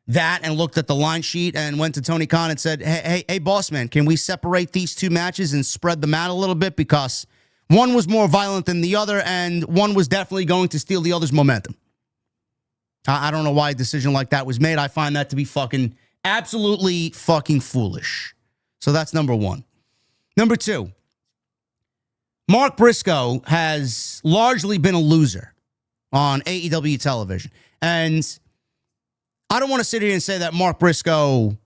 Speaker 2: that and looked at the line sheet and went to Tony Khan and said, hey, boss man, can we separate these two matches and spread them out a little bit? Because one was more violent than the other, and one was definitely going to steal the other's momentum. I don't know why a decision like that was made. I find that to be absolutely fucking foolish. So that's number one. Number two, Mark Briscoe has largely been a loser on AEW television. And I don't want to sit here and say that Mark Briscoe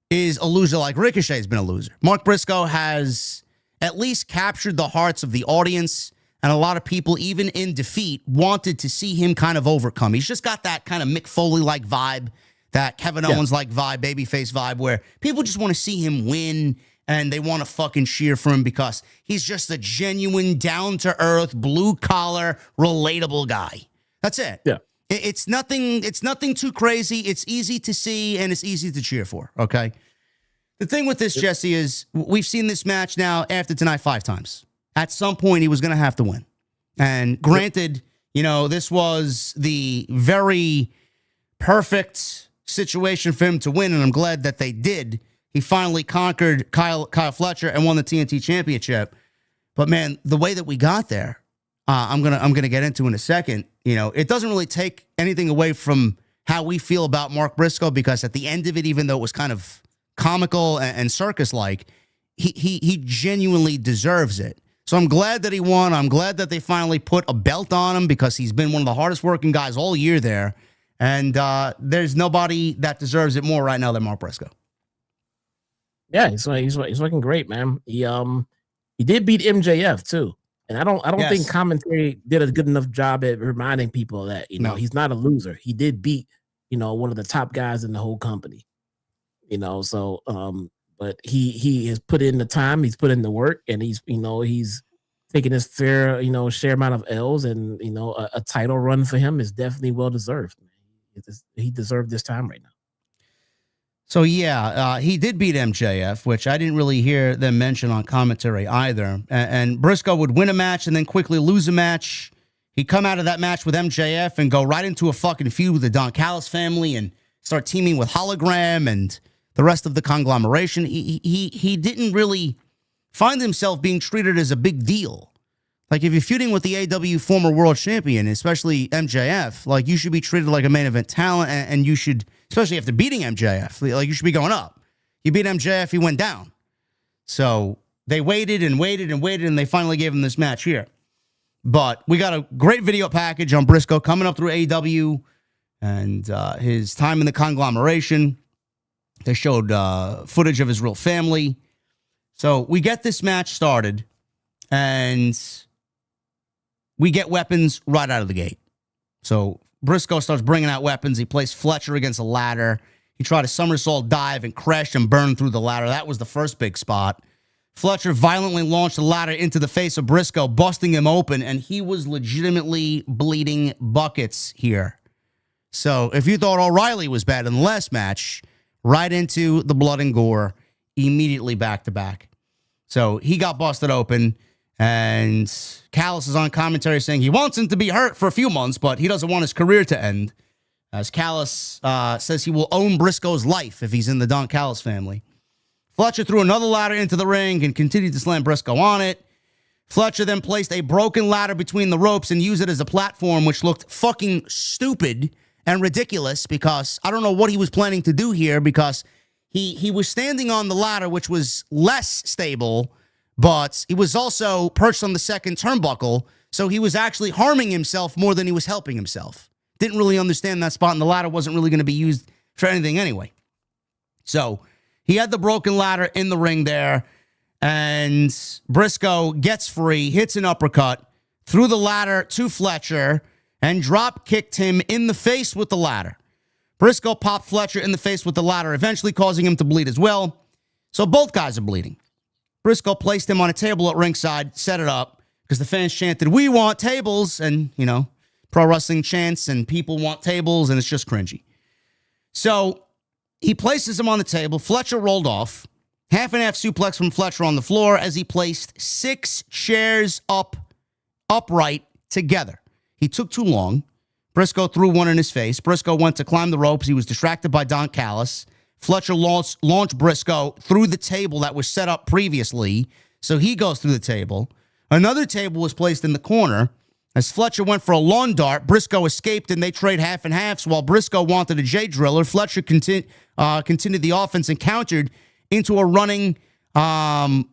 Speaker 2: is a loser like Ricochet's been a loser. Mark Briscoe has at least captured the hearts of the audience, and a lot of people, even in defeat, wanted to see him kind of overcome. He's just got that kind of Mick Foley-like vibe, that Kevin Owens-like vibe, babyface vibe, where people just want to see him win, and they want to fucking cheer for him because he's just a genuine, down-to-earth, blue-collar, relatable guy. That's it.
Speaker 4: Yeah.
Speaker 2: It's nothing too crazy. It's easy to see, and it's easy to cheer for, okay? The thing with this, Jesse, is we've seen this match now after tonight 5 times. At some point, he was going to have to win. And granted, you know, this was the very perfect situation for him to win, and I'm glad that they did. He finally conquered Kyle Fletcher and won the TNT Championship. But, man, the way that we got there, I'm gonna get into in a second. You know, it doesn't really take anything away from how we feel about Mark Briscoe, because at the end of it, even though it was kind of comical and circus-like, he genuinely deserves it. So I'm glad that he won. I'm glad that they finally put a belt on him, because he's been one of the hardest working guys all year there. And there's nobody that deserves it more right now than Mark Briscoe.
Speaker 4: Yeah, he's looking great, man. He did beat MJF too. And I don't think commentary did a good enough job at reminding people that, you know, he's not a loser. He did beat, you know, one of the top guys in the whole company. You know, so but he has put in the time, he's put in the work, and he's taking his fair, you know, share amount of L's, and, you know, a title run for him is definitely well deserved. He deserved this time right now.
Speaker 2: So yeah, he did beat MJF, which I didn't really hear them mention on commentary either. And Briscoe would win a match and then quickly lose a match. He'd come out of that match with MJF and go right into a fucking feud with the Don Callis family and start teaming with Hologram and the rest of the conglomeration. He didn't really find himself being treated as a big deal. Like, if you're feuding with the AEW former world champion, especially MJF, like, you should be treated like a main event talent, and you should, especially after beating MJF, like, you should be going up. You beat MJF, he went down. So they waited and waited and waited, and they finally gave him this match here. But we got a great video package on Briscoe coming up through AEW. and his time in the conglomeration. They showed footage of his real family. So we get this match started, and we get weapons right out of the gate. So Briscoe starts bringing out weapons. He placed Fletcher against a ladder. He tried a somersault dive and crashed and burned through the ladder. That was the first big spot. Fletcher violently launched the ladder into the face of Briscoe, busting him open, and he was legitimately bleeding buckets here. So if you thought O'Reilly was bad in the last match, right into the blood and gore, immediately back to back. So he got busted open, and Callis is on commentary saying he wants him to be hurt for a few months, but he doesn't want his career to end. As Callis says he will own Briscoe's life if he's in the Don Callis family. Fletcher threw another ladder into the ring and continued to slam Briscoe on it. Fletcher then placed a broken ladder between the ropes and used it as a platform, which looked fucking stupid and ridiculous because I don't know what he was planning to do here because he was standing on the ladder, which was less stable, but he was also perched on the second turnbuckle, so he was actually harming himself more than he was helping himself. Didn't really understand that spot, and the ladder wasn't really going to be used for anything anyway. So he had the broken ladder in the ring there, and Briscoe gets free, hits an uppercut, threw the ladder to Fletcher, and drop kicked him in the face with the ladder. Briscoe popped Fletcher in the face with the ladder, eventually causing him to bleed as well. So both guys are bleeding. Briscoe placed him on a table at ringside, set it up, because the fans chanted, "We want tables," and, you know, pro wrestling chants, and people want tables, and it's just cringy. So he places him on the table. Fletcher rolled off. Half and half suplex from Fletcher on the floor as he placed 6 chairs upright together. He took too long. Briscoe threw one in his face. Briscoe went to climb the ropes. He was distracted by Don Callis. Fletcher launched Briscoe through the table that was set up previously, so he goes through the table. Another table was placed in the corner. As Fletcher went for a lawn dart, Briscoe escaped, and they trade half and halves. While Briscoe wanted a J driller, Fletcher continued the offense and countered into a running, I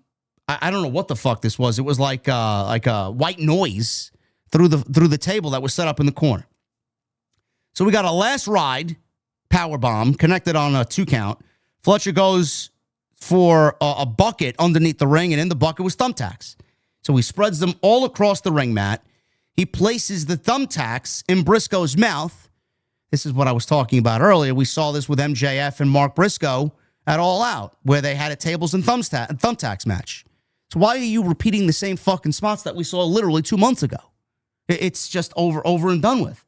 Speaker 2: don't know what the fuck this was. It was like a white noise through the table that was set up in the corner. So we got a last ride power bomb connected on a 2 count. Fletcher goes for a bucket underneath the ring, and in the bucket was thumbtacks. So he spreads them all across the ring mat. He places the thumbtacks in Briscoe's mouth. This is what I was talking about earlier. We saw this with MJF and Mark Briscoe at All Out, where they had a tables and thumbtacks match. So why are you repeating the same fucking spots that we saw literally 2 months ago? It's just over and done with.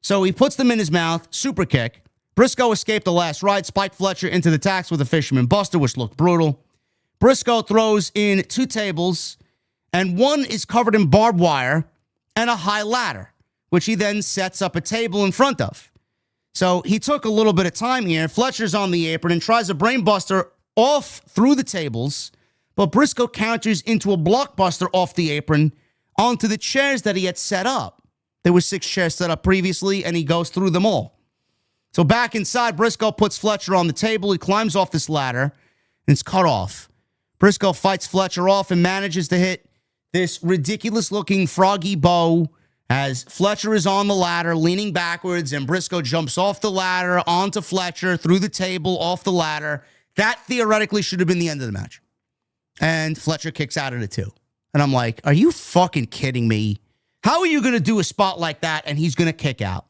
Speaker 2: So he puts them in his mouth, super kick. Briscoe escaped the last ride, spiked Fletcher into the tacks with a fisherman buster, which looked brutal. Briscoe throws in 2 tables, and one is covered in barbed wire and a high ladder, which he then sets up a table in front of. So he took a little bit of time here. Fletcher's on the apron and tries a brainbuster off through the tables, but Briscoe counters into a blockbuster off the apron onto the chairs that he had set up. There were 6 chairs set up previously, and he goes through them all. So back inside, Briscoe puts Fletcher on the table. He climbs off this ladder, and it's cut off. Briscoe fights Fletcher off and manages to hit this ridiculous-looking froggy bow as Fletcher is on the ladder, leaning backwards, and Briscoe jumps off the ladder onto Fletcher, through the table, off the ladder. That theoretically should have been the end of the match. And Fletcher kicks out at it too. And I'm like, are you fucking kidding me? How are you going to do a spot like that and he's going to kick out?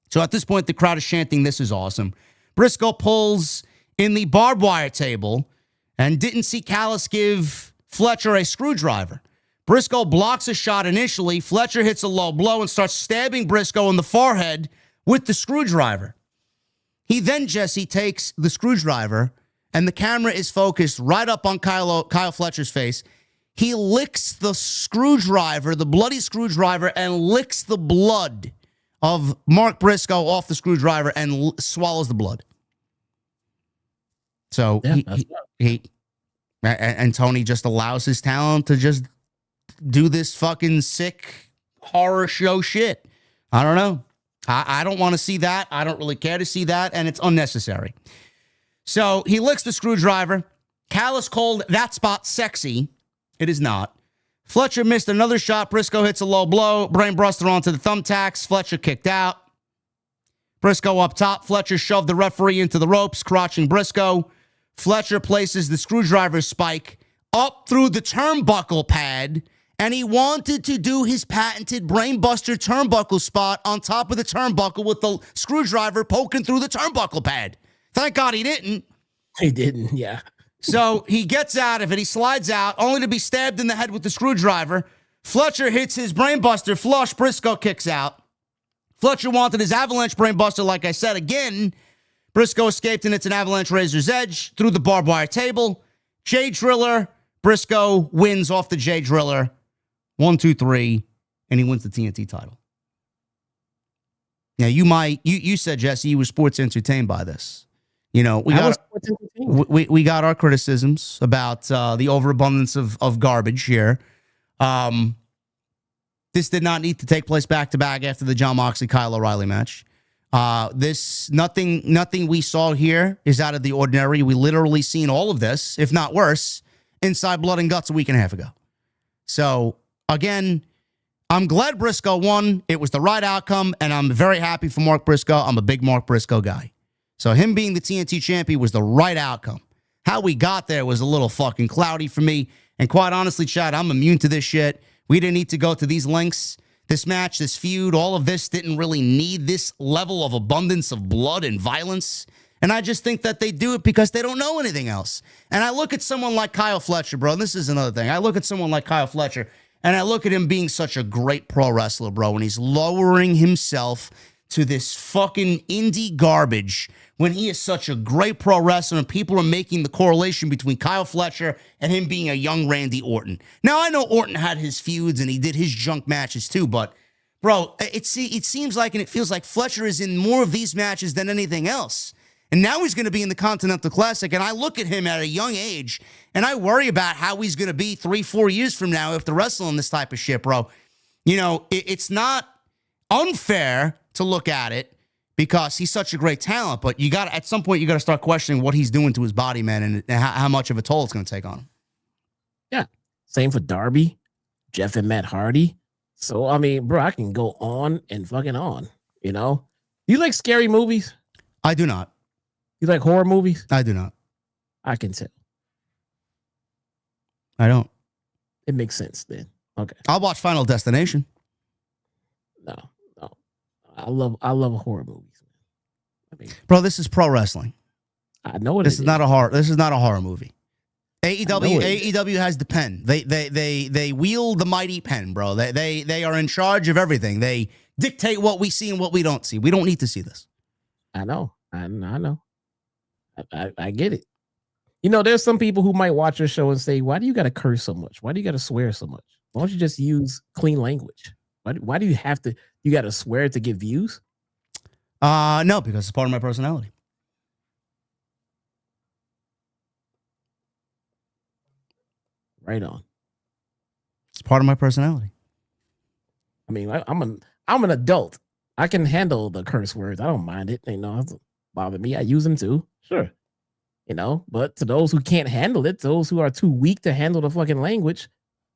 Speaker 2: So at this point, the crowd is chanting, "This is awesome." Briscoe pulls in the barbed wire table and didn't see Callis give Fletcher a screwdriver. Briscoe blocks a shot initially. Fletcher hits a low blow and starts stabbing Briscoe in the forehead with the screwdriver. He then, Jesse, takes the screwdriver, and the camera is focused right up on Kyle Fletcher's face. He licks the screwdriver, the bloody screwdriver, and licks the blood of Mark Briscoe off the screwdriver and swallows the blood. So and Tony just allows his talent to just do this fucking sick horror show shit. I don't know. I don't want to see that. I don't really care to see that, and it's unnecessary. So he licks the screwdriver. Callis called that spot sexy. It is not. Fletcher missed another shot. Briscoe hits a low blow. Brainbuster onto the thumbtacks. Fletcher kicked out. Briscoe up top. Fletcher shoved the referee into the ropes, crotching Briscoe. Fletcher places the screwdriver spike up through the turnbuckle pad, and he wanted to do his patented brainbuster turnbuckle spot on top of the turnbuckle with the screwdriver poking through the turnbuckle pad. Thank God he didn't.
Speaker 4: He didn't, yeah.
Speaker 2: So he gets out of it. He slides out, only to be stabbed in the head with the screwdriver. Fletcher hits his brainbuster flush. Briscoe kicks out. Fletcher wanted his avalanche brainbuster, like I said. Again, Briscoe escaped, and it's an avalanche razor's edge through the barbed wire table. J Driller. Briscoe wins off the J Driller. 1, 2, 3, and he wins the TNT title. Now, you said, Jesse, you were sports entertained by this. You know, we got our criticisms about the overabundance of garbage here. This did not need to take place back-to-back after the John Moxley Kyle O'Reilly match. Nothing we saw here is out of the ordinary. We literally seen all of this, if not worse, inside Blood and Guts a week and a half ago. So, again, I'm glad Briscoe won. It was the right outcome, and I'm very happy for Mark Briscoe. I'm a big Mark Briscoe guy. So him being the TNT champion was the right outcome. How we got there was a little fucking cloudy for me. And quite honestly, Chad, I'm immune to this shit. We didn't need to go to these lengths. This match, this feud, all of this didn't really need this level of abundance of blood and violence. And I just think that they do it because they don't know anything else. And I look at someone like Kyle Fletcher, bro, and this is another thing. I look at someone like Kyle Fletcher, and I look at him being such a great pro wrestler, bro, and he's lowering himself to this fucking indie garbage when he is such a great pro wrestler, and people are making the correlation between Kyle Fletcher and him being a young Randy Orton. Now, I know Orton had his feuds and he did his junk matches too, but, bro, it seems like and it feels like Fletcher is in more of these matches than anything else. And now he's going to be in the Continental Classic, and I look at him at a young age, and I worry about how he's going to be 3-4 years from now after wrestling this type of shit, bro. You know, it's not unfair to look at it because he's such a great talent, but you got at some point you got to start questioning what he's doing to his body, man, and how much of a toll it's going to take on him.
Speaker 4: Yeah, same for Darby, Jeff and Matt Hardy. So I mean, bro, I can go on and fucking on. You know, you like scary movies?
Speaker 2: I do not.
Speaker 4: You like horror movies?
Speaker 2: I do not.
Speaker 4: I can tell.
Speaker 2: I don't.
Speaker 4: It makes sense then. Okay.
Speaker 2: I'll watch Final Destination.
Speaker 4: No. I love horror movies. I mean,
Speaker 2: bro, this is pro wrestling.
Speaker 4: I know
Speaker 2: this is not a horror. This is not a horror movie. AEW has the pen. They wield the mighty pen, bro. They are in charge of everything. They dictate what we see and what we don't see. We don't need to see this.
Speaker 4: I know. I know. I get it. You know, there's some people who might watch your show and say, "Why do you got to curse so much? Why do you got to swear so much? Why don't you just use clean language? Why do you have to? You got to swear to get views?"
Speaker 2: No, because it's part of my personality.
Speaker 4: Right on.
Speaker 2: It's part of my personality.
Speaker 4: I mean, I'm an adult. I can handle the curse words. I don't mind it. You know, it doesn't bother me. I use them too. Sure. You know, but to those who can't handle it, those who are too weak to handle the fucking language,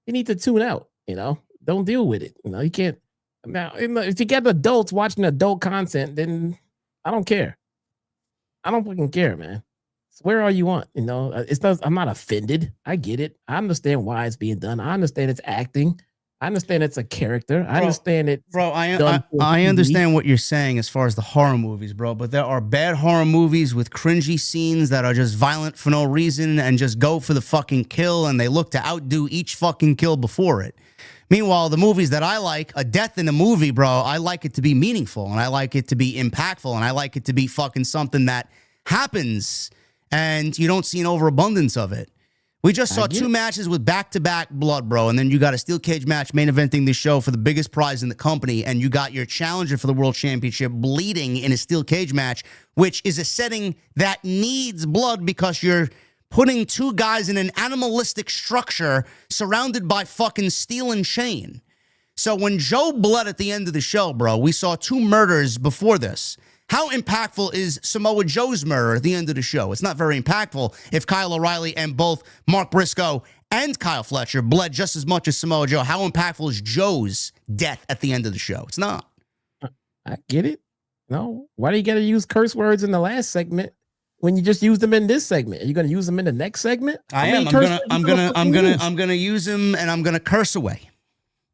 Speaker 4: you need to tune out. You know, don't deal with it. You know, you can't. Now, if you get adults watching adult content, then I don't care. I don't fucking care, man. Swear all you want. You know, I'm not offended. I get it. I understand why it's being done. I understand it's acting. I understand it's a character. I understand it.
Speaker 2: Bro, I understand what you're saying as far as the horror movies, bro. But there are bad horror movies with cringy scenes that are just violent for no reason and just go for the fucking kill, and they look to outdo each fucking kill before it. Meanwhile, the movies that I like, a death in a movie, bro, I like it to be meaningful, and I like it to be impactful, and I like it to be fucking something that happens, and you don't see an overabundance of it. We just saw two matches with back-to-back blood, bro, and then you got a steel cage match main eventing this show for the biggest prize in the company, and you got your challenger for the world championship bleeding in a steel cage match, which is a setting that needs blood because you're putting two guys in an animalistic structure surrounded by fucking steel and chain. So when Joe bled at the end of the show, bro, we saw two murders before this. How impactful is Samoa Joe's murder at the end of the show? It's not very impactful if Kyle O'Reilly and both Mark Briscoe and Kyle Fletcher bled just as much as Samoa Joe. How impactful is Joe's death at the end of the show? It's not.
Speaker 4: I get it. No. Why do you got to use curse words in the last segment when you just use them in this segment? Are you going to use them in the next segment?
Speaker 2: I am. I'm gonna use them, and I'm gonna curse away.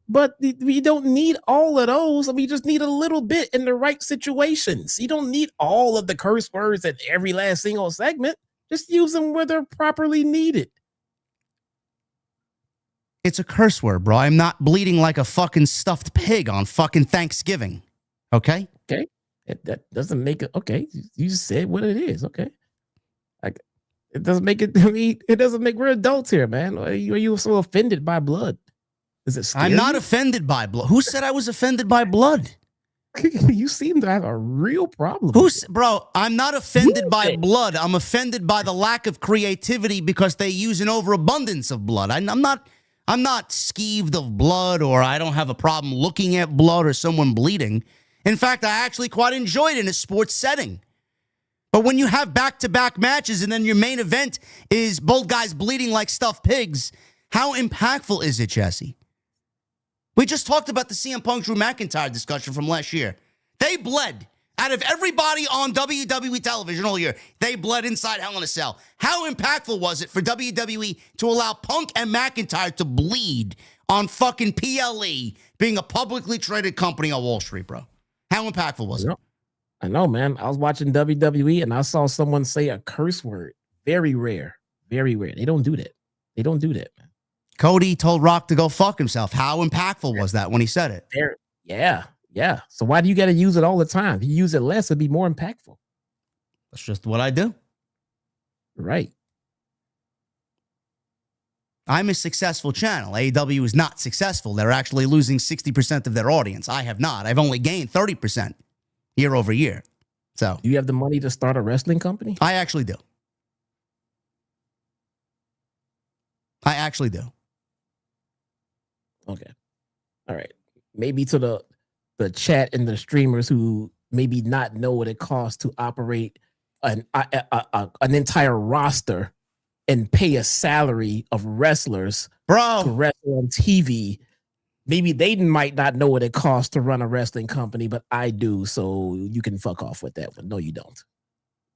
Speaker 4: But we don't need all of those. I mean, you just need a little bit in the right situations. You don't need all of the curse words at every last single segment. Just use them where they're properly needed.
Speaker 2: It's a curse word, bro. I'm not bleeding like a fucking stuffed pig on fucking Thanksgiving. Okay?
Speaker 4: Okay. That doesn't make it okay. You just said what it is. Okay. Like it doesn't make it. I mean, it doesn't make we're adults here, man. Are you so offended by blood? Is it scary?
Speaker 2: I'm not offended by blood. Who said I was offended by blood?
Speaker 4: You seem to have a real problem.
Speaker 2: Bro, I'm not offended by blood. I'm offended by the lack of creativity because they use an overabundance of blood. I'm not skeeved of blood, or I don't have a problem looking at blood or someone bleeding. In fact, I actually quite enjoy it in a sports setting. But when you have back-to-back matches and then your main event is both guys bleeding like stuffed pigs, how impactful is it, Jesse? We just talked about the CM Punk Drew McIntyre discussion from last year. They bled. Out of everybody on WWE television all year, they bled inside Hell in a Cell. How impactful was it for WWE to allow Punk and McIntyre to bleed on fucking PLE, being a publicly traded company on Wall Street, bro? How impactful was it?
Speaker 4: I know, man. I was watching WWE and I saw someone say a curse word. Very rare. Very rare. They don't do that. They don't do that, man.
Speaker 2: Cody told Rock to go fuck himself. How impactful was that when he said it?
Speaker 4: Yeah. So why do you got to use it all the time? If you use it less, it'd be more impactful.
Speaker 2: That's just what I do.
Speaker 4: Right.
Speaker 2: I'm a successful channel. AEW is not successful. They're actually losing 60% of their audience. I have not. I've only gained 30% year over year. So,
Speaker 4: do you have the money to start a wrestling company?
Speaker 2: I actually do. I actually do.
Speaker 4: Okay. All right. Maybe to the chat and the streamers who maybe not know what it costs to operate an entire roster and pay a salary of wrestlers to wrestle on TV. Maybe they might not know what it costs to run a wrestling company, but I do. So you can fuck off with that one. No, you don't.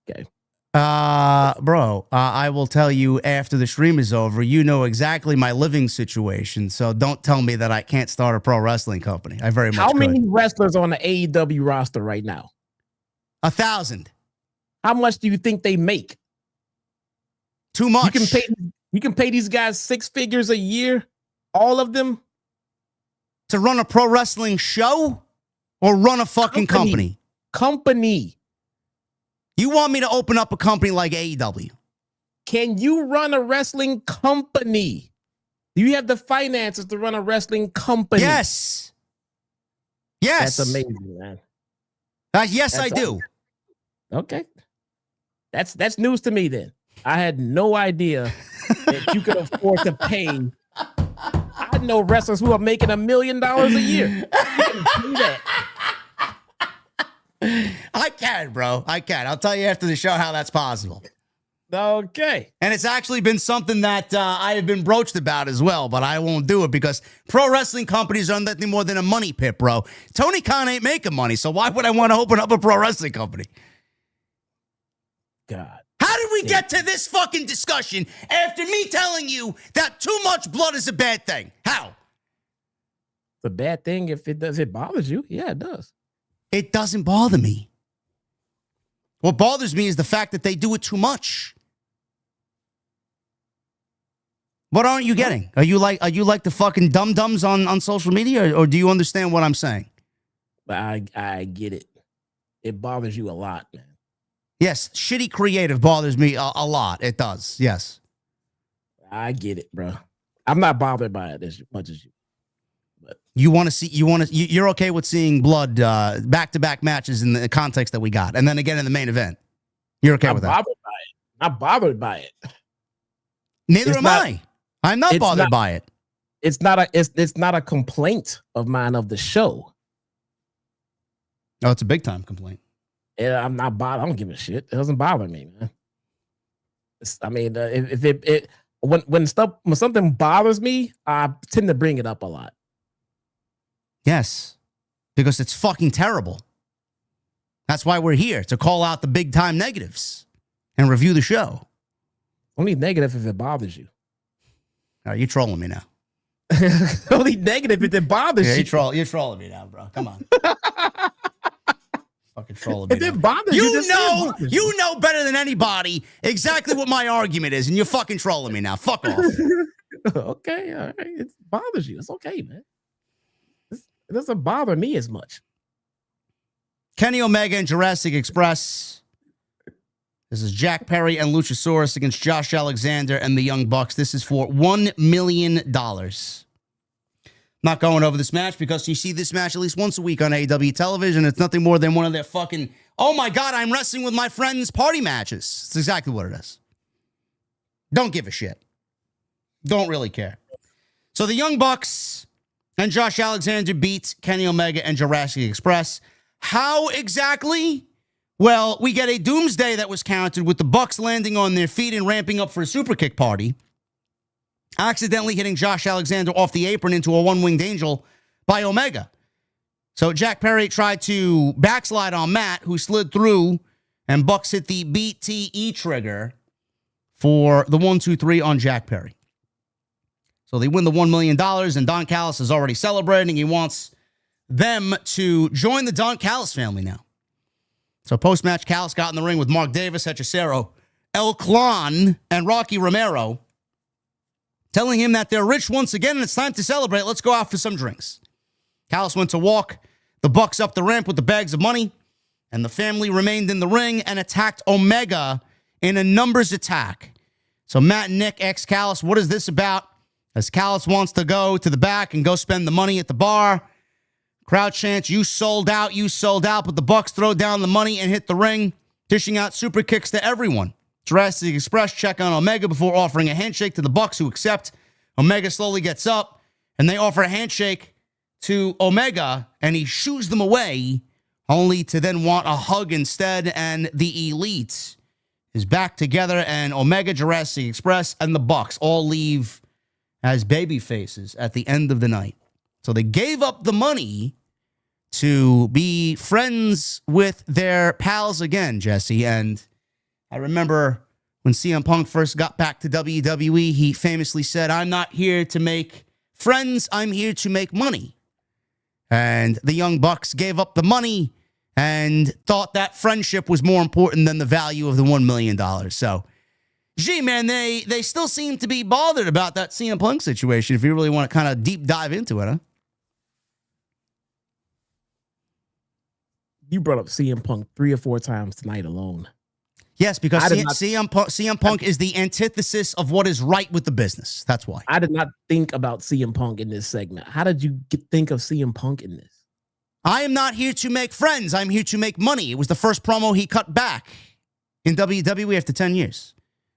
Speaker 4: Okay.
Speaker 2: I will tell you after the stream is over. You know exactly my living situation, so don't tell me that I can't start a pro wrestling company. I very much
Speaker 4: How
Speaker 2: could.
Speaker 4: many wrestlers on the AEW roster right now?
Speaker 2: 1,000.
Speaker 4: How much do you think they make?
Speaker 2: Too much.
Speaker 4: You can pay these guys 6 figures a year, all of them,
Speaker 2: to run a pro wrestling show or run a fucking company. You want me to open up a company like AEW?
Speaker 4: Can you run a wrestling company? Do you have the finances to run a wrestling company?
Speaker 2: Yes. Yes.
Speaker 4: That's amazing, man.
Speaker 2: Yes, I do.
Speaker 4: Okay. That's news to me then. I had no idea that you could afford to pay. I know wrestlers who are making $1 million a year. You can do that.
Speaker 2: I can, bro. I can. I'll tell you after the show how that's possible.
Speaker 4: Okay.
Speaker 2: And it's actually been something that I have been broached about as well, but I won't do it because pro wrestling companies are nothing more than a money pit, bro. Tony Khan ain't making money, so why would I want to open up a pro wrestling company?
Speaker 4: God.
Speaker 2: How did we get to this fucking discussion after me telling you that too much blood is a bad thing? How?
Speaker 4: It's a bad thing if it bothers you. Yeah, it does.
Speaker 2: It doesn't bother me. What bothers me is the fact that they do it too much. What aren't you getting? Are you like the fucking dum-dums on social media, or do you understand what I'm saying?
Speaker 4: I get it. It bothers you a lot, man.
Speaker 2: Yes, shitty creative bothers me a lot. It does. Yes.
Speaker 4: I get it, bro. I'm not bothered by it as much as you. But
Speaker 2: you're okay with seeing blood back-to-back matches in the context that we got, and then again in the main event. You're okay with that?
Speaker 4: Not bothered by it.
Speaker 2: Neither am I. I'm not bothered by it.
Speaker 4: It's not a complaint of mine of the show.
Speaker 2: Oh, it's a big time complaint.
Speaker 4: Yeah, I'm not bothered. I don't give a shit. It doesn't bother me, man. When something bothers me, I tend to bring it up a lot.
Speaker 2: Yes, because it's fucking terrible. That's why we're here, to call out the big time negatives and review the show.
Speaker 4: Only negative if it bothers you.
Speaker 2: You're trolling me now.
Speaker 4: Only negative if it bothers you.
Speaker 2: You're trolling me now, bro. Come on. Fucking trolling me.
Speaker 4: If it bothers you,
Speaker 2: You know better than anybody exactly what my argument is, and you're fucking trolling me now. Fuck off.
Speaker 4: Okay, all right. It bothers you. It's okay, man. It doesn't bother me as much.
Speaker 2: Kenny Omega and Jurassic Express. This is Jack Perry and Luchasaurus against Josh Alexander and the Young Bucks. This is for $1 million. Not going over this match because you see this match at least once a week on AEW television. It's nothing more than one of their fucking, oh my God, I'm wrestling with my friends party matches. It's exactly what it is. Don't give a shit. Don't really care. So the Young Bucks and Josh Alexander beat Kenny Omega and Jurassic Express. How exactly? Well, we get a doomsday that was countered with the Bucks landing on their feet and ramping up for a super kick party, accidentally hitting Josh Alexander off the apron into a one-winged angel by Omega. So Jack Perry tried to backslide on Matt, who slid through, and Bucks hit the BTE trigger for the 1-2-3 on Jack Perry. So they win the $1 million, and Don Callis is already celebrating. He wants them to join the Don Callis family now. So post-match, Callis got in the ring with Mark Davis, Hechicero, El Clan, and Rocky Romero, telling him that they're rich once again and it's time to celebrate. Let's go out for some drinks. Callis went to walk the Bucks up the ramp with the bags of money, and the family remained in the ring and attacked Omega in a numbers attack. So Matt and Nick asked Callis, what is this about? As Callis wants to go to the back and go spend the money at the bar. Crowd chants, you sold out, but the Bucks throw down the money and hit the ring, dishing out super kicks to everyone. Jurassic Express check on Omega before offering a handshake to the Bucks, who accept. Omega slowly gets up, and they offer a handshake to Omega, and he shoos them away, only to then want a hug instead, and the Elite is back together, and Omega, Jurassic Express, and the Bucks all leave as baby faces at the end of the night. So they gave up the money to be friends with their pals again, Jesse. And I remember when CM Punk first got back to WWE, he famously said, I'm not here to make friends, I'm here to make money. And the Young Bucks gave up the money and thought that friendship was more important than the value of the $1 million. So, gee, man, they still seem to be bothered about that CM Punk situation if you really want to kind of deep dive into it, huh?
Speaker 4: You brought up CM Punk 3 or 4 times tonight alone.
Speaker 2: Yes, because CM Punk is the antithesis of what is right with the business. That's why.
Speaker 4: I did not think about CM Punk in this segment. How did you think of CM Punk in this?
Speaker 2: I am not here to make friends. I'm here to make money. It was the first promo he cut back in WWE after 10 years.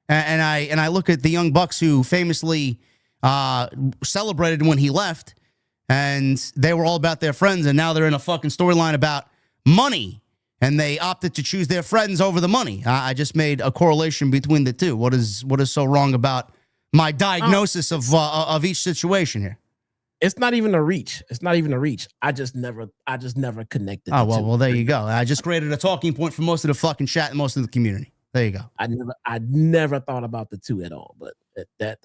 Speaker 2: And I look at the Young Bucks, who famously celebrated when he left, and they were all about their friends, and now they're in a fucking storyline about money, and they opted to choose their friends over the money. I just made a correlation between the two. What is so wrong about my diagnosis of each situation here?
Speaker 4: It's not even a reach. I just never connected.
Speaker 2: Oh, well, there you go. I just created a talking point for most of the fucking chat and most of the community. There you go.
Speaker 4: I never thought about the two at all, but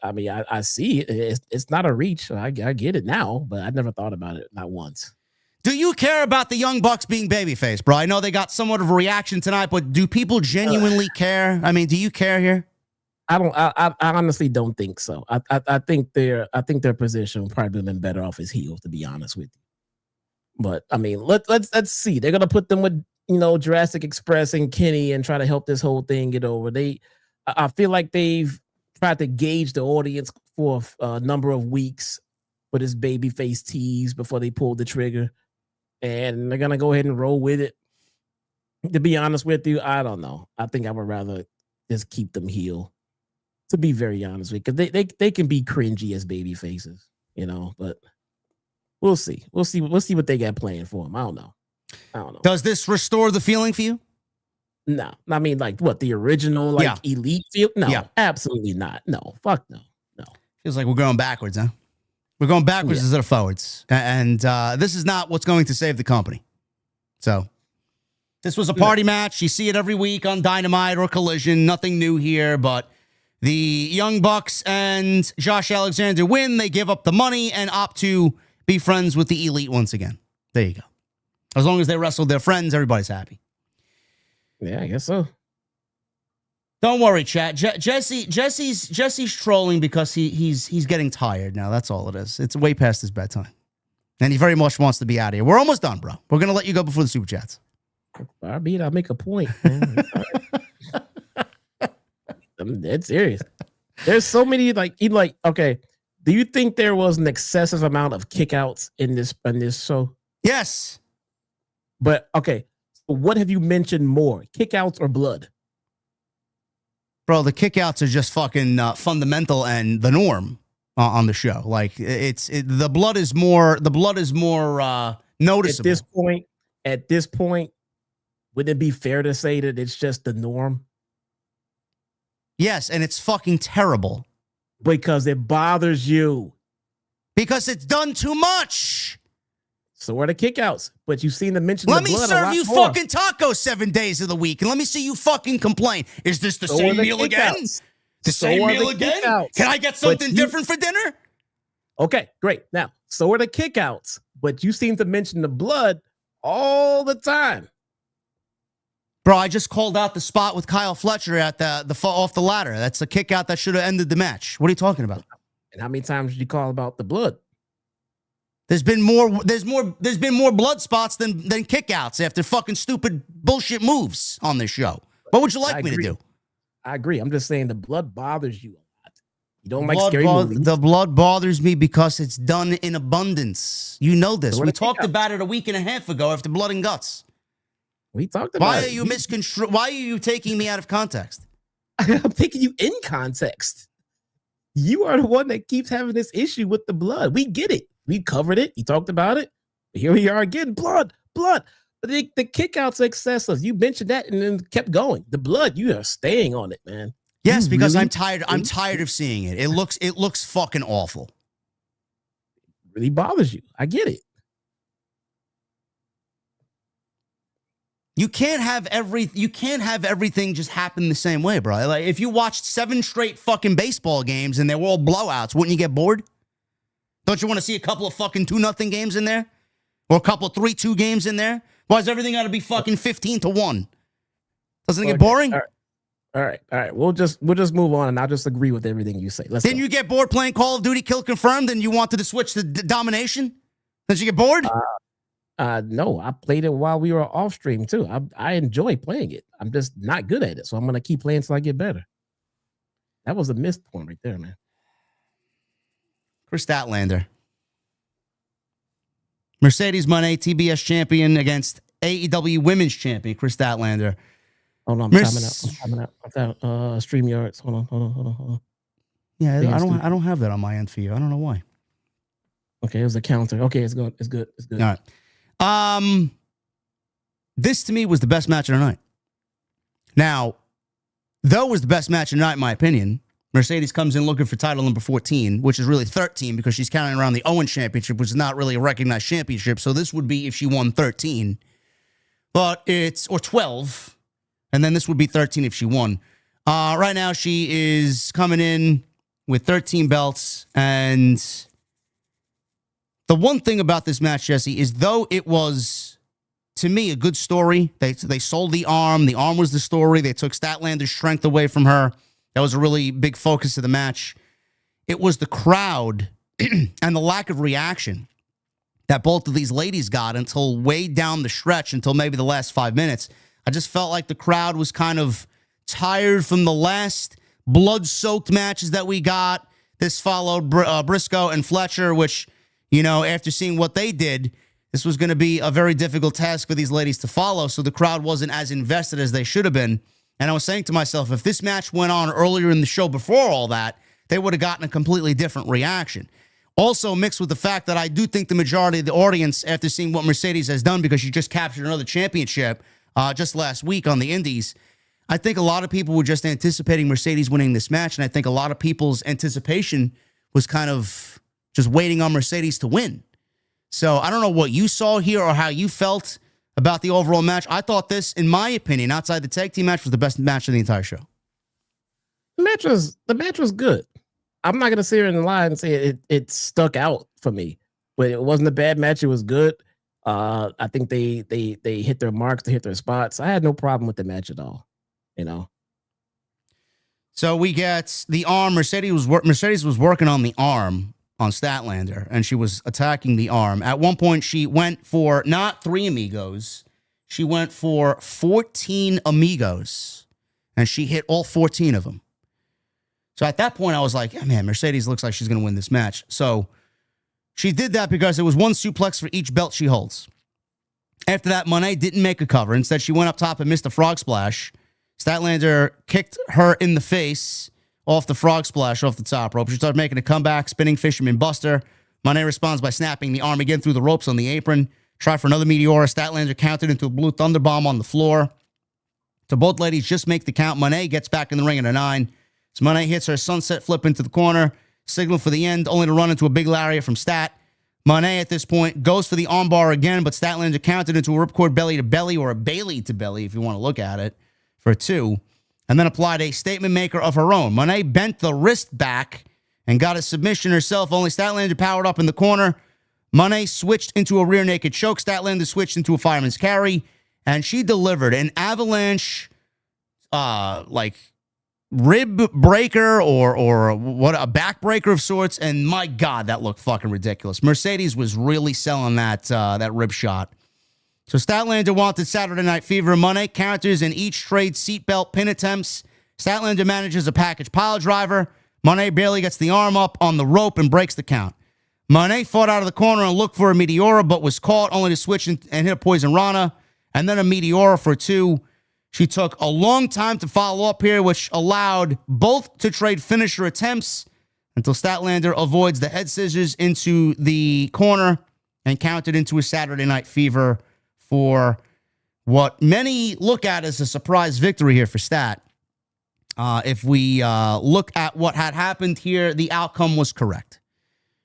Speaker 4: I see it. It's not a reach. I get it now, but I never thought about it, not once.
Speaker 2: Do you care about the Young Bucks being babyface, bro? I know they got somewhat of a reaction tonight, but do people genuinely care? I mean, do you care here?
Speaker 4: I honestly don't think so. I think their position would probably have been better off as heels, to be honest with you. But I mean, let's see. They're gonna put them with Jurassic Express and Kenny and try to help this whole thing get over. I feel like they've tried to gauge the audience for a number of weeks for this babyface tease before they pull the trigger. And they're going to go ahead and roll with it. To be honest with you, I don't know. I think I would rather just keep them heel, to be very honest with you. Because they can be cringy as baby faces, but we'll see. We'll see what they got playing for them. I don't know.
Speaker 2: Does this restore the feeling for you?
Speaker 4: No. I mean, like, what, the original, Elite feel? No, absolutely not. No, fuck no.
Speaker 2: Feels like we're going backwards, huh? We're going backwards instead of forwards. And this is not what's going to save the company. So, This was a party match. You see it every week on Dynamite or Collision. Nothing new here, but the Young Bucks and Josh Alexander win. They give up the money and opt to be friends with the Elite once again. There you go. As long as they wrestled their friends, everybody's happy.
Speaker 4: Yeah, I guess so.
Speaker 2: Don't worry, chat. Jesse's trolling because he's getting tired now. That's all it is. It's way past his bedtime. And he very much wants to be out of here. We're almost done, bro. We're going to let you go before the Super Chats.
Speaker 4: I'll make a point, man. I'm dead serious. There's so many, okay, do you think there was an excessive amount of kickouts in this show?
Speaker 2: Yes.
Speaker 4: But, okay, so what have you mentioned more, kickouts or blood?
Speaker 2: Bro, the kickouts are just fucking fundamental and the norm on the show. Like, the blood is more noticeable. At this point, would it be fair to say that it's just the norm? Yes, and it's fucking terrible.
Speaker 4: Because it bothers you.
Speaker 2: Because it's done too much.
Speaker 4: So are the kickouts. But you've seen them mention
Speaker 2: let
Speaker 4: the blood.
Speaker 2: Let me serve you more. Fucking tacos 7 days of the week, and let me see you fucking complain. Is this the same meal again? The same meal again? Can I get something different for dinner?
Speaker 4: Okay, great. Now, so are the kickouts. But you seem to mention the blood all the time.
Speaker 2: Bro, I just called out the spot with Kyle Fletcher at the off the ladder. That's a kick out that should have ended the match. What are you talking about?
Speaker 4: And how many times did you call about the blood?
Speaker 2: There's been more blood spots than kickouts after fucking stupid bullshit moves on this show. What would you like me to do?
Speaker 4: I agree. I'm just saying the blood bothers you a lot. You don't like scary movies.
Speaker 2: The blood bothers me because it's done in abundance. You know this. We talked about it a week and a half ago after Blood and Guts.
Speaker 4: We talked about
Speaker 2: Why are you taking me out of context?
Speaker 4: I'm taking you in context. You are the one that keeps having this issue with the blood. We get it. We covered it. You talked about it. Here we are again. Blood. But the kickouts are excessive. You mentioned that and then kept going. The blood, you are staying on it, man.
Speaker 2: Yes, because I'm tired. I'm tired of seeing it. It looks fucking awful.
Speaker 4: It really bothers you. I get it.
Speaker 2: You can't have everything just happen the same way, bro. Like if you watched 7 straight fucking baseball games and they were all blowouts, wouldn't you get bored? Don't you want to see a couple of fucking 2-0 games in there? Or a couple of 3-2 games in there? Why is everything got to be fucking 15-1? Doesn't it get boring?
Speaker 4: All right. We'll just move on, and I'll just agree with everything you say.
Speaker 2: Didn't you get bored playing Call of Duty Kill Confirmed and you wanted to switch to Domination? Did you get bored?
Speaker 4: No, I played it while we were off stream too. I enjoy playing it. I'm just not good at it, so I'm gonna keep playing till I get better. That was a missed point right there, man.
Speaker 2: Kris Statlander, Mercedes Moné, TBS champion against AEW Women's Champion Kris Statlander.
Speaker 4: Hold on, I'm timing out. StreamYards. Hold on.
Speaker 2: Yeah, I don't have that on my end for you. I don't know why.
Speaker 4: Okay, it was a counter. Okay, it's good. All
Speaker 2: right. This to me was the best match of the night. Now, though it was the best match of the night, in my opinion, Mercedes comes in looking for title number 14, which is really 13 because she's carrying around the Owen Championship, which is not really a recognized championship. So this would be if she won 13, but or 12, and then this would be 13 if she won. Right now, she is coming in with 13 belts, and the one thing about this match, Jesse, is though it was, to me, a good story. They sold the arm. The arm was the story. They took Statlander's strength away from her. That was a really big focus of the match. It was the crowd and the lack of reaction that both of these ladies got until way down the stretch, until maybe the last 5 minutes. I just felt like the crowd was kind of tired from the last blood-soaked matches that we got. This followed Briscoe and Fletcher, which, you know, after seeing what they did, this was going to be a very difficult task for these ladies to follow, so the crowd wasn't as invested as they should have been. And I was saying to myself, if this match went on earlier in the show before all that, they would have gotten a completely different reaction. Also mixed with the fact that I do think the majority of the audience, after seeing what Mercedes has done, because she just captured another championship just last week on the Indies, I think a lot of people were just anticipating Mercedes winning this match, and I think a lot of people's anticipation was kind of just waiting on Mercedes to win. So I don't know what you saw here or how you felt about the overall match. I thought this, in my opinion, outside the tag team match, was the best match of the entire show.
Speaker 4: The match was good. I'm not gonna sit here and lie and say it stuck out for me, but it wasn't a bad match. It was good. I think they hit their marks, they hit their spots. I had no problem with the match at all. You know.
Speaker 2: So we get the arm. Mercedes was working on the arm on Statlander, and she was attacking the arm. At one point, she went for not 3 amigos. She went for 14 amigos, and she hit all 14 of them. So at that point, I was like, yeah, man, Mercedes looks like she's going to win this match. So she did that because it was 1 suplex for each belt she holds. After that, Moné didn't make a cover. Instead, she went up top and missed a frog splash. Statlander kicked her in the face off the frog splash off the top rope. She started making a comeback, spinning fisherman buster. Moné responds by snapping the arm again through the ropes on the apron. Try for another Meteora. Statlander countered into a blue thunder bomb on the floor. So both ladies just make the count. Moné gets back in the ring at a 9. So Moné hits her sunset flip into the corner, signal for the end, only to run into a big lariat from Stat. Moné at this point goes for the armbar again, but Statlander countered into a ripcord belly to belly, or a Bailey to belly if you want to look at it, for 2, and then applied a statement maker of her own. Moné bent the wrist back and got a submission herself, only Statlander powered up in the corner. Moné switched into a rear naked choke. Statlander switched into a fireman's carry, and she delivered an avalanche, rib breaker or what, a back breaker of sorts. And my God, that looked fucking ridiculous. Mercedes was really selling that rib shot. So Statlander wanted Saturday Night Fever. Moné counters in each trade seatbelt pin attempts. Statlander manages a package pile driver. Moné barely gets the arm up on the rope and breaks the count. Moné fought out of the corner and looked for a Meteora, but was caught, only to switch and hit a Poison Rana, and then a Meteora for 2. She took a long time to follow up here, which allowed both to trade finisher attempts until Statlander avoids the head scissors into the corner and counted into a Saturday Night Fever for what many look at as a surprise victory here for Stat. If we look at what had happened here, the outcome was correct.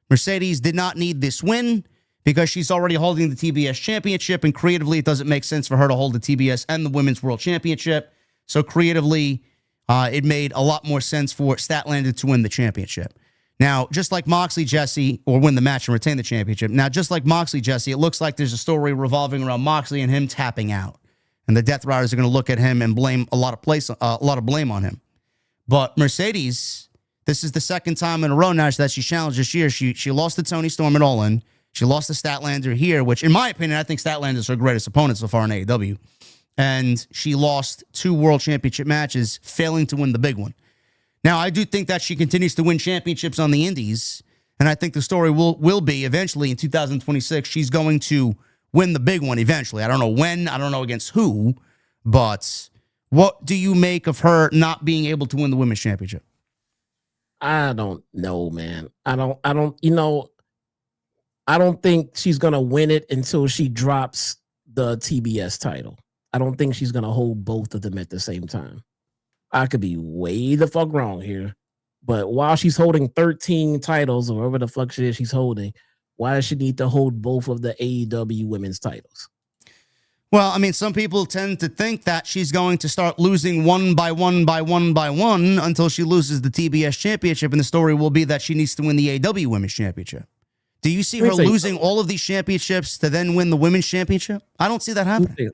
Speaker 2: Mercedes did not need this win because she's already holding the TBS championship, and creatively it doesn't make sense for her to hold the TBS and the Women's World Championship. So creatively, it made a lot more sense for Statlander to win the championship. Now, just like Moxley, Jesse, or win the match and retain the championship. Now, just like Moxley, Jesse, it looks like there's a story revolving around Moxley and him tapping out. And the Death Riders are going to look at him and blame a lot of blame on him. But Mercedes, this is the second time in a row now that she challenged this year. She lost to Toni Storm at All In. She lost to Statlander here, which, in my opinion, I think Statlander is her greatest opponent so far in AEW. And she lost 2 World Championship matches, failing to win the big one. Now, I do think that she continues to win championships on the indies, and I think the story will be eventually in 2026, she's going to win the big one eventually. I don't know when, I don't know against who, but what do you make of her not being able to win the women's championship?
Speaker 4: I don't know, man. I don't think she's going to win it until she drops the TBS title. I don't think she's going to hold both of them at the same time. I could be way the fuck wrong here, but while she's holding 13 titles or whatever the fuck she's holding, why does she need to hold both of the AEW women's titles?
Speaker 2: Well, I mean, some people tend to think that she's going to start losing one by one until she loses the TBS championship, and the story will be that she needs to win the AEW women's championship. Do you see her losing all of these championships to then win the women's championship? I don't see that happening.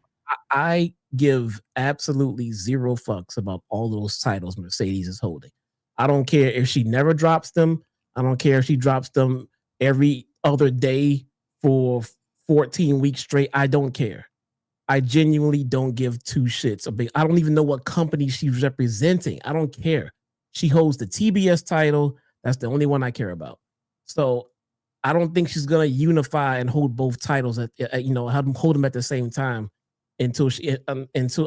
Speaker 4: I give absolutely 0 fucks about all those titles Mercedes is holding. I don't care if she never drops them. I don't care if she drops them every other day for 14 weeks straight. I don't care. I genuinely don't give 2 shits. I don't even know what company she's representing. I don't care. She holds the TBS title. That's the only one I care about. So I don't think she's going to unify and hold both titles hold them at the same time. Until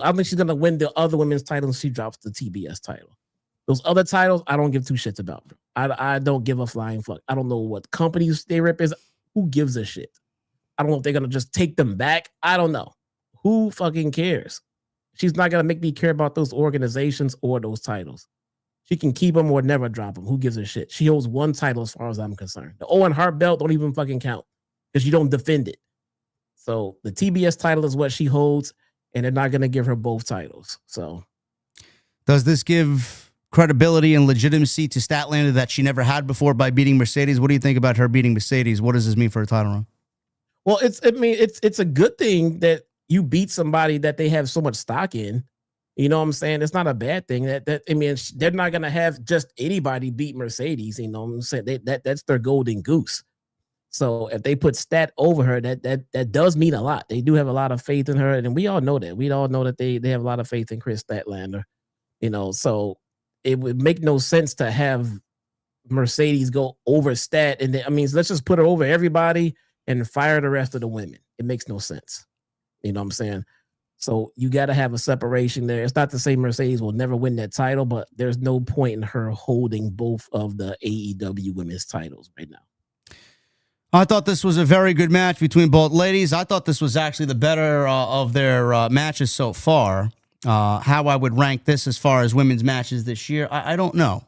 Speaker 4: I think she's gonna win the other women's title and she drops the TBS title. Those other titles, I don't give 2 shits about. I don't give a flying fuck. I don't know what companies they represent. Who gives a shit? I don't know if they're gonna just take them back. I don't know. Who fucking cares? She's not gonna make me care about those organizations or those titles. She can keep them or never drop them. Who gives a shit? She holds 1 title as far as I'm concerned. The Owen Hart belt don't even fucking count because you don't defend it. So the TBS title is what she holds, and they're not going to give her both titles. So
Speaker 2: does this give credibility and legitimacy to Statlander that she never had before by beating Mercedes? What do you think about her beating Mercedes? What does this mean for her title run?
Speaker 4: Well, it's a good thing that you beat somebody that they have so much stock in. You know what I'm saying? It's not a bad thing. They're not gonna have just anybody beat Mercedes. You know what I'm saying? That's their golden goose. So if they put Stat over her, that does mean a lot. They do have a lot of faith in her, and we all know that. We all know that they have a lot of faith in Kris Statlander. You know, so it would make no sense to have Mercedes go over Stat, and let's just put her over everybody and fire the rest of the women. It makes no sense. You know what I'm saying? So you got to have a separation there. It's not to say Mercedes will never win that title, but there's no point in her holding both of the AEW women's titles right now.
Speaker 2: I thought this was a very good match between both ladies. I thought this was actually the better of their matches so far. How I would rank this as far as women's matches this year, I don't know.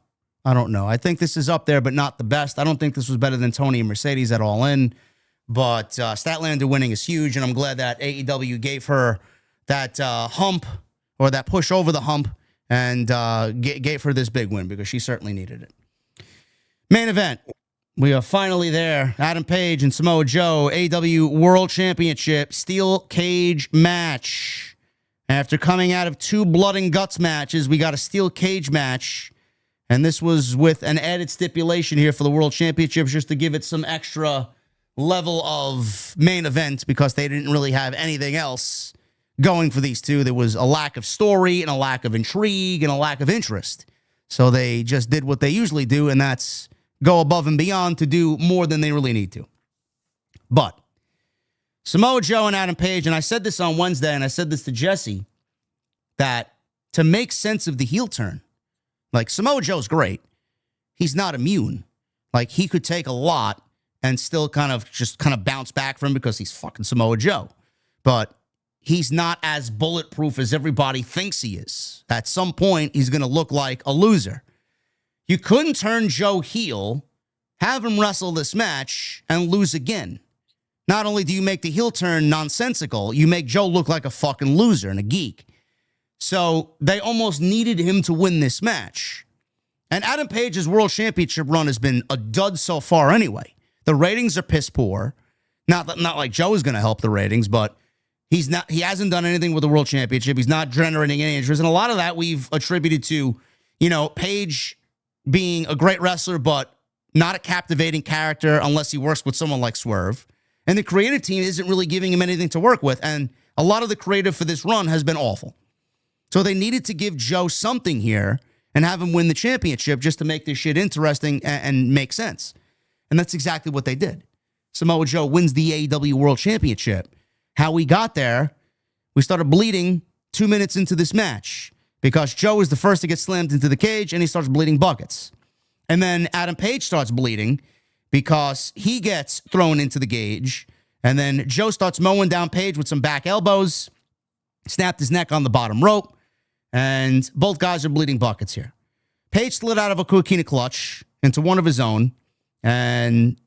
Speaker 2: I think this is up there, but not the best. I don't think this was better than Tony and Mercedes at All In. But Statlander winning is huge, and I'm glad that AEW gave her that hump or that push over the hump and gave her this big win because she certainly needed it. Main event. We are finally there. Adam Page and Samoa Joe, AEW World Championship Steel Cage match. After coming out of 2 blood and guts matches, we got a Steel Cage match. And this was with an added stipulation here for the World Championships just to give it some extra level of main event because they didn't really have anything else going for these two. There was a lack of story and a lack of intrigue and a lack of interest. So they just did what they usually do, and that's go above and beyond to do more than they really need to. But Samoa Joe and Adam Page, and I said this on Wednesday, and I said this to Jesse, that to make sense of the heel turn, like Samoa Joe's great. He's not immune. Like he could take a lot and still kind of bounce back from because he's fucking Samoa Joe. But he's not as bulletproof as everybody thinks he is. At some point, he's going to look like a loser. You couldn't turn Joe heel, have him wrestle this match, and lose again. Not only do you make the heel turn nonsensical, you make Joe look like a fucking loser and a geek. So they almost needed him to win this match. And Adam Page's World Championship run has been a dud so far anyway. The ratings are piss poor. Not like Joe is going to help the ratings, but he hasn't done anything with the World Championship. He's not generating any interest. And a lot of that we've attributed to, Page being a great wrestler, but not a captivating character unless he works with someone like Swerve. And the creative team isn't really giving him anything to work with. And a lot of the creative for this run has been awful. So they needed to give Joe something here and have him win the championship just to make this shit interesting and make sense. And that's exactly what they did. Samoa Joe wins the AEW World Championship. How we got there, we started bleeding 2 minutes into this match because Joe is the first to get slammed into the cage and he starts bleeding buckets. And then Adam Page starts bleeding because he gets thrown into the cage. And then Joe starts mowing down Page with some back elbows, snapped his neck on the bottom rope, and both guys are bleeding buckets here. Page slid out of a Coquina clutch into one of his own, and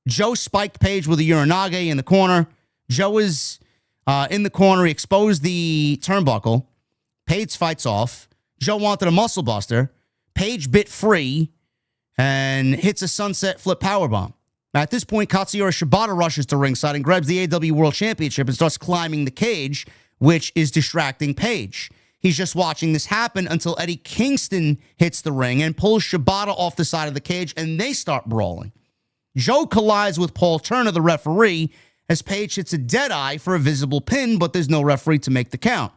Speaker 2: Joe spiked Page with a Uranage in the corner. Joe is in the corner. He exposed the turnbuckle. Page fights off. Joe wanted a muscle buster. Page bit free and hits a sunset flip powerbomb. At this point, Katsuyori Shibata rushes to ringside and grabs the AEW World Championship and starts climbing the cage, which is distracting Page. He's just watching this happen until Eddie Kingston hits the ring and pulls Shibata off the side of the cage, and they start brawling. Joe collides with Paul Turner, the referee, as Page hits a deadeye for a visible pin, but there's no referee to make the count.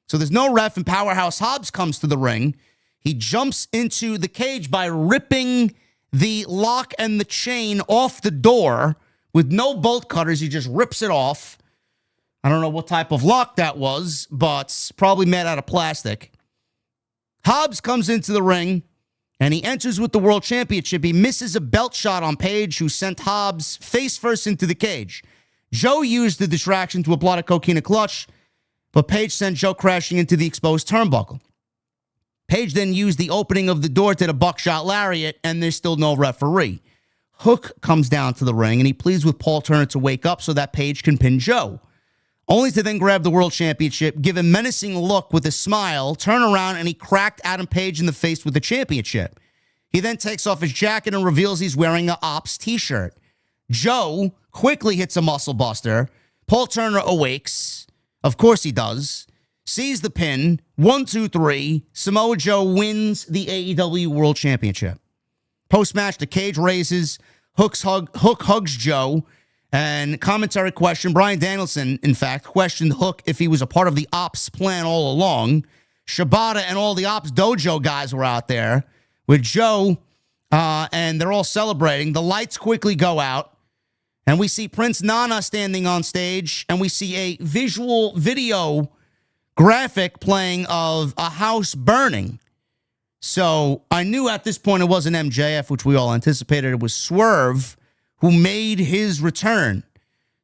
Speaker 2: So there's no ref, and Powerhouse Hobbs comes to the ring. He jumps into the cage by ripping the lock and the chain off the door with no bolt cutters. He just rips it off. I don't know what type of lock that was, but probably made out of plastic. Hobbs comes into the ring, and he enters with the World Championship. He misses a belt shot on Page, who sent Hobbs face first into the cage. Joe used the distraction to apply a Coquina clutch, but Page sent Joe crashing into the exposed turnbuckle. Page then used the opening of the door to the buckshot lariat, and there's still no referee. Hook comes down to the ring and he pleads with Paul Turner to wake up so that Page can pin Joe, only to then grab the World Championship, give a menacing look with a smile, turn around, and he cracked Adam Page in the face with the championship. He then takes off his jacket and reveals he's wearing an Ops t-shirt. Joe quickly hits a muscle buster. Paul Turner awakes. Of course he does. Sees the pin. 1, 2, 3. Samoa Joe wins the AEW World Championship. Post-match, the cage raises. Hook hugs Joe. And commentary question, Bryan Danielson, in fact, questioned Hook if he was a part of the Ops plan all along. Shibata and all the Ops Dojo guys were out there with Joe, and they're all celebrating. The lights quickly go out, and we see Prince Nana standing on stage, and we see a video graphic playing of a house burning. So I knew at this point it wasn't MJF, which we all anticipated. It was Swerve who made his return.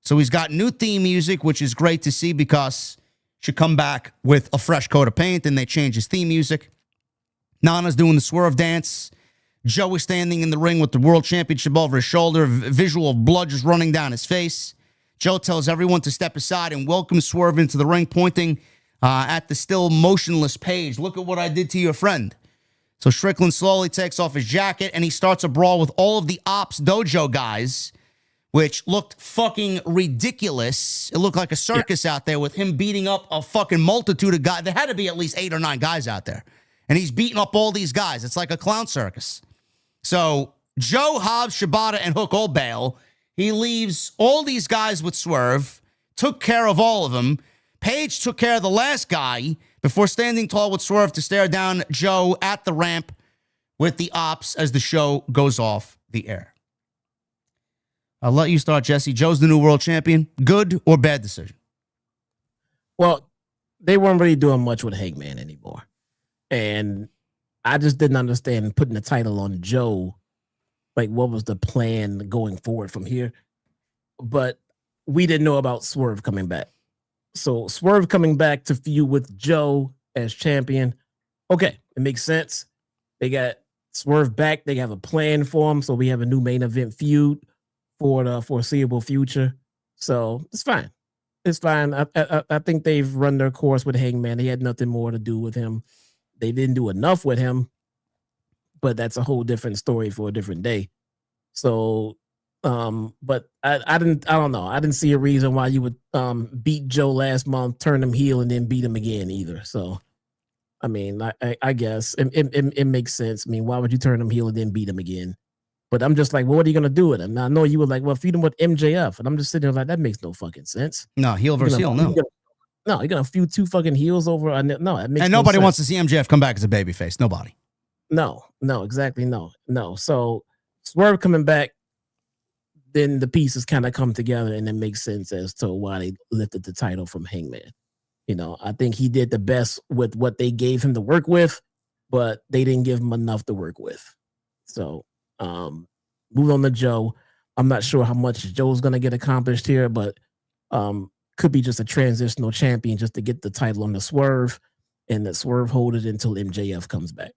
Speaker 2: So he's got new theme music, which is great to see because he should come back with a fresh coat of paint, and they change his theme music. Nana's doing the Swerve dance. Joe is standing in the ring with the World Championship over his shoulder, visual of blood just running down his face. Joe tells everyone to step aside and welcomes Swerve into the ring, pointing at the still motionless Page. Look at what I did to your friend. So Strickland slowly takes off his jacket, and he starts a brawl with all of the Ops Dojo guys, which looked fucking ridiculous. It looked like a circus out there with him beating up a fucking multitude of guys. There had to be at least 8 or 9 guys out there. And he's beating up all these guys. It's like a clown circus. So Joe, Hobbs, Shibata, and Hook all bail. He leaves all these guys with Swerve, took care of all of them. Page took care of the last guy before standing tall with Swerve to stare down Joe at the ramp with the Ops as the show goes off the air. I'll let you start, Jesse. Joe's the new world champion. Good or bad decision?
Speaker 4: Well, they weren't really doing much with Hangman anymore. And I just didn't understand putting the title on Joe. Like, what was the plan going forward from here? But we didn't know about Swerve coming back. So Swerve coming back to feud with Joe as champion. Okay, it makes sense. They got Swerve back. They have a plan for him. So we have a new main event feud for the foreseeable future. So it's fine. It's fine. I think they've run their course with Hangman. They had nothing more to do with him. They didn't do enough with him, but that's a whole different story for a different day. So, but I don't know. I didn't see a reason why you would beat Joe last month, turn him heel, and then beat him again either. So, I mean, I guess it makes sense. I mean, why would you turn him heel and then beat him again? But I'm just like, well, what are you going to do with him? Now, I know you were like, well, feud him with MJF. And I'm just sitting there like, that makes no fucking sense.
Speaker 2: No, heel versus heel, no.
Speaker 4: No, you're going to feud 2 fucking heels over. No, it makes
Speaker 2: and nobody wants to see MJF come back as a babyface. Nobody.
Speaker 4: No, exactly. No. So Swerve coming back, then the pieces kind of come together and it makes sense as to why they lifted the title from Hangman. You know, I think he did the best with what they gave him to work with, but they didn't give him enough to work with. So, move on to Joe. I'm not sure how much Joe's going to get accomplished here, but could be just a transitional champion just to get the title on the Swerve, and that Swerve hold it until MJF comes back.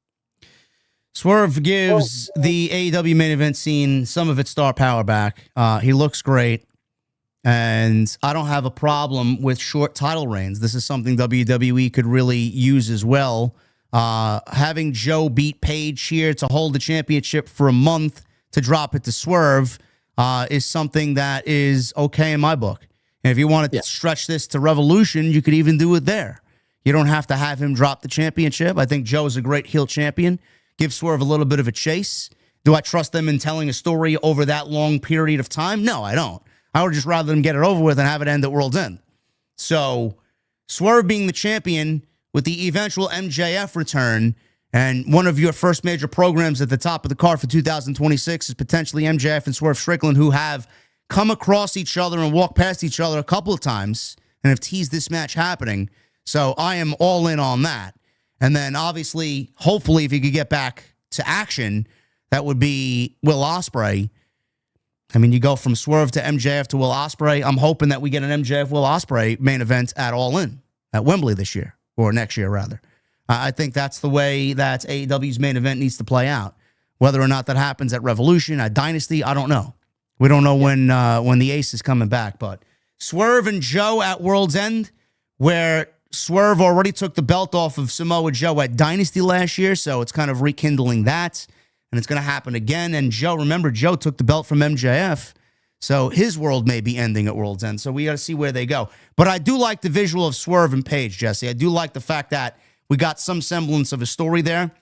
Speaker 2: Swerve gives the AEW main event scene some of its star power back. He looks great, and I don't have a problem with short title reigns. This is something WWE could really use as well. Having Joe beat Page here to hold the championship for a month to drop it to Swerve is something that is okay in my book. And if you want to stretch this to Revolution, you could even do it there. You don't have to have him drop the championship. I think Joe's a great heel champion. Give Swerve a little bit of a chase. Do I trust them in telling a story over that long period of time? No, I don't. I would just rather them get it over with and have it end at World's End. So Swerve being the champion with the eventual MJF return, and one of your first major programs at the top of the card for 2026 is potentially MJF and Swerve Strickland, who have come across each other and walked past each other a couple of times and have teased this match happening. So I am all in on that. And then obviously, hopefully, if you could get back to action, that would be Will Ospreay. I mean, you go from Swerve to MJF to Will Ospreay. I'm hoping that we get an MJF Will Ospreay main event at All In at Wembley this year, or next year rather. I think that's the way that AEW's main event needs to play out. Whether or not that happens at Revolution, at Dynasty, I don't know. We don't know when the Ace is coming back. But Swerve and Joe at World's End, where Swerve already took the belt off of Samoa Joe at Dynasty last year, so it's kind of rekindling that. And it's going to happen again. And Joe, remember, Joe took the belt from MJF. So his world may be ending at World's End. So we got to see where they go. But I do like the visual of Swerve and Page, Jesse. I do like the fact that we got some semblance of a story there.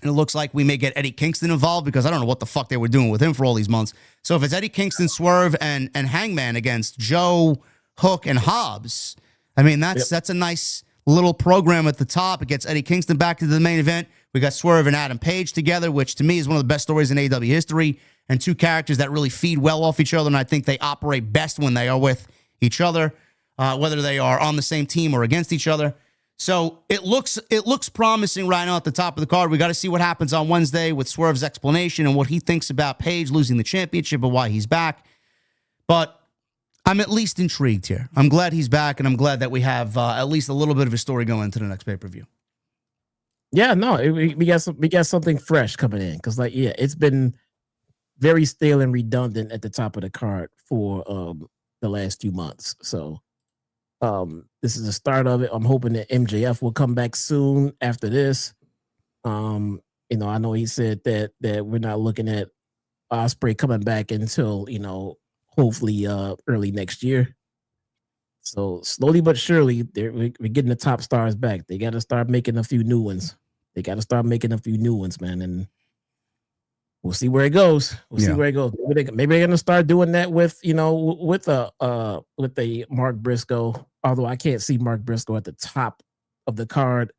Speaker 2: And it looks like we may get Eddie Kingston involved because I don't know what the fuck they were doing with him for all these months. So if it's Eddie Kingston, Swerve, and Hangman against Joe, Hook, and Hobbs, I mean, that's a nice little program at the top. It gets Eddie Kingston back to the main event. We got Swerve and Adam Page together, which to me is one of the best stories in AEW history. And two characters that really feed well off each other, and I think they operate best when they are with each other, whether they are on the same team or against each other. So it looks promising right now at the top of the card. We got to see what happens on Wednesday with Swerve's explanation and what he thinks about Page losing the championship and why he's back. But I'm at least intrigued here. I'm glad he's back, and I'm glad that we have at least a little bit of a story going into the next pay-per-view.
Speaker 4: Yeah, no, we got something fresh coming in because, it's been very stale and redundant at the top of the card for the last few months. So this is the start of it. I'm hoping that MJF will come back soon after this. I know he said that we're not looking at Ospreay coming back until, hopefully early next year. So slowly but surely, we're getting the top stars back. They got to start making a few new ones. Man. And we'll see where it goes. See where it goes. Maybe they're gonna start doing that with the Mark Briscoe. Although I can't see Mark Briscoe at the top of the card,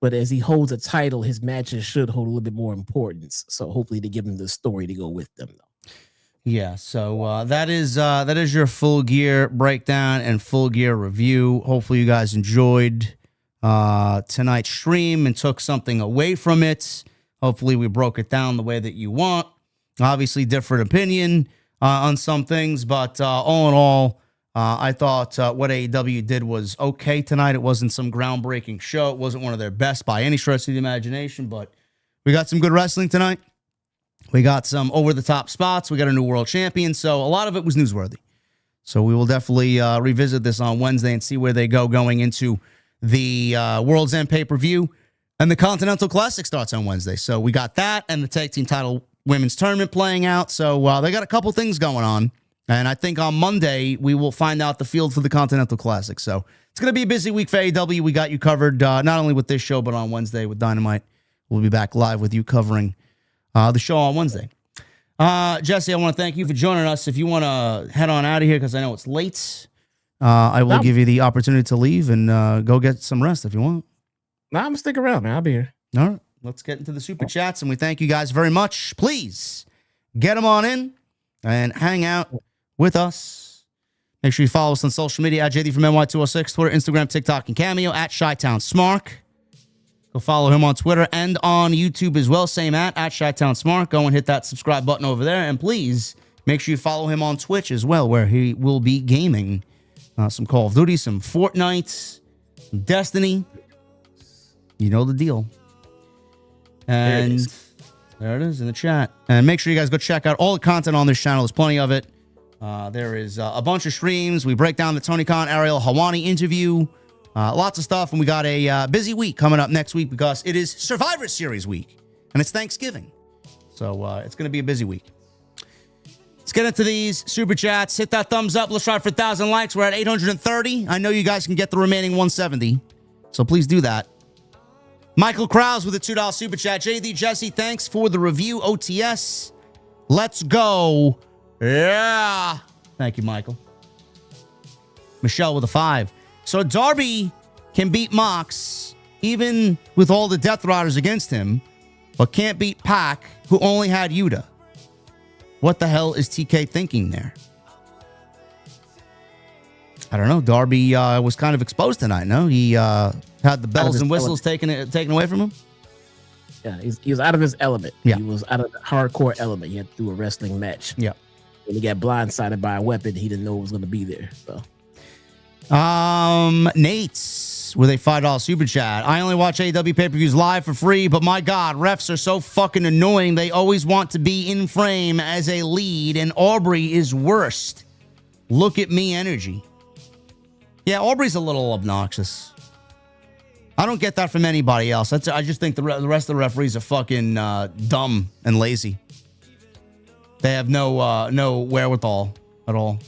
Speaker 4: but as he holds a title, his matches should hold a little bit more importance. So hopefully they give him the story to go with them, though.
Speaker 2: Yeah. So that is your Full Gear breakdown and Full Gear review. Hopefully you guys enjoyed tonight's stream and took something away from it. Hopefully we broke it down the way that you want. Obviously, different opinion on some things, but all in all, I thought what AEW did was okay tonight. It wasn't some groundbreaking show. It wasn't one of their best by any stretch of the imagination, but we got some good wrestling tonight. We got some over-the-top spots. We got a new world champion, so a lot of it was newsworthy. So we will definitely revisit this on Wednesday and see where they go going into the World's End pay-per-view. And the Continental Classic starts on Wednesday. So we got that and the Tag Team Title Women's Tournament playing out. So they got a couple things going on. And I think on Monday, we will find out the field for the Continental Classic. So it's going to be a busy week for AEW. We got you covered not only with this show, but on Wednesday with Dynamite. We'll be back live with you covering the show on Wednesday. Jesse, I want to thank you for joining us. If you want to head on out of here, because I know it's late, I will give you the opportunity to leave and go get some rest if you want.
Speaker 4: No, I'm going to stick around, man. I'll be here.
Speaker 2: All right. Let's get into the super chats, and we thank you guys very much. Please get them on in and hang out with us. Make sure you follow us on social media at JD from NY206, Twitter, Instagram, TikTok, and Cameo at Chi-Town Smark. Go follow him on Twitter and on YouTube as well. Same at Chi-Town Smark. Go and hit that subscribe button over there. And please make sure you follow him on Twitch as well, where he will be gaming some Call of Duty, some Fortnite, some Destiny. You know the deal. And there it is in the chat. And make sure you guys go check out all the content on this channel. There's plenty of it. There is a bunch of streams. We break down the Tony Khan Ariel Helwani interview. Lots of stuff. And we got a busy week coming up next week because it is Survivor Series week. And it's Thanksgiving. So it's going to be a busy week. Let's get into these super chats. Hit that thumbs up. Let's try for 1,000 likes. We're at 830. I know you guys can get the remaining 170. So please do that. Michael Krause with a $2 super chat. JD, Jesse, thanks for the review. OTS. Let's go. Yeah. Thank you, Michael. Michelle with a 5. So Darby can beat Mox, even with all the Death Riders against him, but can't beat Pac, who only had Yuta. What the hell is TK thinking there? I don't know. Darby was kind of exposed tonight, no? He had the bells and whistles taken away from him?
Speaker 4: Yeah, he was out of his element.
Speaker 2: Yeah.
Speaker 4: He was out of the hardcore element. He had to do a wrestling match.
Speaker 2: Yeah.
Speaker 4: When he got blindsided by a weapon, he didn't know it was going to be there. So,
Speaker 2: Nate Kris with a $5 super chat. I only watch AEW pay-per-views live for free, but my God, refs are so fucking annoying. They always want to be in frame as a lead, and Aubrey is worst. Look at me energy. Yeah, Aubrey's a little obnoxious. I don't get that from anybody else. I just think the rest of the referees are fucking dumb and lazy. They have no wherewithal at all.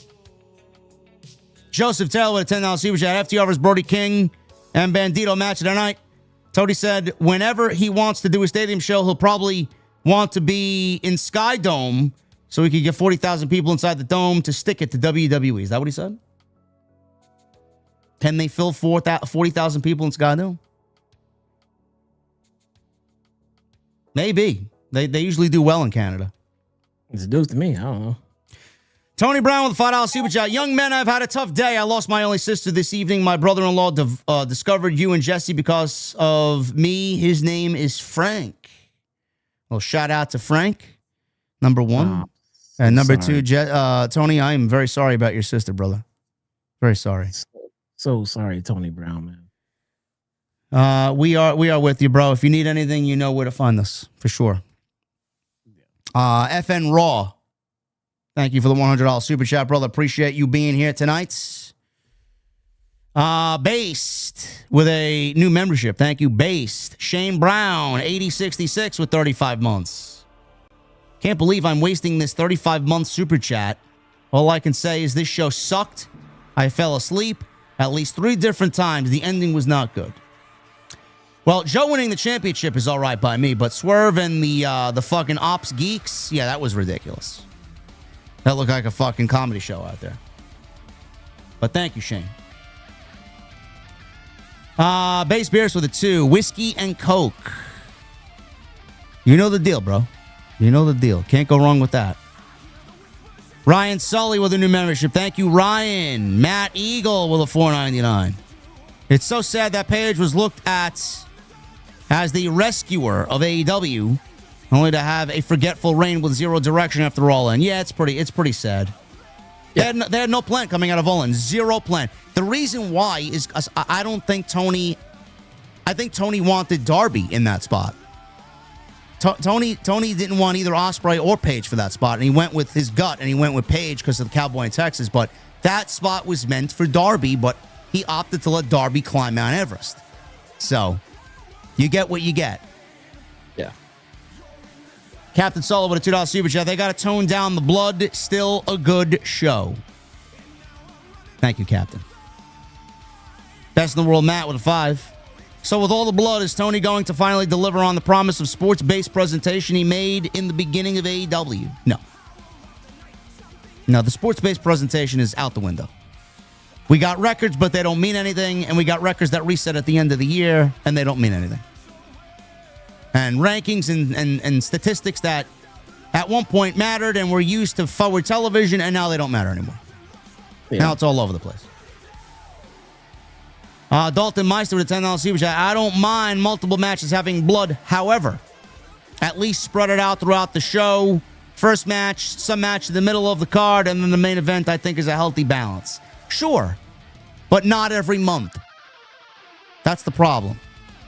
Speaker 2: Joseph Taylor with a $10 super chat. FTR vs. Brody King and Bandito match of the night. Tony said whenever he wants to do a stadium show, he'll probably want to be in Sky Dome so he could get 40,000 people inside the dome to stick it to WWE. Is that what he said? Can they fill 40,000 people in Sky Dome? Maybe. They usually do well in Canada.
Speaker 4: It's news to me. I don't know.
Speaker 2: Tony Brown with a $5 super chat. Young men, I've had a tough day. I lost my only sister this evening. My brother-in-law discovered you and Jesse because of me. His name is Frank. Well, shout out to Frank, number one. And number two, Tony, I am very sorry about your sister, brother. Very sorry.
Speaker 4: So sorry, Tony Brown, man.
Speaker 2: We are with you, bro. If you need anything, you know where to find us, for sure. FN Raw. Thank you for the $100 super chat, brother. Appreciate you being here tonight. Based with a new membership. Thank you, Based. Shane Brown, 8066 with 35 months. Can't believe I'm wasting this 35-month super chat. All I can say is this show sucked. I fell asleep at least 3 different times. The ending was not good. Well, Joe winning the championship is all right by me, but Swerve and the fucking Ops Geeks, yeah, that was ridiculous. That looked like a fucking comedy show out there. But thank you, Shane. Base Beers with a 2. Whiskey and Coke. You know the deal, bro. You know the deal. Can't go wrong with that. Ryan Sully with a new membership. Thank you, Ryan. Matt Eagle with a $4.99. It's so sad that Page was looked at as the rescuer of AEW, only to have a forgetful reign with 0 direction after All In. Yeah, it's pretty sad. Yeah. They had no plan coming out of All In. 0 plan. The reason why is I think Tony wanted Darby in that spot. Tony didn't want either Ospreay or Page for that spot, and he went with his gut, and he went with Page because of the Cowboy in Texas. But that spot was meant for Darby, but he opted to let Darby climb Mount Everest. So you get what you get.
Speaker 4: Yeah.
Speaker 2: Captain Solo with a $2 super chat. They got to tone down the blood. Still a good show. Thank you, Captain. Best in the world, Matt with a 5. So with all the blood, is Tony going to finally deliver on the promise of sports-based presentation he made in the beginning of AEW? No. No, the sports-based presentation is out the window. We got records, but they don't mean anything, and we got records that reset at the end of the year, and they don't mean anything. And rankings and statistics that at one point mattered and were used to forward television, and now they don't matter anymore. Yeah. Now it's all over the place. Dalton Meister with a $10 super chat. I don't mind multiple matches having blood. However, at least spread it out throughout the show. First match, some match in the middle of the card, and then the main event, I think, is a healthy balance. Sure, but not every month. That's the problem.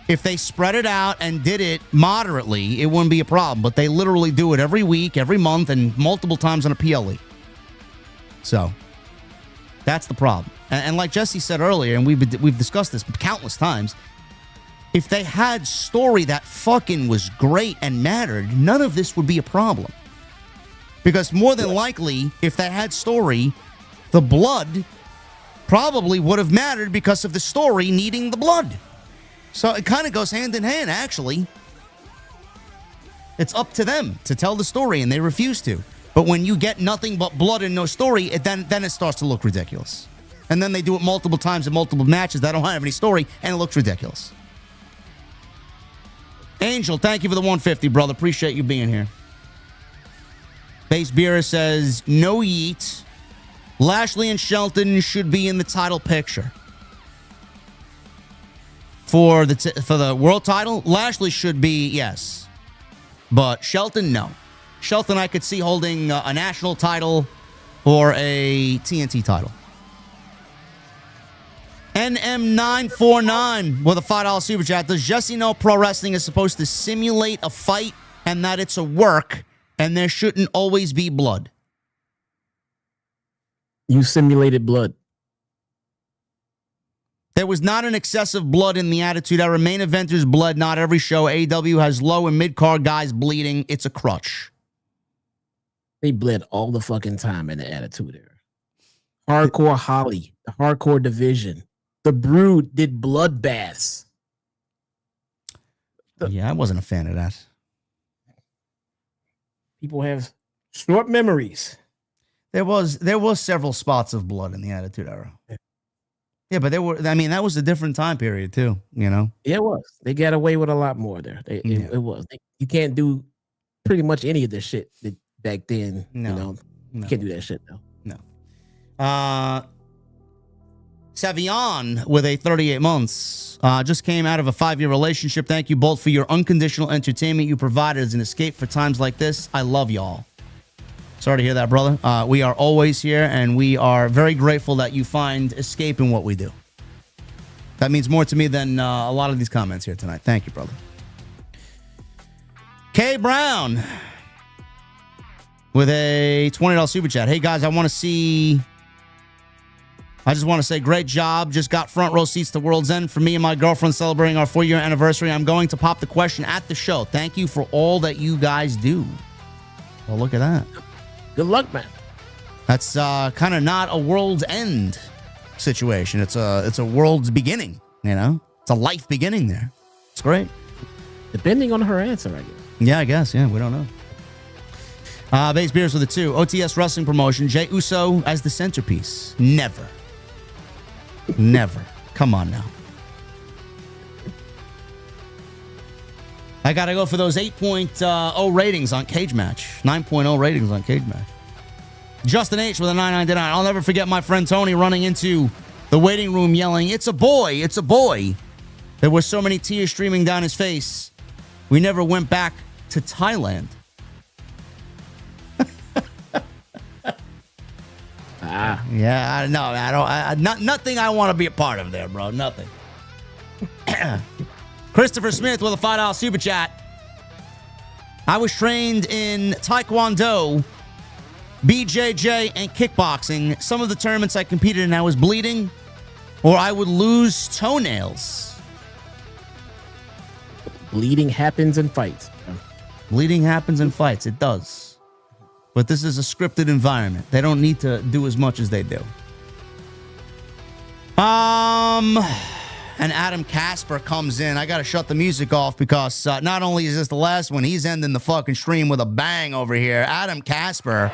Speaker 2: If they spread it out and did it moderately, it wouldn't be a problem. But they literally do it every week, every month, and multiple times on a PLE. So, that's the problem. And like Jesse said earlier, and we've discussed this countless times, if they had story that fucking was great and mattered, none of this would be a problem. Because more than likely, if they had story, the blood probably would have mattered because of the story needing the blood. So it kind of goes hand in hand, actually. It's up to them to tell the story, and they refuse to. But when you get nothing but blood and no story, then it starts to look ridiculous. And then they do it multiple times in multiple matches that don't have any story, and it looks ridiculous. Angel, thank you for the 150, brother. Appreciate you being here. Base Beer says, no yeet. Lashley and Shelton should be in the title picture. For the world title, Lashley should be, yes. But Shelton, no. Shelton, I could see holding a national title or a TNT title. NM949 with a $5 super chat. Does Jesse know pro wrestling is supposed to simulate a fight and that it's a work and there shouldn't always be blood?
Speaker 4: You simulated blood.
Speaker 2: There was not an excessive blood in the Attitude Era. Main eventers blood, not every show. AEW has low and mid-card guys bleeding. It's a crutch.
Speaker 4: They bled all the fucking time in the Attitude Era. Hardcore Holly, the hardcore division. The Brood did bloodbaths.
Speaker 2: Yeah, I wasn't a fan of that.
Speaker 4: People have short memories.
Speaker 2: There was several spots of blood in the Attitude Era. Yeah, but that was a different time period too, you know?
Speaker 4: Yeah, it was. They got away with a lot more there. It was. You can't do pretty much any of this shit back then.
Speaker 2: No.
Speaker 4: You can't do that shit though.
Speaker 2: No. Savion with a 38 months. Just came out of a 5-year relationship. Thank you both for your unconditional entertainment you provided as an escape for times like this. I love y'all. Sorry to hear that, brother. We are always here, and we are very grateful that you find escape in what we do. That means more to me than a lot of these comments here tonight. Thank you, brother. K. Brown with a $20 super chat. Hey, guys, I just want to say great job. Just got front row seats to World's End for me and my girlfriend celebrating our 4-year anniversary. I'm going to pop the question at the show. Thank you for all that you guys do. Well, look at that.
Speaker 4: Good luck, man.
Speaker 2: That's kind of not a World's End situation. It's a world's beginning, you know? It's a life beginning there. It's great.
Speaker 4: Depending on her answer, I guess.
Speaker 2: Yeah, I guess. Yeah, we don't know. Base Beers with a 2. OTS Wrestling Promotion. Jey Uso as the centerpiece. Never. Never. Come on now. I got to go for those 8.0 ratings on Cage Match. 9.0 ratings on Cage Match. Justin H with a 999. I'll never forget my friend Tony running into the waiting room yelling, "It's a boy, it's a boy." There were so many tears streaming down his face. We never went back to Thailand. Yeah, I don't. Nothing I want to be a part of there, bro. Nothing. Christopher Smith with a $5 super chat. I was trained in Taekwondo, BJJ, and kickboxing. Some of the tournaments I competed in, I was bleeding, or I would lose toenails.
Speaker 4: Bleeding happens in fights.
Speaker 2: Bleeding happens in fights. It does. But this is a scripted environment. They don't need to do as much as they do. And Adam Casper comes in. I got to shut the music off because not only is this the last one, he's ending the fucking stream with a bang over here. Adam Casper.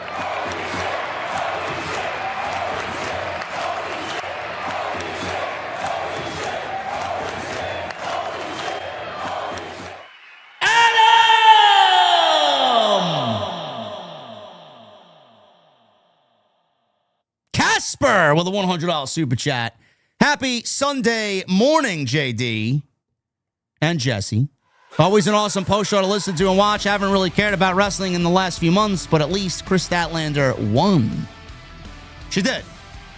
Speaker 2: Casper with a $100 super chat. Happy Sunday morning, JD and Jesse. Always an awesome post show to listen to and watch. Haven't really cared about wrestling in the last few months, but at least Kris Statlander won. She did.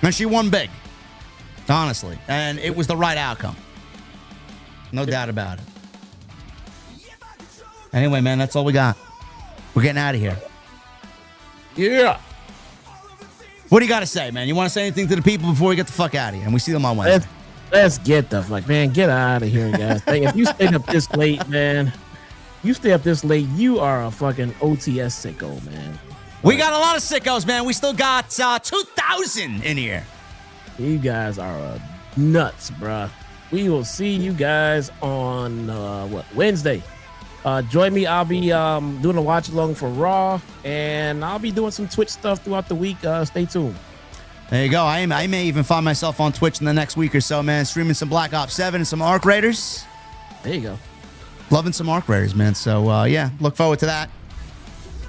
Speaker 2: And she won big. Honestly. And it was the right outcome. No doubt about it. Anyway, man, that's all we got. We're getting out of here.
Speaker 4: Yeah.
Speaker 2: What do you got to say, man? You want to say anything to the people before we get the fuck out of here? And we see them on Wednesday.
Speaker 4: Let's get the fuck, man. Get out of here, guys. Hey, if you stayed up this late, man, you are a fucking OTS sicko, man.
Speaker 2: We got a lot of sickos, man. We still got 2,000 in here.
Speaker 4: You guys are nuts, bruh. We will see you guys on Wednesday. Join me. I'll be doing a watch along for Raw, and I'll be doing some Twitch stuff throughout the week. Stay tuned.
Speaker 2: There you go. I may even find myself on Twitch in the next week or so, man, streaming some Black Ops 7 and some Arc Raiders.
Speaker 4: There you go.
Speaker 2: Loving some Arc Raiders, man. So, yeah, look forward to that.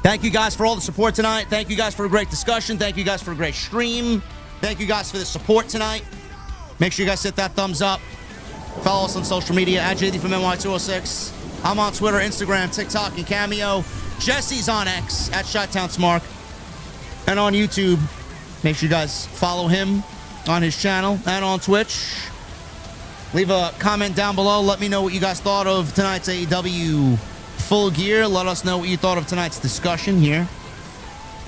Speaker 2: Thank you guys for all the support tonight. Thank you guys for a great discussion. Thank you guys for a great stream. Thank you guys for the support tonight. Make sure you guys hit that thumbs up. Follow us on social media at JD from NY206. I'm on Twitter, Instagram, TikTok, and Cameo. Jesse's on X at ShotTownSmark. And on YouTube, make sure you guys follow him on his channel and on Twitch. Leave a comment down below. Let me know what you guys thought of tonight's AEW Full Gear. Let us know what you thought of tonight's discussion here.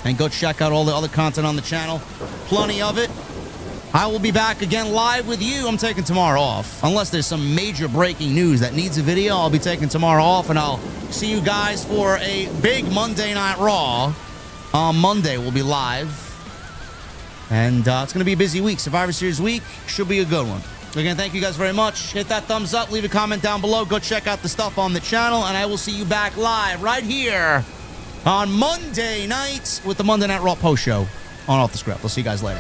Speaker 2: And go check out all the other content on the channel. Plenty of it. I will be back again live with you. I'm taking tomorrow off. Unless there's some major breaking news that needs a video, I'll be taking tomorrow off. And I'll see you guys for a big Monday Night Raw. On Monday, we'll be live. And it's going to be a busy week. Survivor Series week should be a good one. Again, thank you guys very much. Hit that thumbs up. Leave a comment down below. Go check out the stuff on the channel. And I will see you back live right here on Monday night with the Monday Night Raw post show on Off the Script. We'll see you guys later.